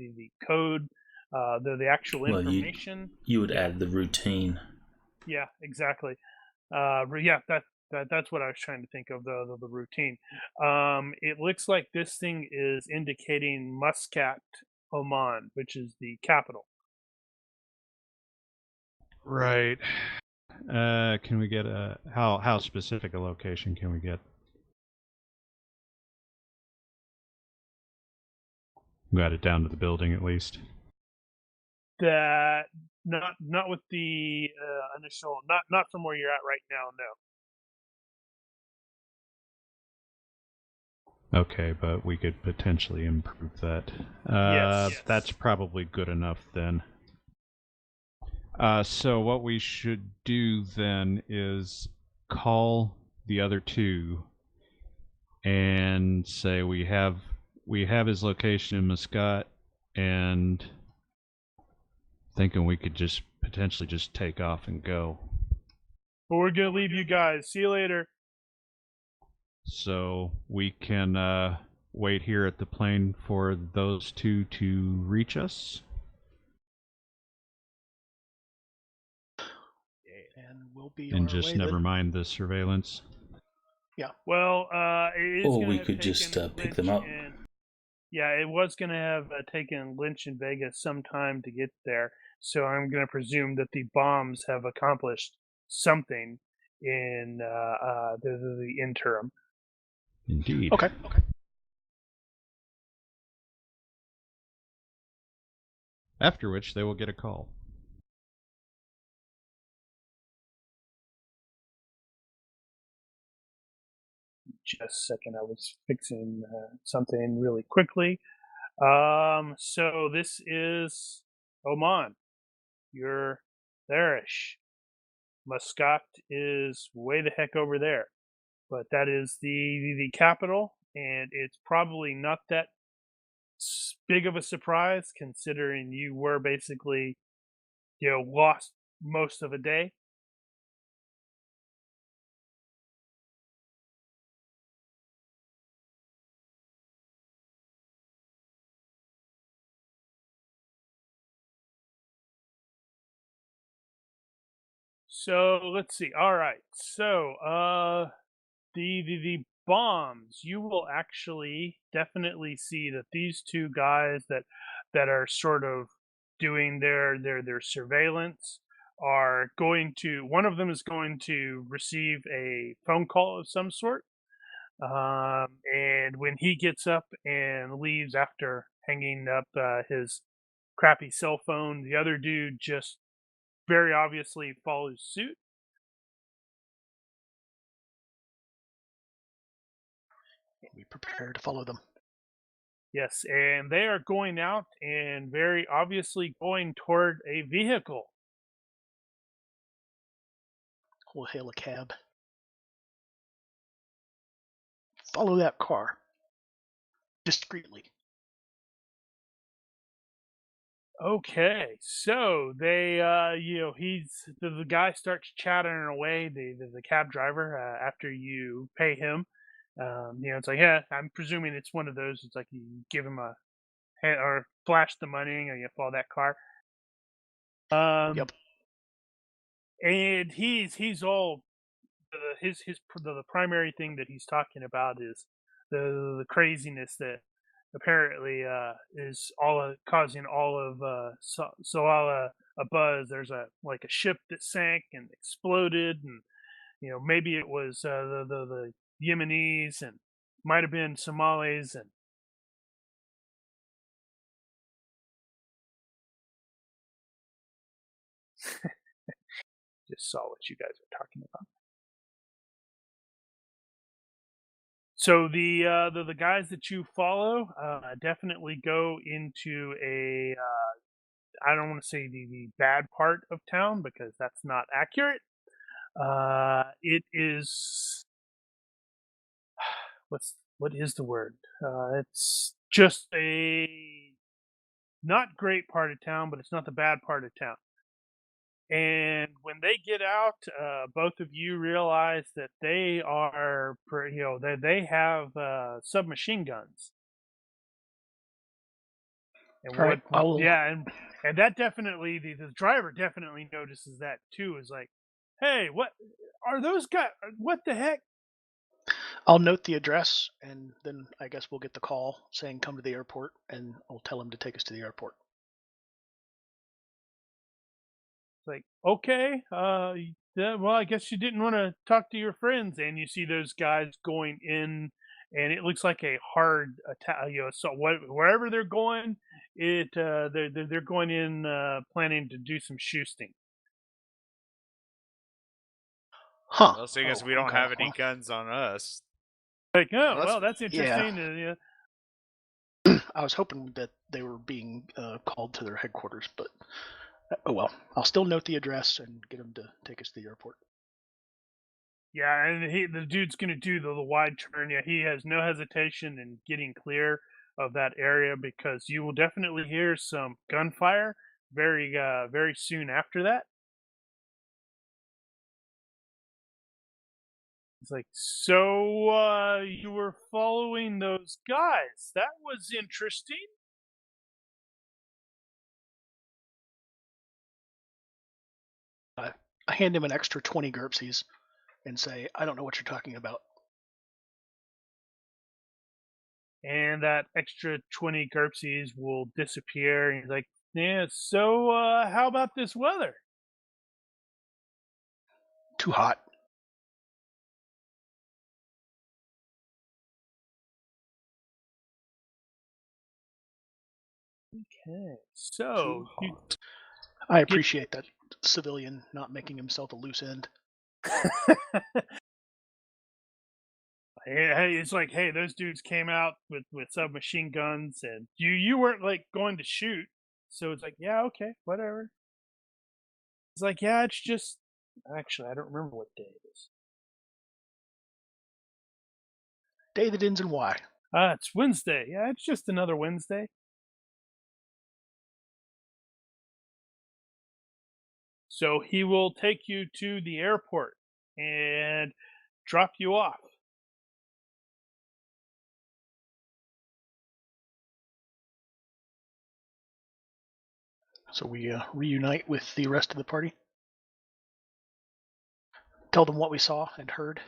code, the actual information. You would add the routine. Yeah, exactly. That's what I was trying to think of, the routine. It looks like this thing is indicating Muscat, Oman, which is the capital. Right. Can we get how specific a location can we get? Got it down to the building at least. That not with the initial, not from where you're at right now. No. Okay, but we could potentially improve that. Yes. That's probably good enough then. So what we should do then is call the other two and say we have his location in Muscat, and thinking we could just potentially just take off and go. But we're gonna leave you guys. See you later. So we can wait here at the plane for those two to reach us. And we'll be and just never mind the surveillance. Yeah. Well, it is Or gonna we have could just taken pick Lynch them up. Yeah, it was going to have taken Lynch and Vegas some time to get there, so I'm going to presume that the bombs have accomplished something in the interim. Indeed. Okay. After which they will get a call. Just a second, I was fixing something really quickly. So this is Oman. You're there-ish. Muscat is way the heck over there. But that is the capital, and it's probably not that big of a surprise considering you were basically, lost most of a day. So let's see. All right. So the bombs, you will actually definitely see that these two guys that are sort of doing their surveillance are going to, one of them is going to receive a phone call of some sort, and when he gets up and leaves after hanging up his crappy cell phone, the other dude just very obviously follows suit. We prepare to follow them. Yes, and they are going out and very obviously going toward a vehicle. We'll hail a cab. follow that car discreetly. Okay, so they, the guy starts chattering away. The cab driver after you pay him, it's like, yeah, I'm presuming it's one of those. It's like you give him a or flash the money and you follow that car. Yep. And he's all the primary thing that he's talking about is the craziness that apparently is all causing all of a buzz. There's a ship that sank and exploded, and maybe it was the Yemenis and might have been Somalis and just saw what you guys are talking about. So the guys that you follow definitely go into a I don't want to say the bad part of town because that's not accurate. It is what is the word? It's just a not great part of town, but it's not the bad part of town. And when they get out, both of you realize that they are, they have submachine guns. And All right, and that definitely the driver definitely notices that too. Is like, hey, what are those guys? What the heck? I'll note the address, and then I guess we'll get the call saying come to the airport, and I'll tell him to take us to the airport. It's like, okay, yeah, well, I guess you didn't want to talk to your friends, and you see those guys going in, and it looks like a hard attack. So wherever they're going, they're going in planning to do some shooting. Huh. Well, seeing as we don't have any guns on us. Like, oh, well, that's interesting. Yeah. I was hoping that they were being called to their headquarters, but oh well. I'll still note the address and get them to take us to the airport. Yeah, and the dude's gonna do the wide turn. Yeah, he has no hesitation in getting clear of that area because you will definitely hear some gunfire very soon after that. It's like, so you were following those guys. That was interesting. I hand him an extra 20 GURPSies and say, I don't know what you're talking about. And that extra 20 GURPSies will disappear. And he's like, yeah, so how about this weather? Too hot. Okay, so I appreciate that civilian not making himself a loose end. Hey, it's like, hey, those dudes came out with submachine guns, and you weren't like going to shoot, so it's like, yeah, okay, whatever. It's like, yeah, it's just actually I don't remember what day it is. Day that ends in Y. It's Wednesday. Yeah, it's just another Wednesday. So he will take you to the airport and drop you off. So we reunite with the rest of the party. Tell them what we saw and heard.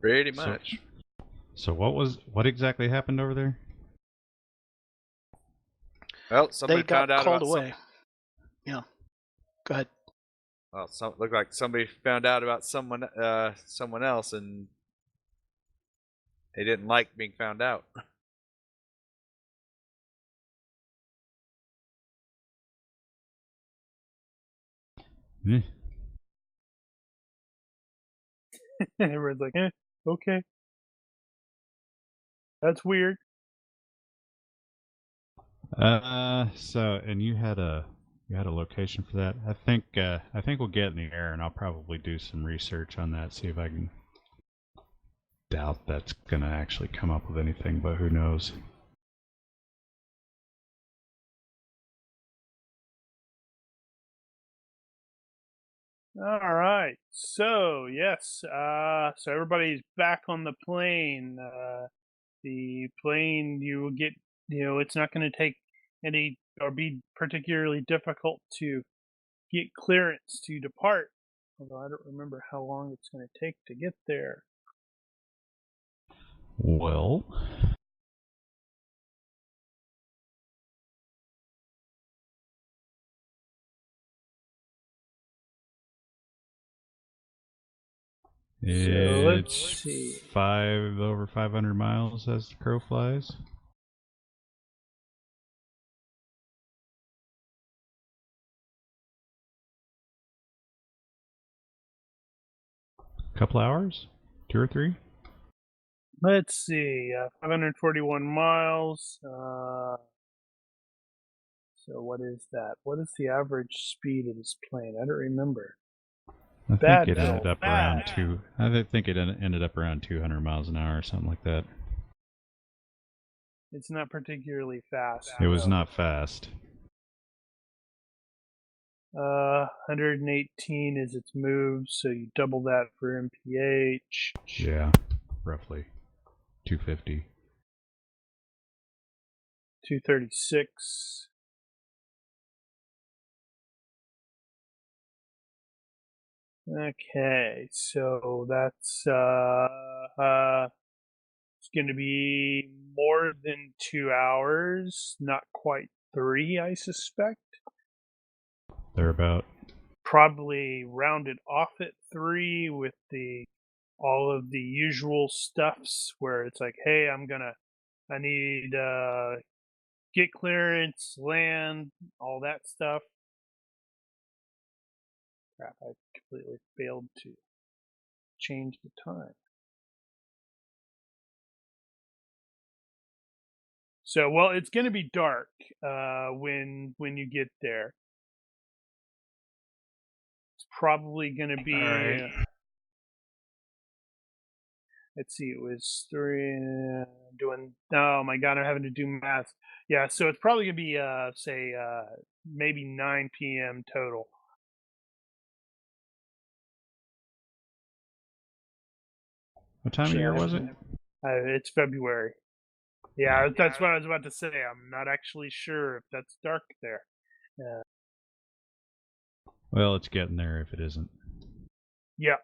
Pretty much. So what exactly happened over there? Well, somebody They got found out called about away. Yeah. Go ahead. Well, looked like somebody found out about someone else, and they didn't like being found out. Eh. Everyone's like, okay. That's weird. So, and you had a You had a location for that? I think we'll get in the air, and I'll probably do some research on that. See if I can. Doubt that's gonna actually come up with anything, but who knows? All right. So yes. So everybody's back on the plane. The plane you will get. It's not going to take any or be particularly difficult to get clearance to depart. Although I don't remember how long it's going to take to get there. Well, So let's it's see. over 500 miles as the crow flies. Couple hours, 2 or 3. Let's see. 541 miles. So what is that? What is the average speed of this plane? I don't remember. I Bad think it ended Bill, up around two. I think it ended up around 200 miles an hour or something like that. It's not particularly fast. It was not fast. 118 is its move, so you double that for MPH. Yeah, roughly 250. 236. Okay, so that's it's going to be more than 2 hours, not quite 3, I suspect. Thereabout. Probably rounded off at 3 with all of the usual stuffs where it's like, hey, I need get clearance, land, all that stuff. Crap, I completely failed to change the time. So, well, it's going to be dark when you get there. It's probably going to be. Right. Let's see, it was 3 doing. Oh my god, I'm having to do math. Yeah, so it's probably going to be say maybe 9 p.m. total. What time of year was it? It's February. Yeah, that's what I was about to say. I'm not actually sure if that's dark there. Well, it's getting there if it isn't. Yeah.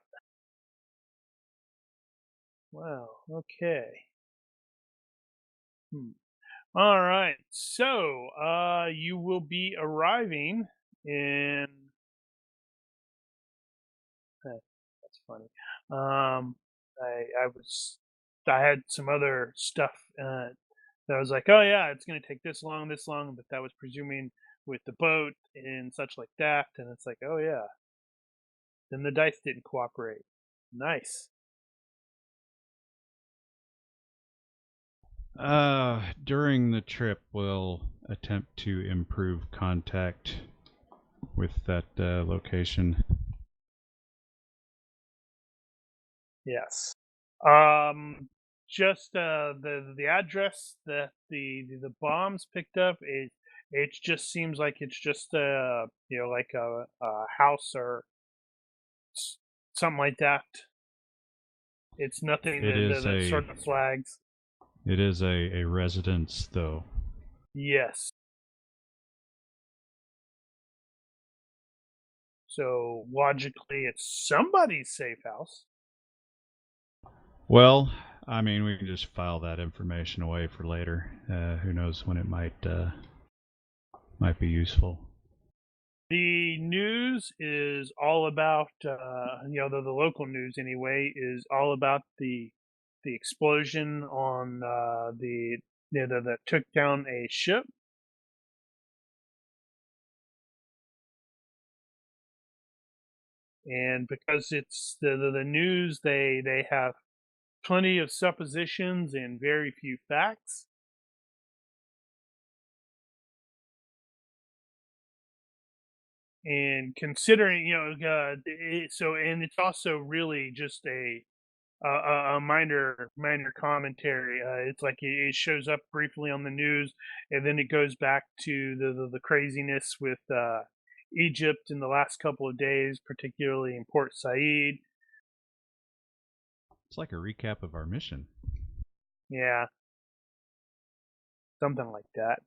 Wow. Okay. All right. So, you will be arriving in. That's funny. I had some other stuff that I was like, oh yeah, it's going to take this long, but that was presuming with the boat and such like that, and it's like, oh yeah. Then the dice didn't cooperate. Nice. During the trip, we'll attempt to improve contact with that location. Yes. Just the address that the bombs picked up is it just seems like it's just like a house or something like that. It's nothing that sort of flags. It is a residence, though. Yes. So logically, it's somebody's safe house. Well, I mean, we can just file that information away for later. Who knows when it might be useful. The news is all about, the local news anyway, is all about the explosion on that took down a ship. And because it's the news, they have plenty of suppositions and very few facts. And considering, and it's also really just a minor commentary. It's like it shows up briefly on the news, and then it goes back to the craziness with Egypt in the last couple of days, particularly in Port Said. It's like a recap of our mission. Yeah, something like that.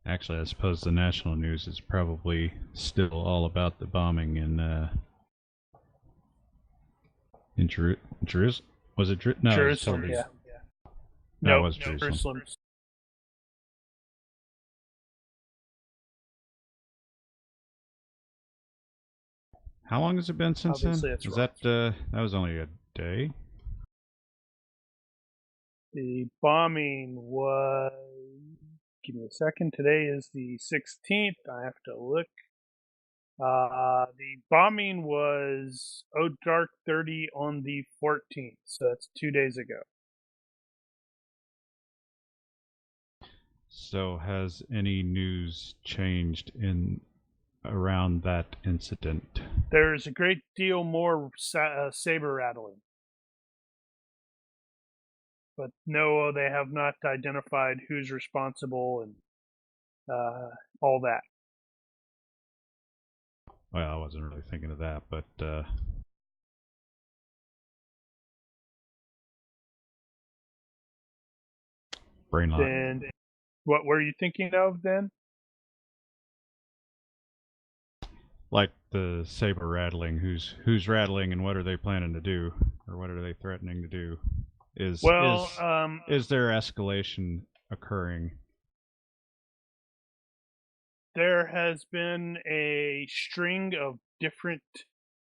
Actually, I suppose the national news is probably still all about the bombing in Jerusalem. Was it no? Jerusalem, it was yeah. No, No, it was Jerusalem. How long has it been since Obviously, then? it's Was wrong. that was only a day? The bombing was. Give me a second. Today is the 16th. I have to look. The bombing was dark 30 on the 14th, so that's 2 days ago. So has any news changed in around that incident? There's a great deal more saber rattling, but no, they have not identified who's responsible and all that. Well, I wasn't really thinking of that, but brain lock. Then, what were you thinking of then? Like the saber rattling, who's rattling and what are they planning to do, or what are they threatening to do? Is there escalation occurring? There has been a string of different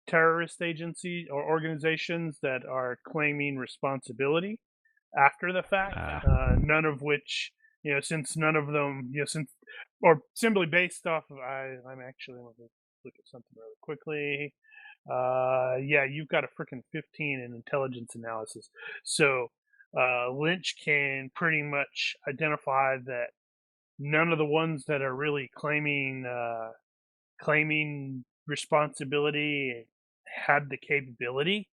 terrorist agencies or organizations that are claiming responsibility after the fact. None of which, since none of them, or simply based off of, I'm actually going to look at something really quickly. Yeah, you've got a freaking 15 in intelligence analysis. So Lynch can pretty much identify that none of the ones that are really claiming responsibility had the capability,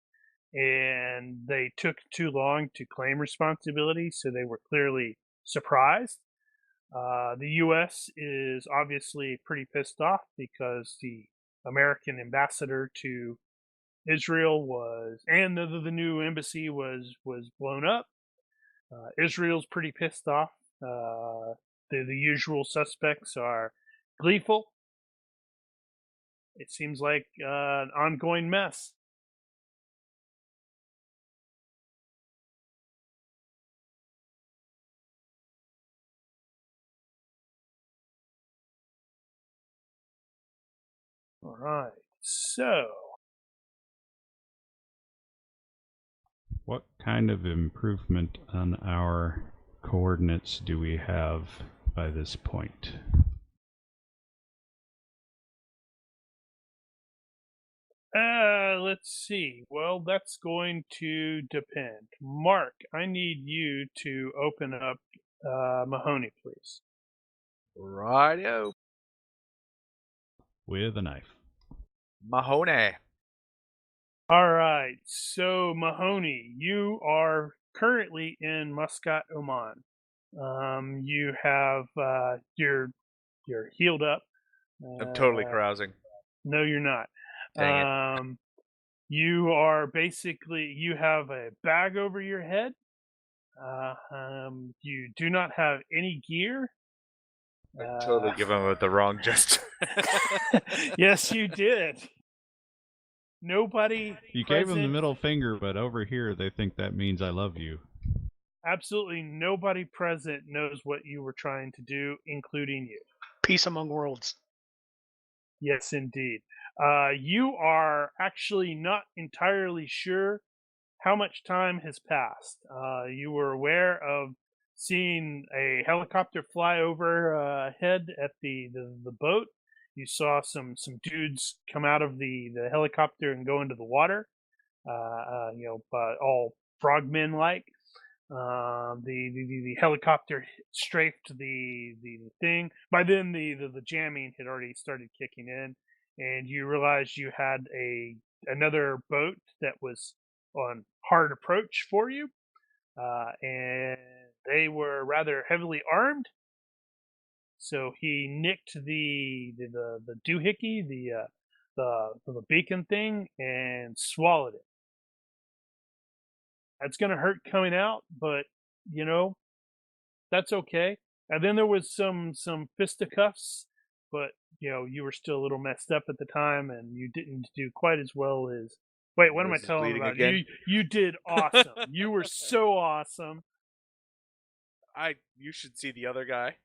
and they took too long to claim responsibility, so they were clearly surprised. The U.S. is obviously pretty pissed off because the American ambassador to Israel and the new embassy was blown up. Israel's pretty pissed off. The usual suspects are gleeful. It seems like an ongoing mess. All right, so what kind of improvement on our coordinates do we have by this point? Let's see. Well, that's going to depend. Mark, I need you to open up Mahoney, please. Righto. With a knife. Mahoney. All right. So, Mahoney, you are currently in Muscat, Oman. You have you're healed up. I'm totally carousing. No, you're not. Dang it. You are you have a bag over your head. You do not have any gear. I totally give him the wrong gesture. Yes, you did. Nobody. You gave him the middle finger, but over here they think that means I love you. Absolutely nobody present knows what you were trying to do, including you. Peace among worlds. Yes, indeed. You are actually not entirely sure how much time has passed. You were aware of seeing a helicopter fly overhead at the boat. You saw some dudes come out of the helicopter and go into the water. all frogmen like. The helicopter strafed the thing. By then, the jamming had already started kicking in, and you realized you had another boat that was on hard approach for you, and they were rather heavily armed. So he nicked the doohickey, the beacon thing, and swallowed it. That's gonna hurt coming out, but you know that's okay. And then there was some fisticuffs, but you were still a little messed up at the time, and you didn't do quite as well as. Wait, what am I Nose is telling bleeding about? again. You did awesome. You were so awesome. You should see the other guy.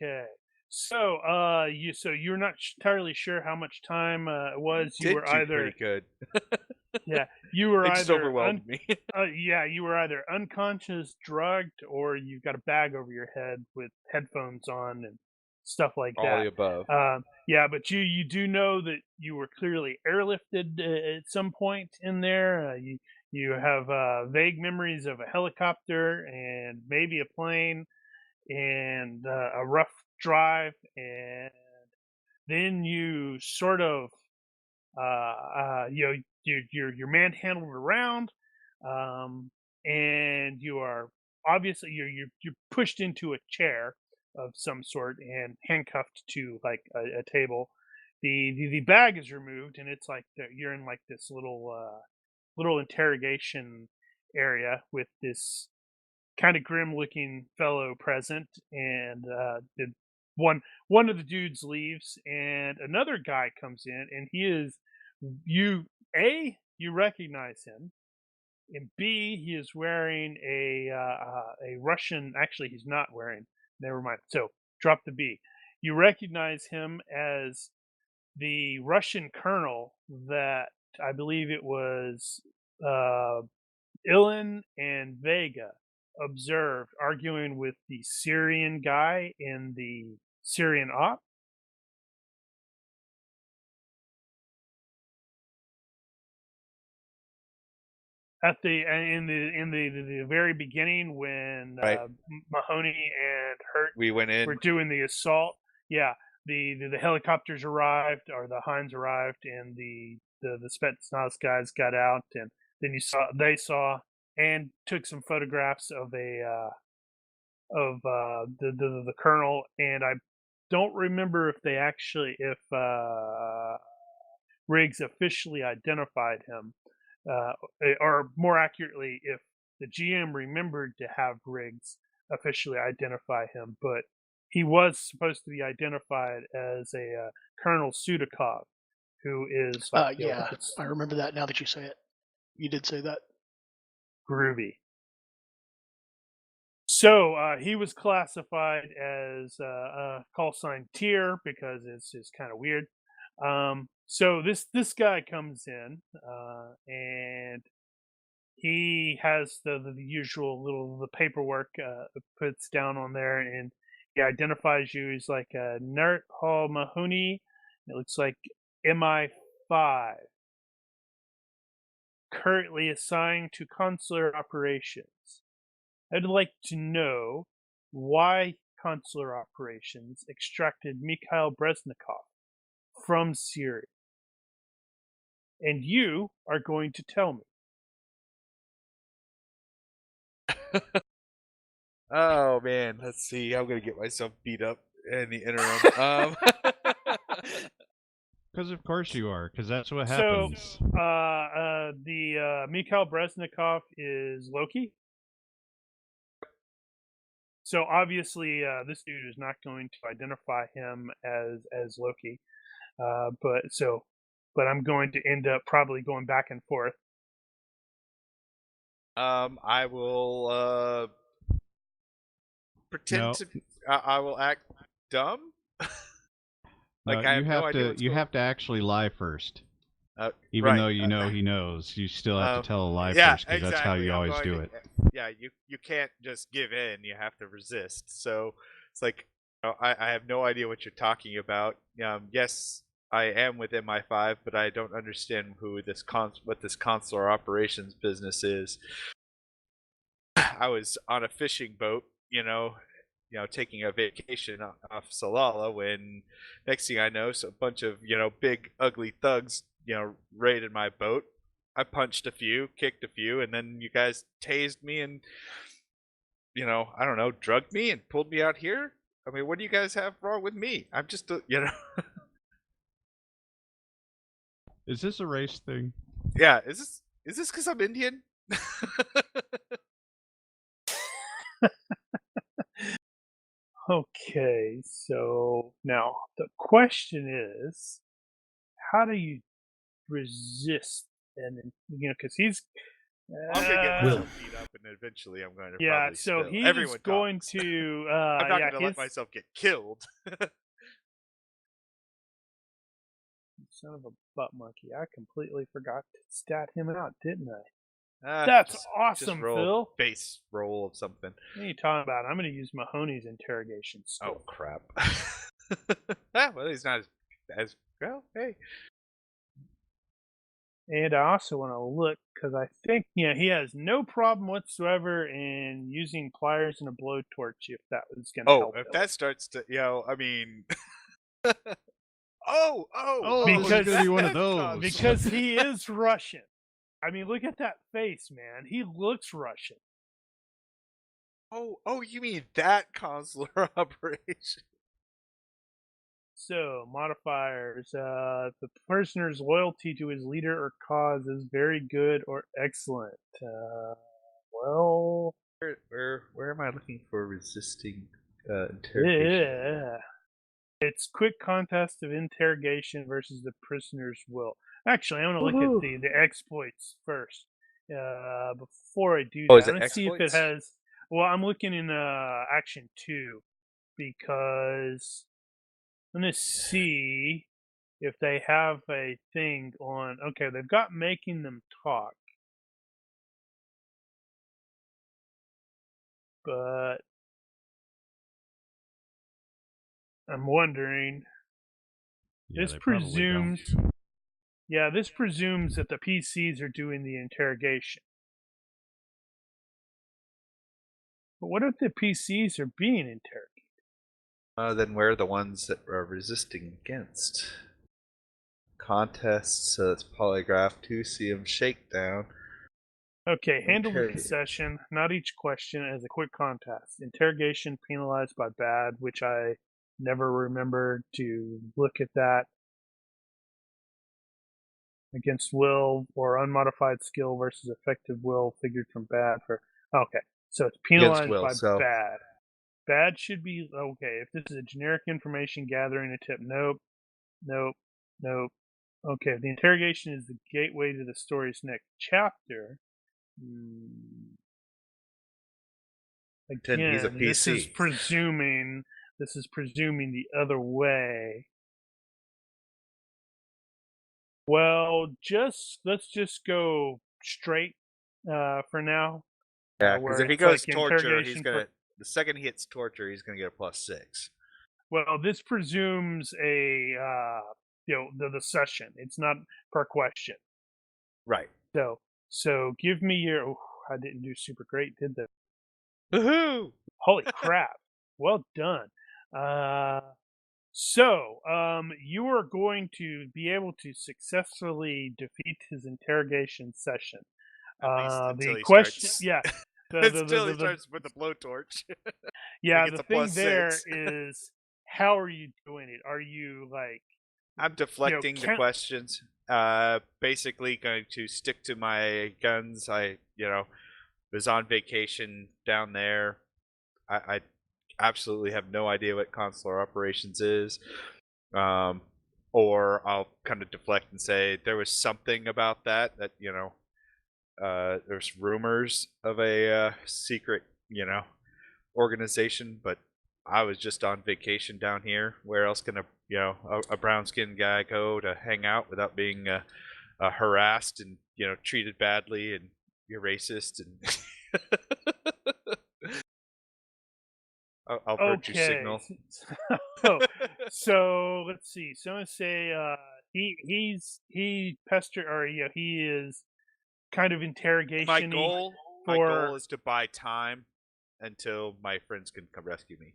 Okay. So, you're not entirely sure how much time it was. You Did were do either pretty good. yeah, you were It just either overwhelmed me. you were either unconscious, drugged, or you've got a bag over your head with headphones on and stuff like All that. the above. Yeah, but you do know that you were clearly airlifted at some point in there. You have vague memories of a helicopter and maybe a plane and a rough drive, and then you sort of you're manhandled around, um, and you are obviously you're pushed into a chair of some sort and handcuffed to like a table. The bag is removed, and it's like you're in like this little interrogation area with this kind of grim looking fellow present, and one of the dudes leaves and another guy comes in, and he is you you recognize him, and B, he is wearing a Russian. Actually, he's not wearing. Never mind. So drop the B. You recognize him as the Russian colonel that I believe it was uh, Ilan and Vega observed arguing with the Syrian guy in the Syrian op. At the in the very beginning when Right. Mahoney and Hurt We went in. were doing the assault, yeah, the helicopters arrived, or the Heinz arrived, and the Spetsnaz guys got out, and then they saw and took some photographs of the colonel, and I don't remember if Riggs officially identified him, or more accurately, if the GM remembered to have Riggs officially identify him, but he was supposed to be identified as a Colonel Sudakov, who is like Yeah, I remember that now that you say it. You did say that. groovy. So he was classified as call sign tier because it's kind of weird. So this guy comes in, and he has the usual the paperwork puts down on there, and he identifies you as like Nert Hall Mahoney. It looks like MI5, currently assigned to Consular Operations. I'd like to know why Consular Operations extracted Mikhail Breznikov from Syria. And you are going to tell me. Oh man, let's see. I'm gonna get myself beat up in the interim. Because of course you are, because that's what So, happens. the Mikhail Breznikov is Loki. So obviously, this dude is not going to identify him as Loki. But I'm going to end up probably going back and forth. I will pretend No. to. I will act dumb. No, I have no idea what's you going have to actually lie first. Even right, though you know he knows, you still have to tell a lie yeah, first, because that's how you I'm always going do to- it. Yeah, you can't just give in. You have to resist. So it's like I have no idea what you're talking about. Yes, I am with MI5, but I don't understand who this what this Consular Operations business is. I was on a fishing boat, taking a vacation off Salala when next thing I know, so a bunch of, big ugly thugs, raided my boat. I punched a few, kicked a few, and then you guys tased me and, I don't know, drugged me and pulled me out here. I mean, what do you guys have wrong with me? I'm just, Is this a race thing? Yeah, is this because I'm Indian? Okay, so now the question is, how do you resist? And because he's I'm gonna get Will. myself beat up, and eventually I'm going to yeah, probably so spill. he is Everyone going talks. to I'm not yeah, gonna let myself get killed. son of a butt monkey. I completely forgot to stat him out, didn't I? Ah, That's just awesome, roll Phil. base roll of something. What are you talking about? I'm going to use Mahoney's interrogation skill. Oh crap! Well, he's not as well. Hey, And I also want to look because I think he has no problem whatsoever in using pliers and a blowtorch if that was going to oh, help if him. that starts to, I mean, This is gonna be one of that those. caused- Because he is Russian. I mean, look at that face, man. He looks Russian. Oh, you mean that consular operation? So, modifiers. The prisoner's loyalty to his leader or cause is very good or excellent. Well, Where am I looking for resisting interrogation? yeah. It's quick contest of interrogation versus the prisoner's will. Actually, I'm going to look at the exploits first. Before I do Oh, that, is I'm it going to see if it exploits? has. Well, I'm looking in Action 2 because I'm going to see if they have a thing on. Okay, they've got making them talk, but I'm wondering. Yeah, This they probably don't. presumes. Yeah, this presumes that the PCs are doing the interrogation. But what if the PCs are being interrogated? Then we're the ones that are resisting against. Contests, so it's polygraph, 2CM shakedown. Okay, handle the Interrogate. session, not each question, as a quick contest. Interrogation penalized by bad, which I never remembered to look at that. Against will or unmodified skill versus effective will figured from bad for. Okay, so it's penalized will, by so- bad. Bad should be okay. If this is a generic information gathering a tip, nope, nope, nope. Okay, if the interrogation is the gateway to the story's next chapter, Then he's a again, this is PC. presuming the other way. Well, let's just go straight for now. Yeah, Where because if he it's goes like torture, he's interrogation gonna. The second he hits torture, he's gonna get a +6. Well, this presumes a the session. It's not per question. Right. So give me your. Oh, I didn't do super great, did they? Woohoo! Holy crap! Well done. So you are going to be able to successfully defeat his interrogation session. At least until The he question, starts. yeah. Until he starts with the blowtorch. Yeah, gets the a thing there +6. is, how are you doing it? Are you like? I'm deflecting the questions. Basically going to stick to my guns. I, was on vacation down there. I absolutely have no idea what Consular Operations is. Or I'll kind of deflect and say there was something about that, there's rumors of a secret, organization, but I was just on vacation down here. Where else can a brown-skinned guy go to hang out without being harassed and treated badly and you're racist and I'll virtue Okay. signal. So let's see. So I'm gonna say he pester or he is kind of My interrogation-y goal for is to buy time until my friends can come rescue me.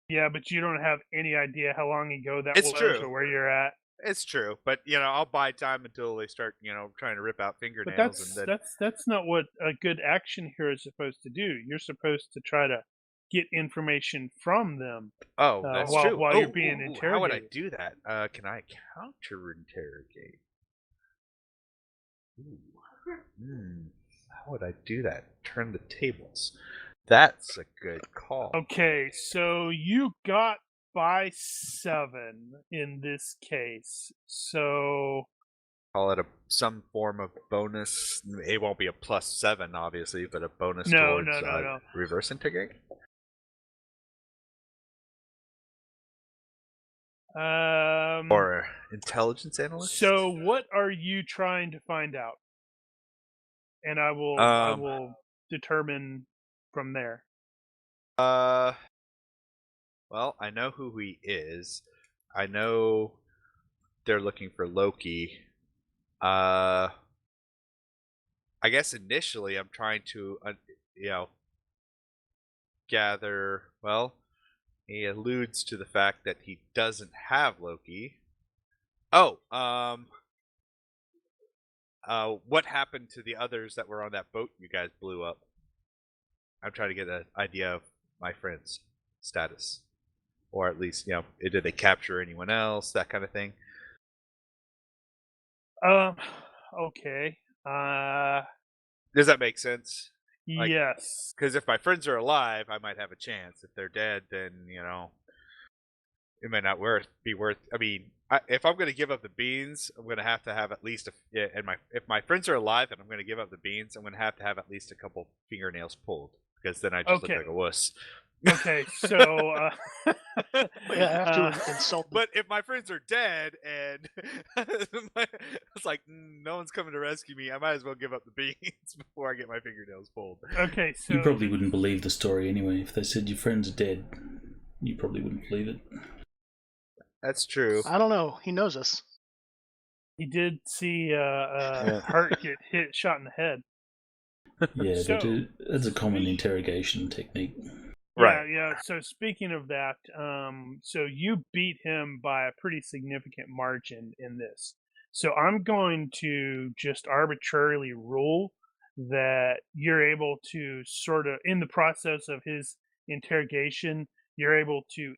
yeah, but you don't have any idea how long ago that It's was true. or where you're at. It's true, but I'll buy time until they start, trying to rip out But fingernails, and then that's not what a good action hero is supposed to do. You're supposed to try to get information from them oh, that's while true. you're Oh, being how would I interrogated. do that? Can I counter interrogate? How would I do that? Turn the tables. That's a good call. Okay, so you got by 7 in this case. So Call it some form of bonus. It won't be a +7, obviously, but a bonus no, towards no, no, no. reverse interrogate. Or intelligence analyst. So what are you trying to find out? And I will determine from there. Well, I know who he is. I know they're looking for Loki. I guess initially I'm trying to, gather. Well, he alludes to the fact that he doesn't have Loki. Oh, what happened to the others that were on that boat you guys blew up? I'm trying to get an idea of my friend's status, or at least, did they capture anyone else? That kind of thing. Okay. Does that make sense? Like, Yes. because if my friends are alive, I might have a chance. If they're dead, then it may not be worth. I mean, if I'm going to give up the beans, I'm going to have at least if my friends are alive and I'm going to give up the beans, I'm going to have at least a couple fingernails pulled, because then I just look like a wuss. Okay, so Yeah, I have to insult them. But if my friends are dead and it's like no one's coming to rescue me, I might as well give up the beans before I get my fingernails pulled. okay, so You probably wouldn't believe the story anyway. If they said your friends are dead, you probably wouldn't believe it. That's true. I don't know. He knows us. he did see Yeah. Hart get shot in the head. Yeah, So- that's a common interrogation technique. Right. Yeah. So speaking of that, so you beat him by a pretty significant margin in this. So I'm going to just arbitrarily rule that you're able to sort of, in the process of his interrogation, you're able to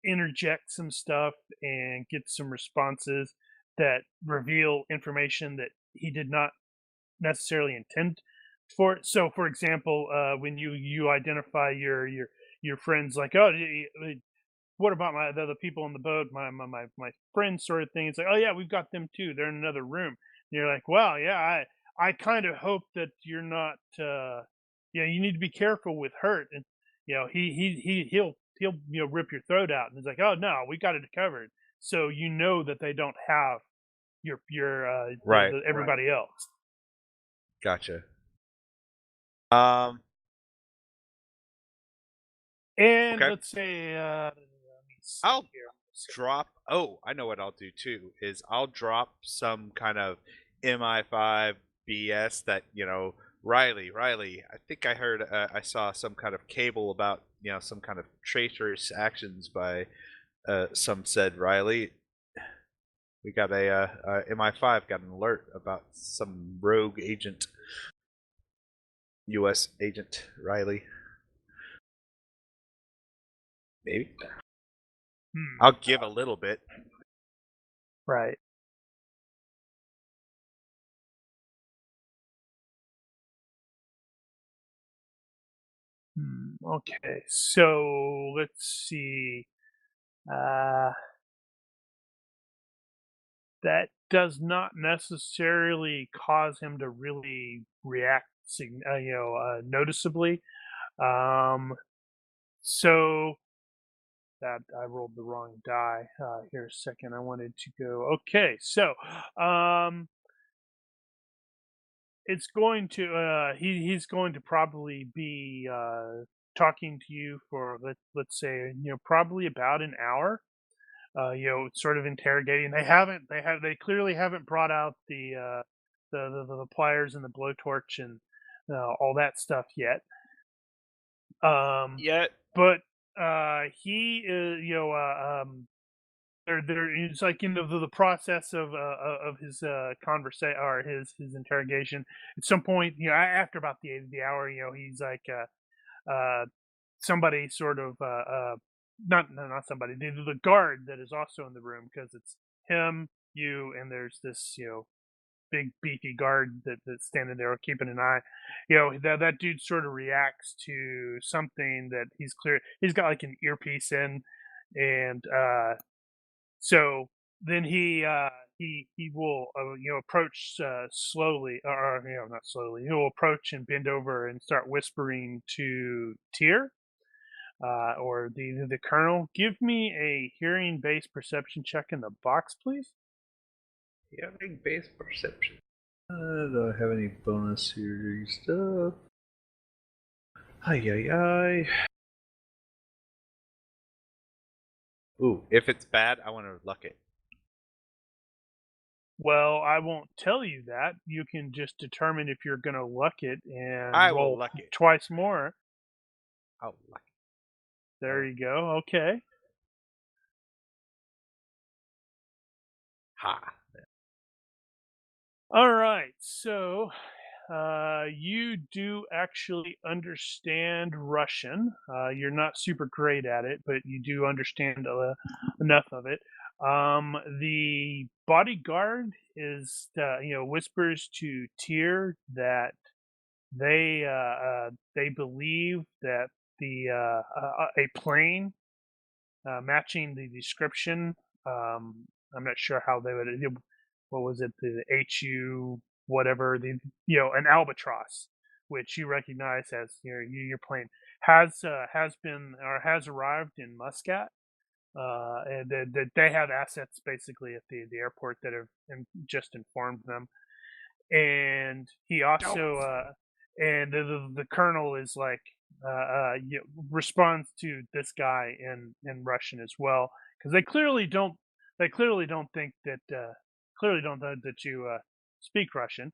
interject some stuff and get some responses that reveal information that he did not necessarily intend for. So, for example, when you identify your friends, like, oh, what about the other people on the boat, my friends, sort of thing. It's like, oh yeah, we've got them too. They're in another room. And you're like, well, yeah, I kind of hope that you're not. You need to be careful with Hurt, and he'll rip your throat out. And it's like, oh no, we got it covered. So you know that they don't have your Right. everybody else. Gotcha. And Okay. let's say, I'll drop. Oh, I know what I'll do too. Is I'll drop some kind of MI5 BS that Riley. I think I heard. I saw some kind of cable about some kind of traitorous actions by some said Riley. We got a MI5 got an alert about some rogue agent, U.S. agent Riley. Maybe. I'll give a little bit. Right. Okay, so let's see. That does not necessarily cause him to really react, noticeably. So that I rolled the wrong die. Here a second. I wanted to go. Okay, so it's going to he's going to probably be talking to you for let's say probably about an hour. Sort of interrogating. They clearly haven't brought out the pliers and the blowtorch and all that stuff yet. Yet. But he is they're it's like in the process of his conversation or his interrogation. At some point, after about the hour, he's like somebody sort of not somebody the guard that is also in the room, because it's him, you, and there's this big beefy guard that's standing there keeping an eye. That dude sort of reacts to something that he's got like an earpiece in, and so then he will approach slowly, or not slowly. He will approach and bend over and start whispering to Tyr, or the Colonel. Give me a hearing-based perception check in the box, please. Hearing based perception. Do I have any bonus hearing stuff? Ay. Ooh, if it's bad, I want to luck it. Well, I won't tell you that. You can just determine if you're going to luck it and I will roll luck it. twice more. I'll luck it. There you go. Okay. Ha. All right. So you do actually understand Russian. You're not super great at it, but you do understand enough of it. The bodyguard is, whispers to Tyr that they believe that a plane matching the description. I'm not sure how they would. What was it? The HU whatever, an albatross, which you recognize as your plane has been or has arrived in Muscat. And they have assets basically at the airport that have just informed them. And he also and the colonel is like responds to this guy in Russian as well, because they clearly don't think that you speak Russian.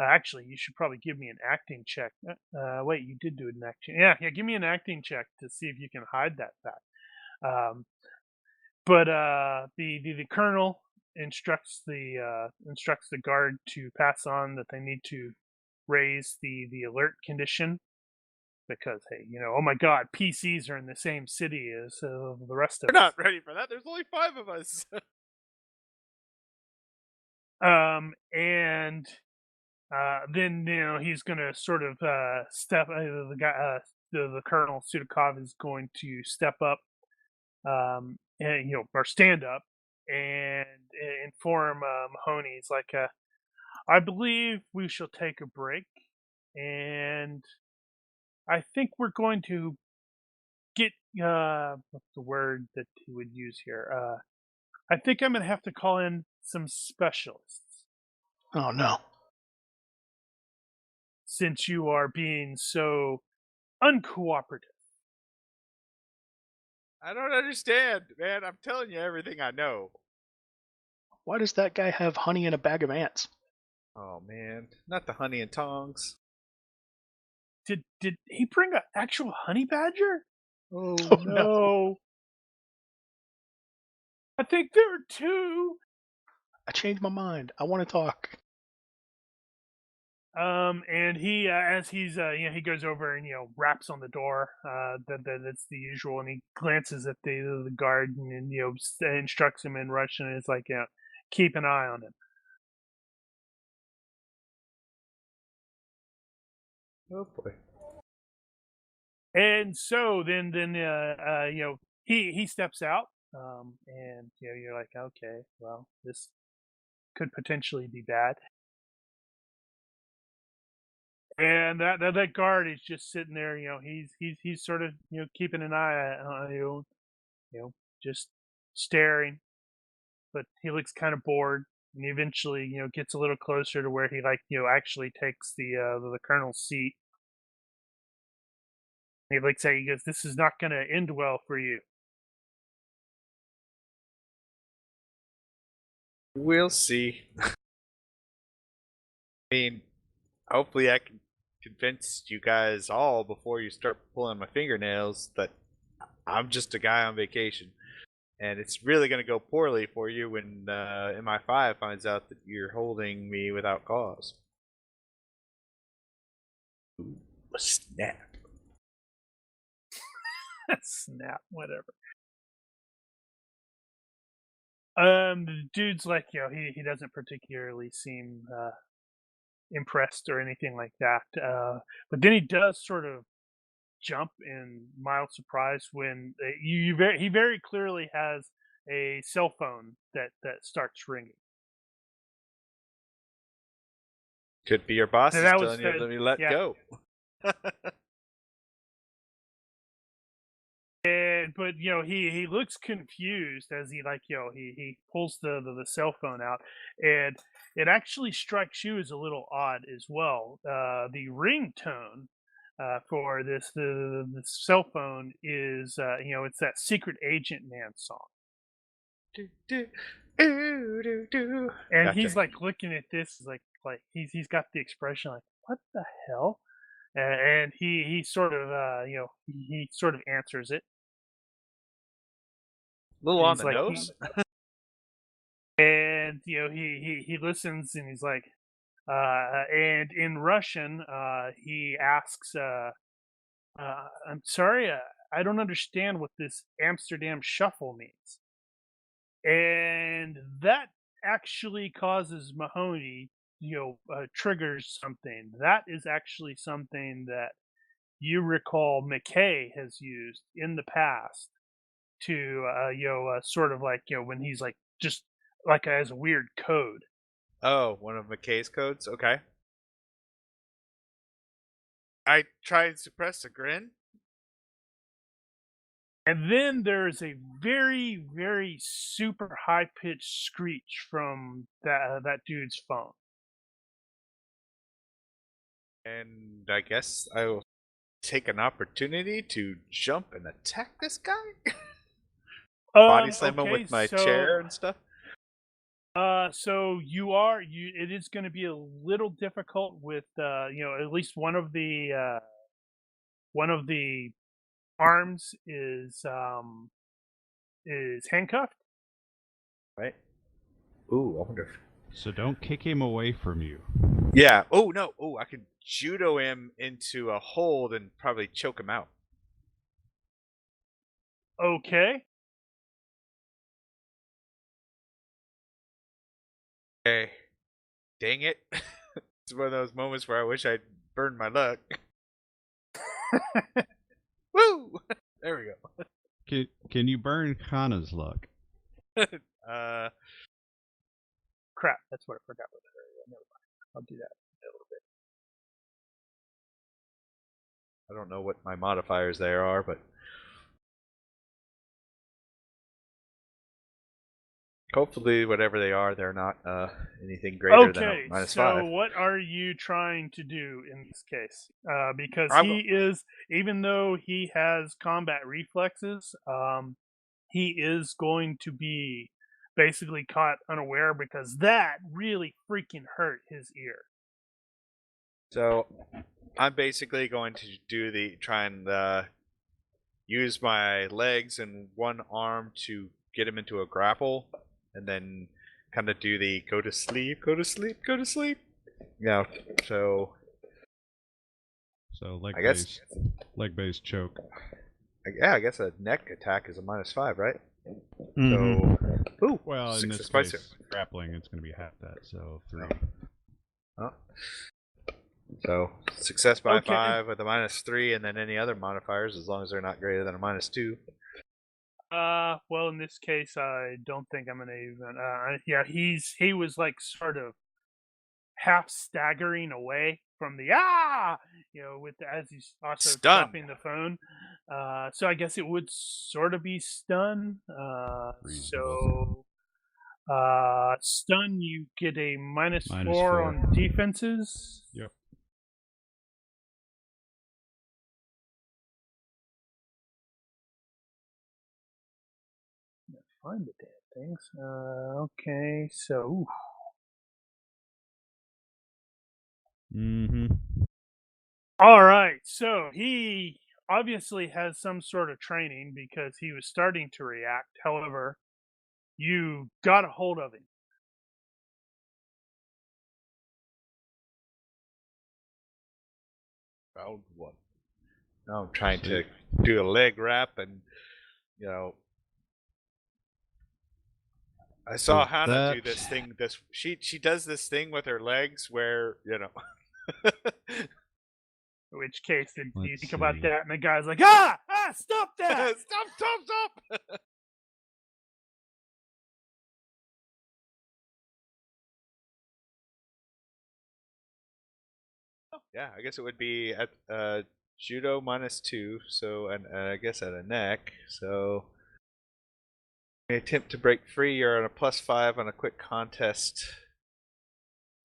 Actually, you should probably give me an acting check. Wait, you did do an acting. Yeah. Give me an acting check to see if you can hide that fact. But the colonel instructs the guard to pass on that they need to raise the alert condition, because hey, oh my God, PCs are in the same city as the rest of We're us. not ready for that. There's only 5 of us. And then he's gonna sort of step. The guy, the Colonel Sudakov is going to step up, and or stand up and inform Mahoney. He's like, I believe we shall take a break, and I think we're going to get what's the word that he would use here? I think I'm gonna have to call in some specialists, Oh no. since you are being so uncooperative. I don't understand, man. I'm telling you everything I know. Why does that guy have honey in a bag of ants? Oh man, not the honey and tongs. Did he bring an actual honey badger? Oh, Oh, No. I think there are 2. I changed my mind. I want to talk. And he, as he's, he goes over and raps on the door. That's the usual, and he glances at the guard and instructs him in Russian. And it's like, keep an eye on him. Oh boy. And so then he steps out, and you're like, okay, well, this could potentially be bad. And that guard is just sitting there. He's sort of keeping an eye on just staring, but he looks kind of bored. And he eventually gets a little closer to where he, like, actually takes the colonel's seat. He he goes, "This is not going to end well for you." We'll see. I mean, hopefully I can convince you guys all before you start pulling my fingernails that I'm just a guy on vacation. And it's really going to go poorly for you when MI5 finds out that you're holding me without cause. Ooh, snap. Snap, whatever. The dude's like, he doesn't particularly seem impressed or anything like that. But then he does sort of jump in mild surprise when he very clearly has a cell phone that starts ringing. Could be your boss So is that was telling you to let yeah. go. But he looks confused as he pulls the cell phone out, and it actually strikes you as a little odd as well. The ringtone for the cell phone is it's that Secret Agent Man song, Do, do, ooh, do, do. and Gotcha. he's like looking at this like he's got the expression like, what the hell. And he sort of he sort of answers it. A little And on he's the like, nose. and he listens, and he's like, and in Russian, he asks, "I'm sorry, I don't understand what this Amsterdam Shuffle means," and that actually causes Mahoney, triggers something. That is actually something that you recall McKay has used in the past to sort of like when he's like just like as a weird code. Oh, one of McKay's codes. Okay. I try and suppress a grin. And then there's a very, very super high pitched screech from that dude's phone. And I guess I will take an opportunity to jump and attack this guy. Body slam him Okay, with my chair and stuff. So it is going to be a little difficult with at least one of the arms is handcuffed. Right. Ooh, I wonder. So don't kick him away from you. Yeah. Oh no. Oh, I could judo him into a hold and probably choke him out. Okay. Okay. Dang it. It's one of those moments where I wish I'd burned my luck. Woo! There we go. Can you burn Kana's luck? Crap, that's what I forgot with her. Never mind. I'll do that in a little bit. I don't know what my modifiers there are, but hopefully whatever they are, they're not anything greater than a Okay, -5. so what are you trying to do in this case? Because he is, even though he has combat reflexes, he is going to be basically caught unaware because that really freaking hurt his ear. So I'm basically going to try and use my legs and one arm to get him into a grapple, and then kind of do the go to sleep, go to sleep, go to sleep. Yeah. So leg I guess based choke. I guess a neck attack is a -5, right? Mm-hmm. So, ooh, well, in this case, grappling, it's going to be half that, so 3. Oh. So success by Okay. 5 with a -3, and then any other modifiers as long as they're not greater than a -2. Well, in this case, I don't think I'm gonna even. Yeah, he was like sort of half staggering away from the with as he's also Stun. dropping the phone. So I guess it would sort of be stun. Reasonable. So stun, you get a -4 -4 on defenses. Yep. find the damn things. Okay, so Mm-hmm. all right. So he obviously has some sort of training because he was starting to react. However, you got a hold of him. Round one. Now I'm trying So to do a leg wrap, and I saw Is Hannah do that- this thing. She does this thing with her legs where In which case, then you Let's think about see. that, and the guy's like, stop that! stop. Yeah, I guess it would be at judo -2, so and I guess at a neck. So attempt to break free. You're on a +5 on a quick contest.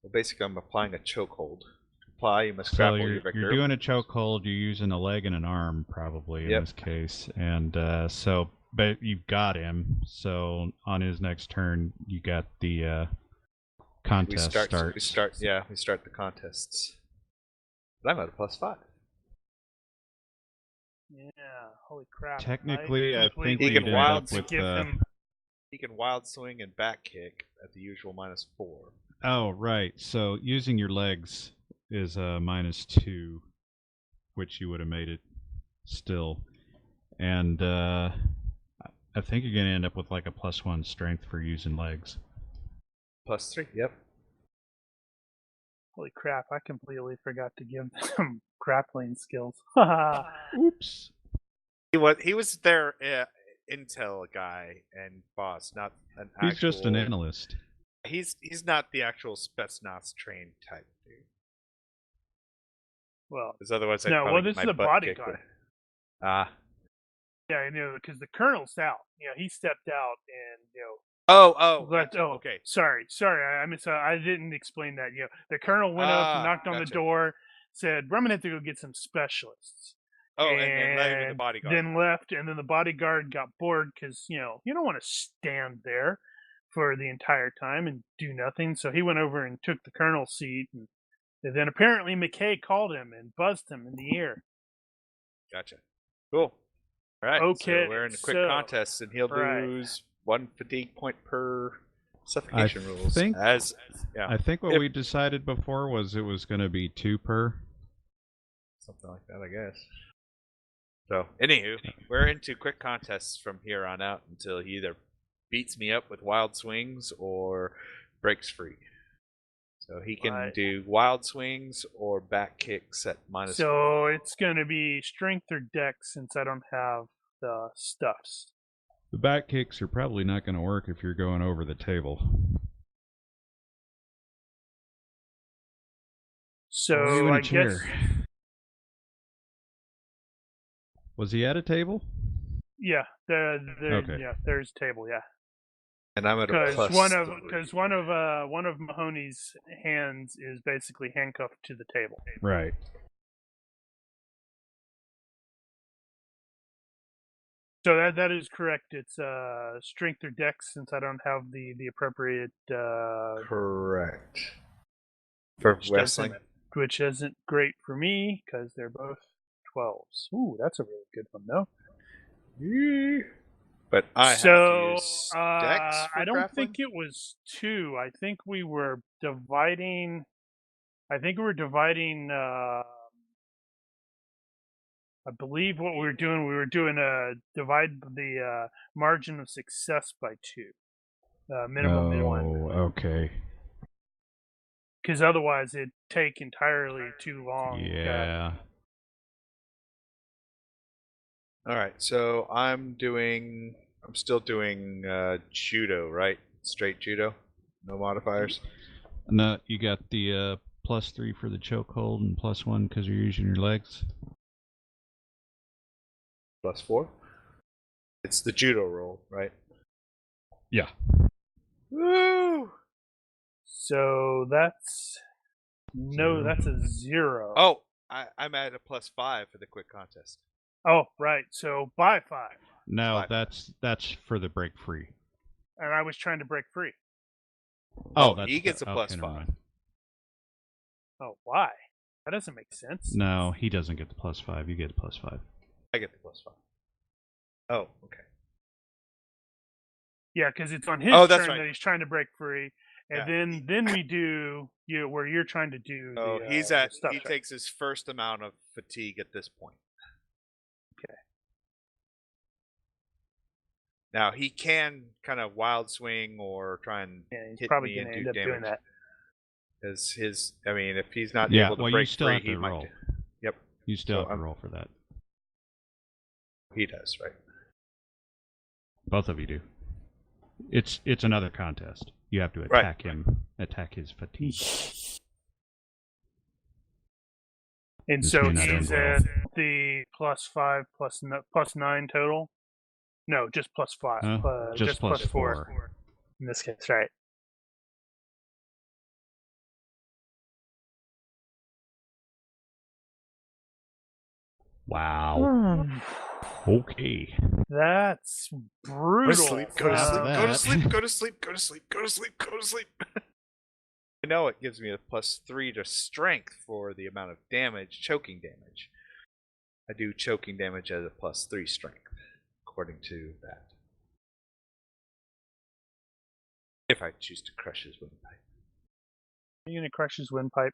Well, basically, I'm applying a chokehold. To apply, you must So grapple you're your victim. you're doing a chokehold. You're using a leg and an arm, probably in Yep. this case, and but you got him. So on his next turn, you got the contest starts. We start the contests. But I'm at a +5. Yeah, holy crap! Technically, I think He we'd can end wild up with give him. He can wild swing and back kick at the usual -4. Oh, right. So using your legs is a -2, which you would have made it still. And I think you're going to end up with like a +1 strength for using legs. +3. Yep. Holy crap! I completely forgot to give them grappling skills. Oops. He was their intel guy and boss, not an actual. He's just an analyst. He's not the actual Spetsnaz trained type dude. Well, Because otherwise, I'd no. probably Well, get this my is a butt kicked bodyguard. with- Yeah, I know, because the colonel's out. He stepped out, and okay. Sorry, I didn't explain that. The colonel went up, knocked on the gotcha. door, said, "I'm gonna have to go get some specialists." Oh, and then let him in the bodyguard. Then left, and then the bodyguard got bored because you don't want to stand there for the entire time and do nothing. So he went over and took the colonel's seat, and then apparently McKay called him and buzzed him in the ear. Gotcha. Cool. All right. Okay, So we're in a quick so- contest, and he'll right. lose 1 fatigue point per suffocation rules. think- Yeah, I think what If- we decided before was it was going to be 2 per. something like that, I guess. So, anywho, we're into quick contests from here on out until he either beats me up with wild swings or breaks free. So he can Right. do wild swings or back kicks at -4. So it's gonna be strength or dex since I don't have the stuffs. The back kicks are probably not going to work if you're going over the table. So Or even I a chair. guess, Was he at a table? yeah, Okay. yeah, there's a table, yeah. And I'm at a Because +3. one of Mahoney's hands is basically handcuffed to the table. Right. So that is correct. It's strength or dex since I don't have the appropriate Correct. For which wrestling. which isn't great for me because they're both 12s. Ooh, that's a really good one though. But I have to So use dex for I don't grappling? think it was 2. I think we were dividing. I believe what we were doing divide the margin of success by 2, minimum 1, okay. because otherwise it'd take entirely too long. Yeah. All right, so I'm still doing judo, right? Straight judo, no modifiers. No, you got the +3 for the chokehold and +1 because you're using your legs. +4. It's the judo roll, right? Yeah. Woo! So that's that's a 0. Oh, I'm at a +5 for the quick contest. Oh, right. So by 5. No, Five. that's for the break free. and I was trying to break free. Oh, that's he gets a okay, plus never 5. mind. Oh, why? That doesn't make sense. No, he doesn't get the +5. You get a +5. I get the plus 5. Oh, okay. Yeah, because it's on his Oh, that's turn right. that he's trying to break free, and Yeah. then we do where you're trying to do. Oh, the, he's the at. stuff He check. takes his first amount of fatigue at this point. Okay. Now he can kind of wild swing or try and Yeah, he's hit probably me going and to do end up doing damage. that. Because I mean, if he's not Yeah, able to well, break you still free, have he to might. roll. Yep. You still So have to roll for that. He does, right? Both of you do. It's another contest. You have to Right. attack him, attack his fatigue. And This so may not he's end well. at the +5 plus 9 total. No, just +5. Just plus plus 4 4. in this case, right? Wow. Okay. That's brutal. Go to sleep. Go to After sleep. that- Go to sleep. Go to sleep. Go to sleep. Go to sleep. Go to sleep. I know it gives me a +3 to strength for the amount of damage, choking damage. I do choking damage at a +3 strength, according to that. If I choose to crush his windpipe. Are you going to crush his windpipe?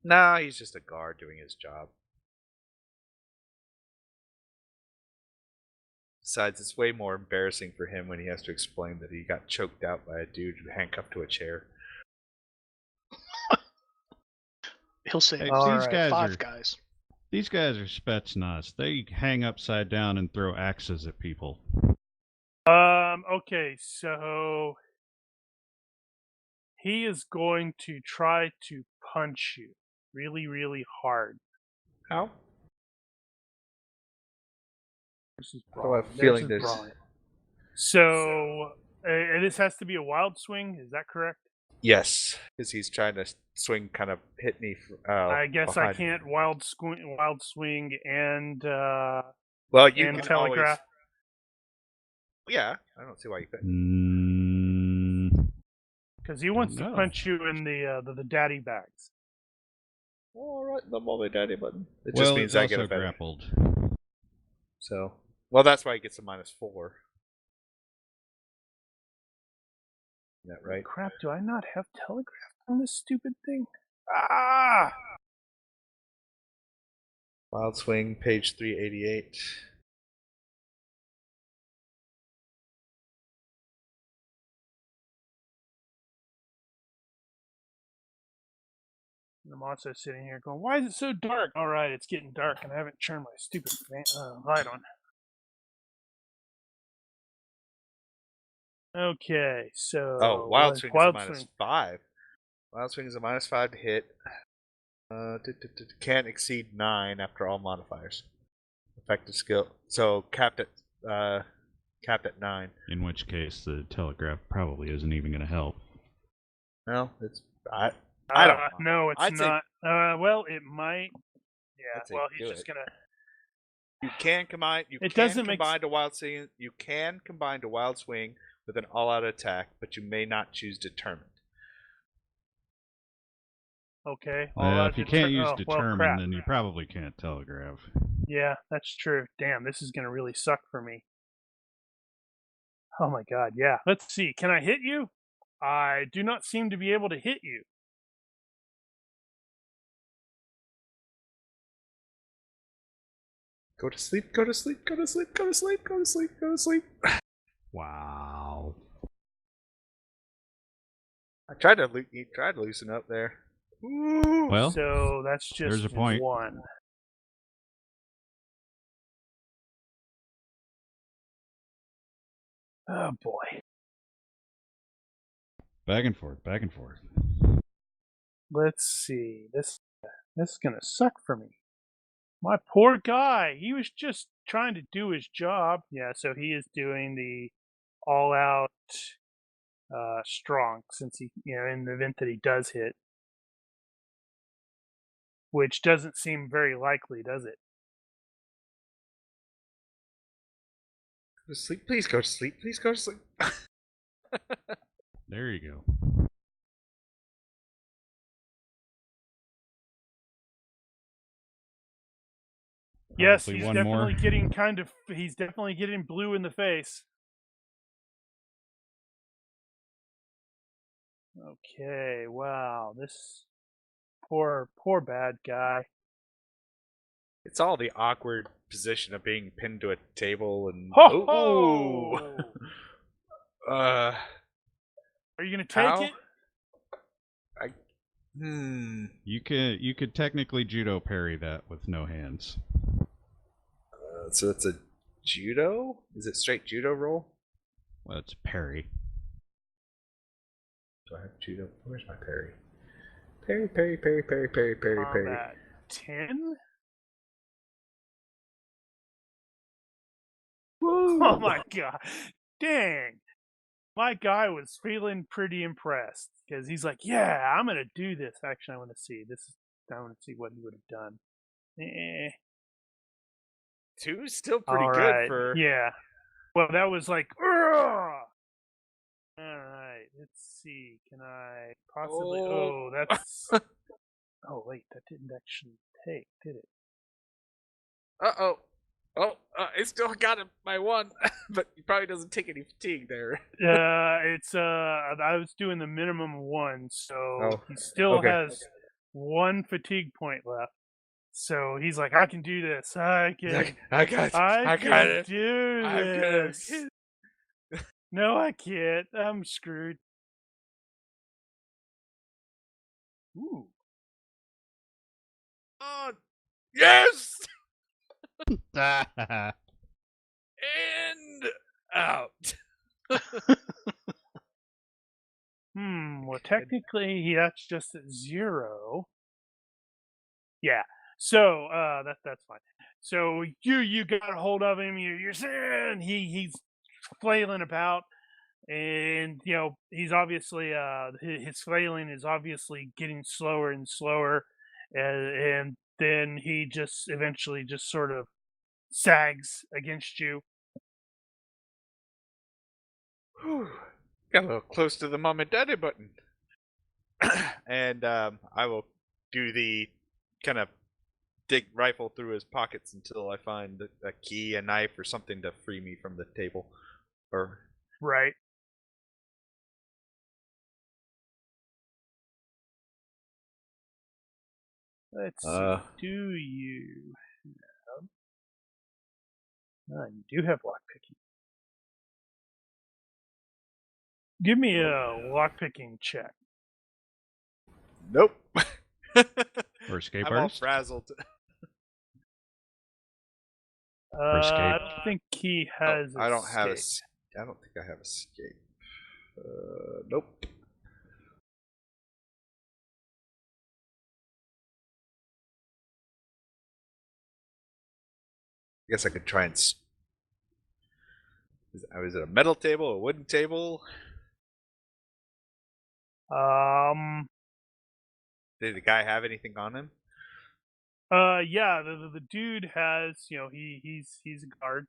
Nah, he's just a guard doing his job. Besides, it's way more embarrassing for him when he has to explain that he got choked out by a dude handcuffed to a chair. He'll say, Hey, All these right. guys five are guys. these guys are Spetsnaz. They hang upside down and throw axes at people. Okay, so he is going to try to punch you really, really hard. How? This is I have a brawling. feeling There's his this- brawling. So, this has to be a wild swing. Is that correct? Yes, because he's trying to swing, kind of hit me. I guess I behind. can't wild swing and Well, you and can telegraph. Always... Yeah, I don't see why you couldn't. Because he wants to know. punch you in the daddy bags. All right, the mommy daddy button. It Well, just means it's I get also a better. grappled. So, well, that's why he gets a -4. Isn't that right? Crap, do I not have telegraph on this stupid thing? Ah! Wild swing, page 388. And I'm also sitting here going, why is it so dark? All right, it's getting dark, and I haven't turned my stupid light on. Okay, so... Oh, wild swing is a swing. -5. Wild swing is a -5 to hit. Can't exceed 9 after all modifiers. Effective skill. So capped at 9. In which case, the telegraph probably isn't even going to help. No, it's I don't know. No, it's I'd say- not. Well, it might. Yeah, I'd say well, do he's just it. gonna... You can combine. It doesn't make combine to wild swing. You can combine to wild swing with an all-out attack, but you may not choose determined. Okay. If you can't use well, determine, crap. then you probably can't telegraph. Yeah, that's true. Damn, this is gonna really suck for me. Oh my god, yeah. Let's see. Can I hit you? I do not seem to be able to hit you. Go to sleep. Go to sleep. Go to sleep. Go to sleep. Go to sleep. Go to sleep. Wow. I tried to loosen up there. Ooh. Well, So that's just there's a point. 1. Oh boy. back and forth, back and forth. Let's see. This is gonna suck for me. My poor guy. He was just trying to do his job. Yeah, so he is doing the all-out strong, since he, in the event that he does hit, which doesn't seem very likely, does it? Go to sleep. Please go to sleep. Please go to sleep. There you go. Yes, Probably he's one definitely more. getting he's definitely getting blue in the face. Okay, wow, this poor bad guy. It's all the awkward position of being pinned to a table and Ho ooh. ho! uh, Are you gonna take how? it? You could technically judo parry that with no hands. So it's a judo? Is it straight judo roll? Well, it's parry. Do I have judo? Where's my parry? Parry. Combat 10? Woo! Oh my god. Dang. My guy was feeling pretty impressed because he's like, yeah, I'm gonna do this. Actually, I want to see what he would have done. Two's still pretty All good right, for. yeah. Well, that was like, ugh! All right, let's see. Can I possibly? Oh, that's. Oh wait, that didn't actually take, did it? Oh, I still got him by one, but he probably doesn't take any fatigue there. It's I was doing the minimum one, so he still okay. has one fatigue point left. So he's like, I can do this. I can do this. No, I can't. I'm screwed. Ooh. Oh, yes! Ah, And out. Well, technically, that's just at 0. Yeah. So that's fine. So you got a hold of him. You're saying he's flailing about, and he's obviously his flailing is obviously getting slower and slower, and then he just eventually just sort of sags against you. Whew. Got a little close to the mom and daddy button. And I will do the kind of rifle through his pockets until I find a key, a knife, or something to free me from the table. Or Right. Let's see. Do you have? You do have lockpicking. Give me a lockpicking check. nope. or escape I'm all artist. frazzled. Or escape. I don't think he has. I don't have escape. I don't think I have escape. Nope. I guess I could try and. Is it a metal table, a wooden table? Did the guy have anything on him? Yeah, the dude has, he's a guard.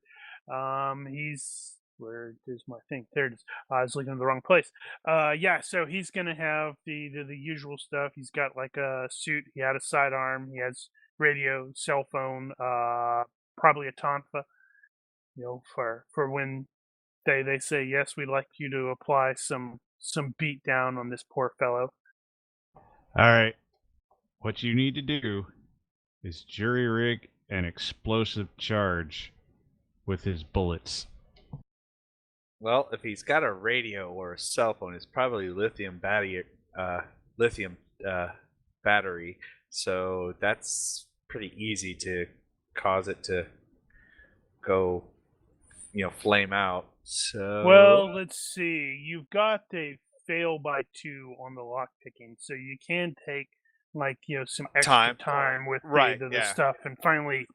Where is my thing? There it is. I was looking in the wrong place. Yeah, so he's gonna have the usual stuff. He's got like a suit. He had a sidearm. He has radio, cell phone, probably a tonfa. For when they say yes, we'd like you to apply some beat down on this poor fellow. All right. What you need to do is jury rig an explosive charge with his bullets. Well, if he's got a radio or a cell phone, it's probably lithium battery. So that's pretty easy to cause it to go, flame out. So Well, let's see. You've got a fail by 2 on the lockpicking, so you can take some extra time with the stuff and finally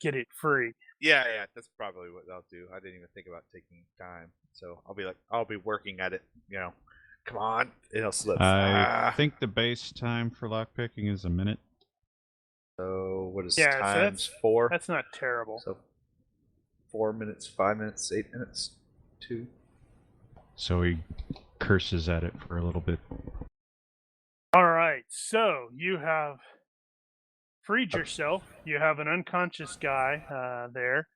get it free. Yeah, that's probably what I'll do. I didn't even think about taking time, so I'll be working at it. Come on, it'll slip. I think the base time for lockpicking is a minute. So what is times so 4? That's not terrible. So 4 minutes, 5 minutes, 8 minutes, 2. So he curses at it for a little bit. All right, so you have freed yourself. You have an unconscious guy there.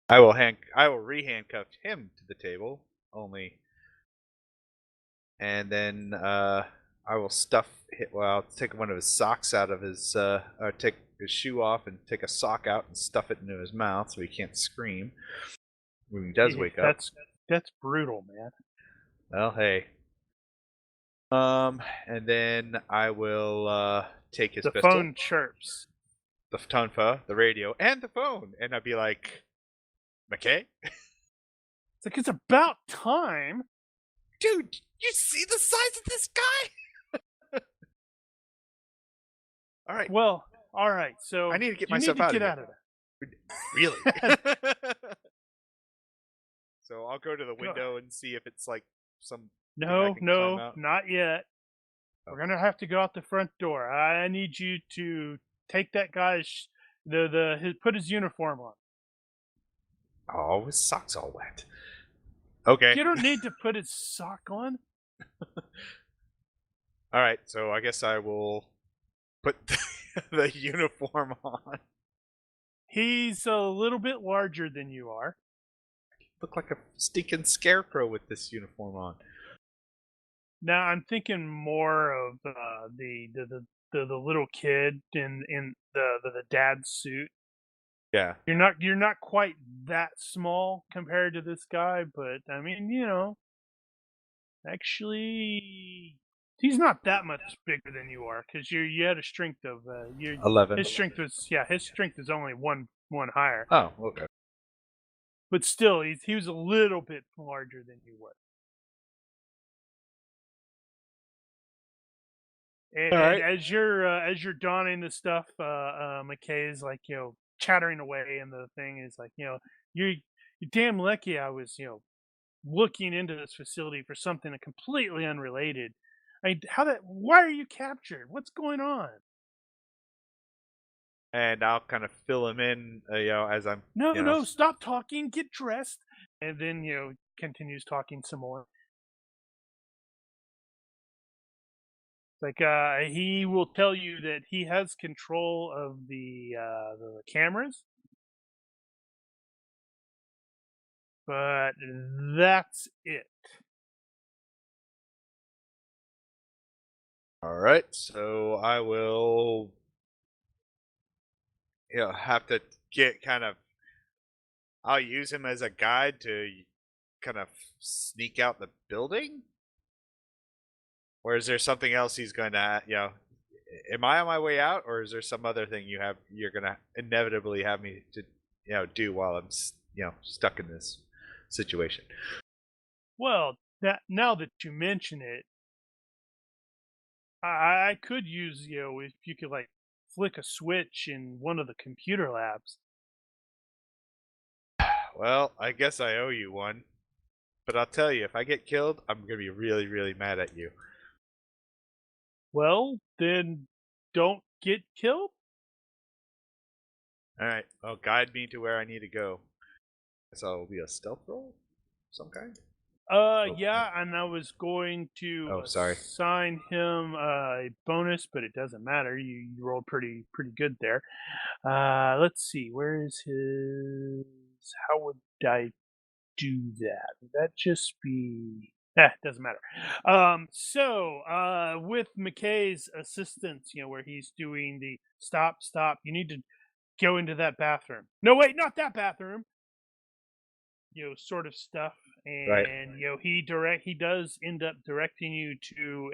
I will re-handcuff him to the table only, and then I will I'll take one of his socks out of his, or take his shoe off and take a sock out and stuff it into his mouth so he can't scream when he does wake up. That's brutal, man. Well, hey. And then I will take his pistol. The phone chirps. The tonfa, the radio, and the phone, and I'd be like, McKay? It's like, it's about time. Dude, you see the size of this guy? All right. Well, all right. So I need to get you myself need to out get of out here. of there. Really? So I'll go to the window and see if it's like some. No, climb out. not yet. Oh. We're gonna have to go out the front door. I need you to take that guy's put his uniform on. Oh, his sock's all wet. Okay. You don't need to put his sock on. All right, so I guess I will put the uniform on. He's a little bit larger than you are. Look like a stinking scarecrow with this uniform on. Now I'm thinking more of the little kid in the dad's suit. Yeah. You're not quite that small compared to this guy, but I mean, actually, he's not that much bigger than you are because you had a strength of 11. His strength is only one higher, Oh, okay. but still, he was a little bit larger than you were. And, All right. and as you're donning the stuff, McKay is like chattering away, and the thing is like you're damn lucky I was looking into this facility for something completely unrelated. I mean, why are you captured? What's going on? And I'll kind of fill him in, as I'm. No, stop talking, get dressed, and then continues talking some more. Like he will tell you that he has control of the cameras, but that's it. All right, so I will. Have to get kind of. I'll use him as a guide to kind of sneak out the building. Or is there something else he's going to, am I on my way out, or is there some other thing you're going to inevitably have me to, do while I'm, stuck in this situation? Well, now that you mention it, I could use, if you could like flick a switch in one of the computer labs. Well, I guess I owe you one. But I'll tell you, if I get killed, I'm going to be really, really mad at you. Well, then don't get killed. All right. Well, guide me to where I need to go. So it'll be a stealth roll, of some kind. Yeah, and I was going to assign him a bonus, but it doesn't matter. You rolled pretty good there. Let's see, where is his? How would I do that? Would that just be? Doesn't matter. So with McKay's assistance, where he's doing the stop, you need to go into that bathroom. No, wait, not that bathroom. Sort of stuff, and right. He does end up directing you to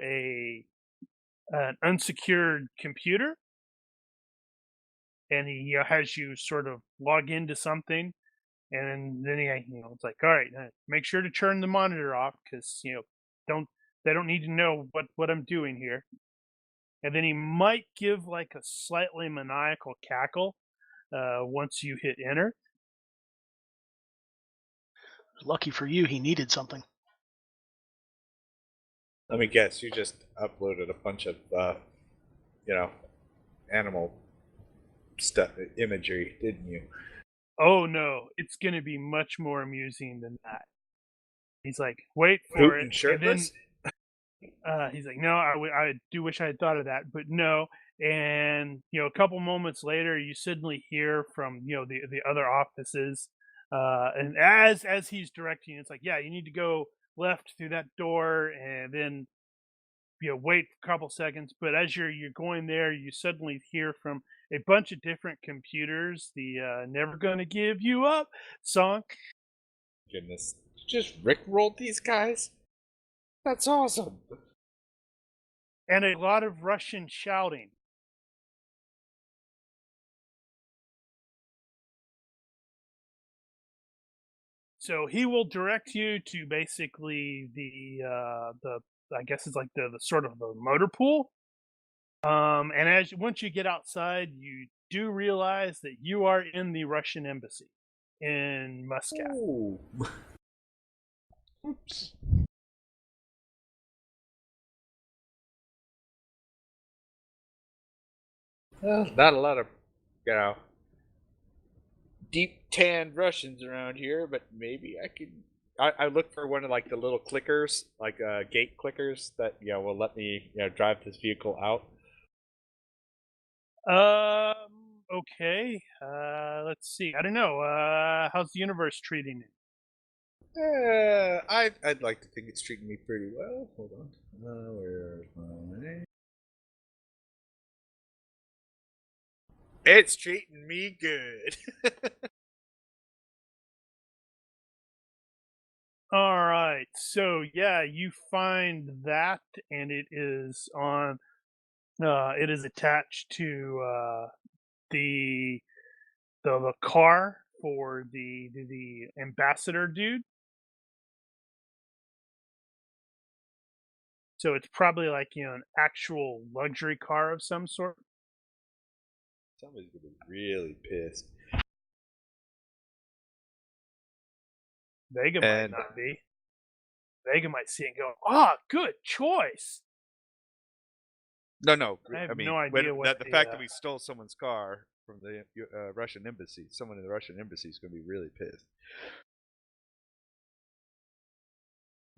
an unsecured computer, and he has you sort of log into something. And then it's like, all right, make sure to turn the monitor off because they don't need to know what I'm doing here. And then he might give like a slightly maniacal cackle once you hit enter. Lucky for you, he needed something. Let me guess, you just uploaded a bunch of, animal stuff, imagery, didn't you? Oh no, it's going to be much more amusing than that. He's like, wait for Putin it. shirtless? And then he's like, no, I do wish I had thought of that, but no. And, a couple moments later, you suddenly hear from, the other offices. And as he's directing you, it's like, yeah, you need to go left through that door and then, wait a couple seconds. But as you're going there, you suddenly hear from a bunch of different computers the Never Gonna Give You Up song. Goodness. Just rickrolled these guys? That's awesome. And a lot of Russian shouting. So he will direct you to basically the I guess it's like the sort of the motor pool. And once you get outside, you do realize that you are in the Russian embassy in Muscat. Ooh. Oops. Well, not a lot of, deep tanned Russians around here, but maybe I could. I look for one of like the little clickers, like gate clickers that will let me drive this vehicle out. Okay. Let's see. I don't know. How's the universe treating it? I'd like to think it's treating me pretty well. Hold on. Where's my? It's treating me good. All right. So yeah, you find that, and it is on. It is attached to the the car for the ambassador dude. So it's probably like an actual luxury car of some sort. Somebody's gonna be really pissed. Vega And- might not be. Vega might see it and go, "Ah, good choice." No. I have mean, no idea what the the, fact that we stole someone's car from the Russian embassy, someone in the Russian embassy is going to be really pissed.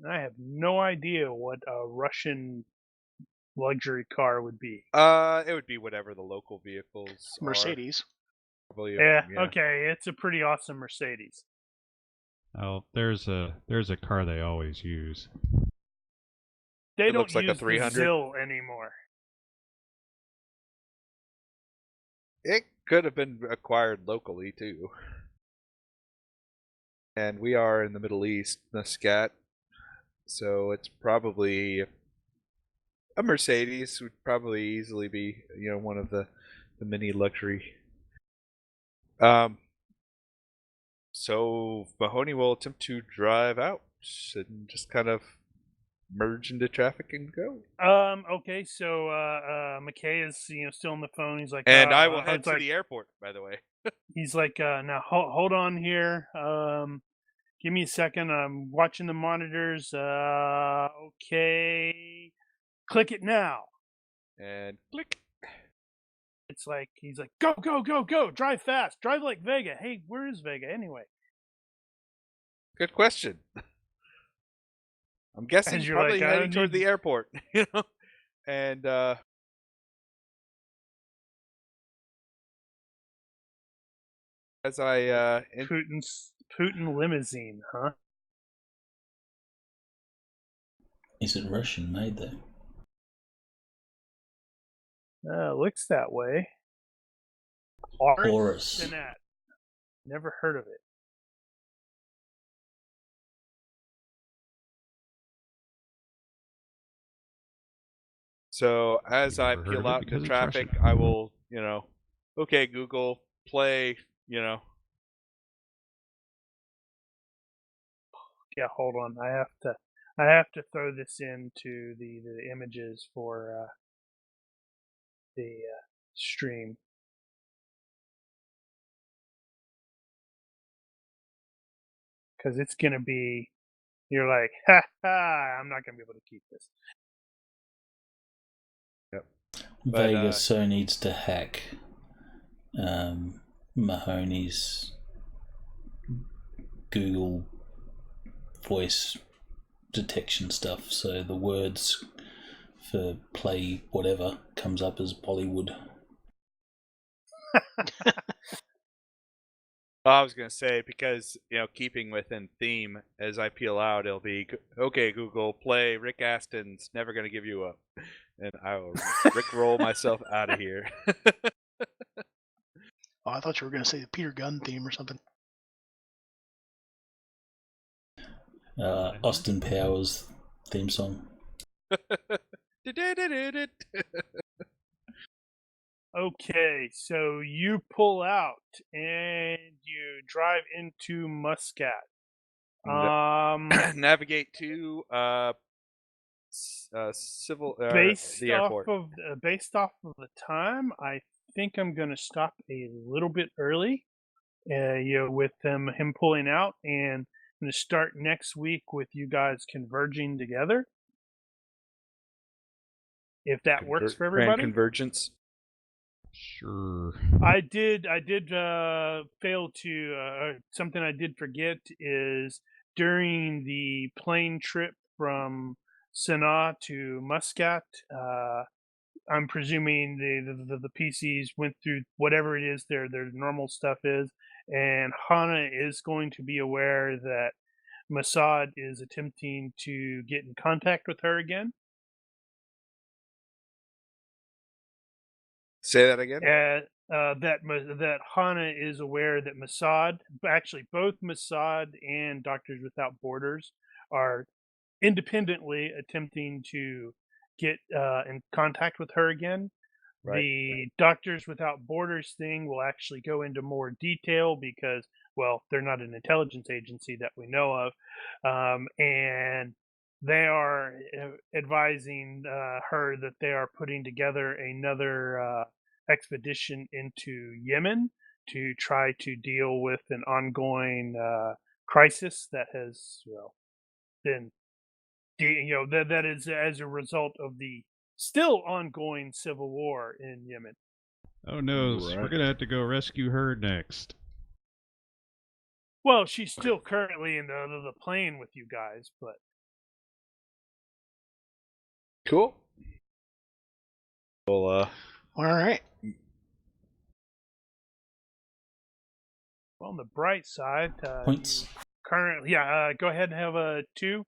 I have no idea what a Russian luxury car would be. It would be whatever the local vehicles Mercedes. are. Probably, Yeah, okay, it's a pretty awesome Mercedes. Oh, there's a car they always use. They It don't looks like a use the 300. Zill anymore. It could have been acquired locally too. And we are in the Middle East, Muscat, so it's probably a Mercedes would probably easily be one of the many luxury. So Mahoney will attempt to drive out and just kind of merge into traffic and go. Okay, so McKay is still on the phone. He's like, And I will head it's to like, the airport, by the way. he's like, now hold on here. Give me a second. I'm watching the monitors. Okay, click it now. And click. It's like he's like, go, go, go, go! Drive fast, drive like Vega. Hey, where is Vega anyway? Good question. I'm guessing As you're probably like, I heading toward need- the airport, and as I Putin limousine, huh? Is it Russian made though? Looks that way. Horus. Senat. Never heard of it. so as I Never heard peel of it out because into it's traffic, Russian. I will, okay, Google, play, Yeah, hold on. I have to throw this into the images for the stream. Because it's gonna be, you're like, ha ha! I'm not gonna be able to keep this. But, Vega so needs to hack Mahoney's Google voice detection stuff, so the words for play whatever comes up as Bollywood. I was gonna say, because keeping within theme, as I peel out, it'll be okay. Google, play Rick Aston's "Never Gonna Give You Up," and I will Rick-roll myself out of here. Oh, I thought you were going to say the Peter Gunn theme or something. Austin Powers theme song. Okay, so you pull out and you drive into Muscat. Navigate to civil based the off airport. of the time, I think I'm going to stop a little bit early. With him pulling out, and I'm going to start next week with you guys converging together. If that works for everybody. Grand convergence. Sure. I did fail to something I did forget is during the plane trip from Sanaa to Muscat, I'm presuming the PCs went through whatever it is their normal stuff is, and Hana is going to be aware that Masad is attempting to get in contact with her again. Say that again. That Hana is aware that Masad, actually both Masad and Doctors Without Borders, are independently attempting to get in contact with her again. Right. The Doctors Without Borders thing will actually go into more detail because, well, they're not an intelligence agency that we know of, and they are advising her that they are putting together another expedition into Yemen to try to deal with an ongoing crisis that has been that is as a result of the still ongoing civil war in Yemen. Oh no, Right. we're gonna have to go rescue her next. Well, she's still currently in the plane with you guys, but Cool. Well, All right. on the bright side, Points. currently, go ahead and have a 2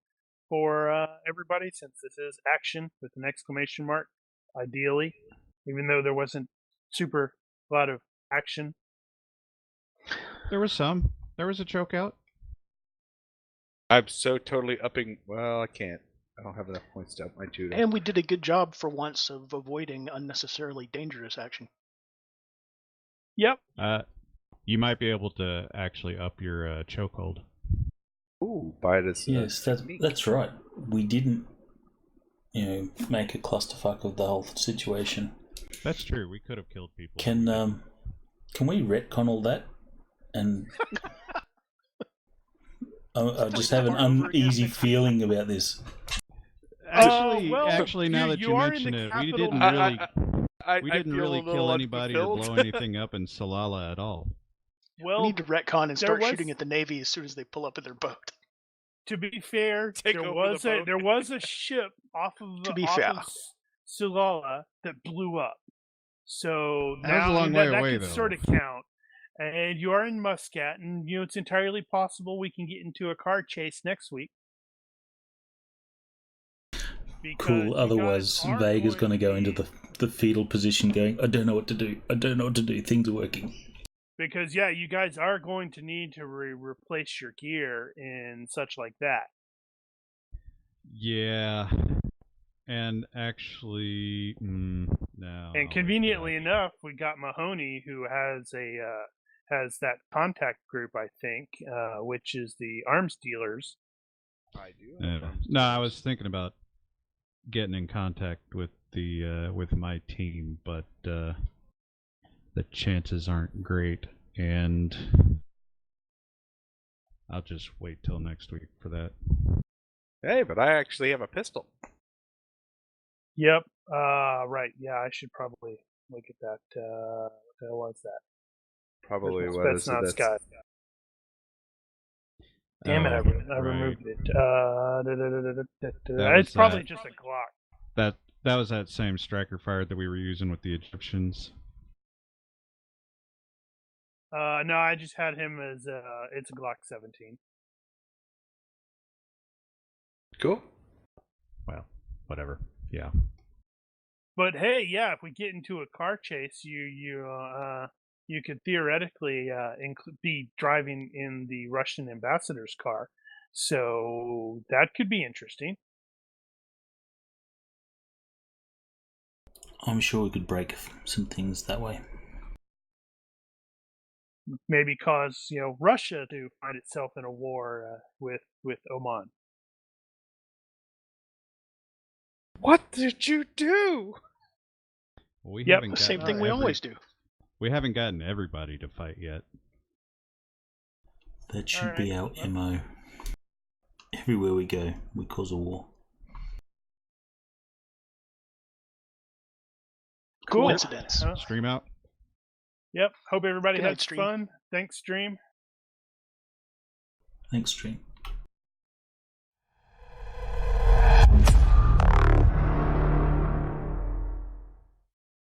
for everybody, since this is action with an exclamation mark, ideally, even though there wasn't super a lot of action. There was some. There was a choke out. I'm so totally upping. Well, I can't. I don't have enough points to up my tutor. And we did a good job for once of avoiding unnecessarily dangerous action. Yep. You might be able to actually up your chokehold. Ooh, buy it as Yes, that's right. We didn't, make a clusterfuck of the whole situation. That's true. We could have killed people. Can we retcon all that? And I just have an uneasy feeling about this. Actually, now that you are in mention the it, we capital. didn't really, I didn't feel really a little kill anybody or unfulfilled. blow anything up in Salala at all. Well, We need to retcon and start was- shooting at the Navy as soon as they pull up in their boat. to be fair, Take there over the was boat. there was a ship off of To be fair. Sulala that blew up. So That was a now long way that away, can though. sort of count. And you are in Muscat, and it's entirely possible we can get into a car chase next week. Because Cool. you Otherwise, guys are Vega's going to go be- into the fetal position going, I don't know what to do. I don't know what to do. Things are working. Because you guys are going to need to replace your gear and such like that. Yeah. And actually, no. And conveniently enough, we got Mahoney, who has that contact group, I think, which is the arms dealers. I do. No, I was thinking about getting in contact with the with my team, but the chances aren't great, and I'll just wait till next week for that. Hey, but I actually have a pistol. Yep. Right. Yeah, I should probably look at that. What the hell was that? Probably That's what is it? not That's Scott. Damn it! I right. removed it. That was It's probably that. just a Glock. That was that same striker fire that we were using with the Egyptians. No, I just had him as it's a Glock 17. Cool. Well, whatever. Yeah. But hey, yeah, if we get into a car chase, you could theoretically be driving in the Russian ambassador's car, so that could be interesting. I'm sure we could break some things that way. Maybe cause Russia to find itself in a war with Oman. What did you do? Well, we Yep, haven't The gotten same thing we always do. We haven't gotten everybody to fight yet. That should be our MO. Everywhere we go, we cause a war. Cool. Coincidence. Stream out. Yep. Hope everybody Good night, had stream. fun. Thanks, stream. Thanks, stream.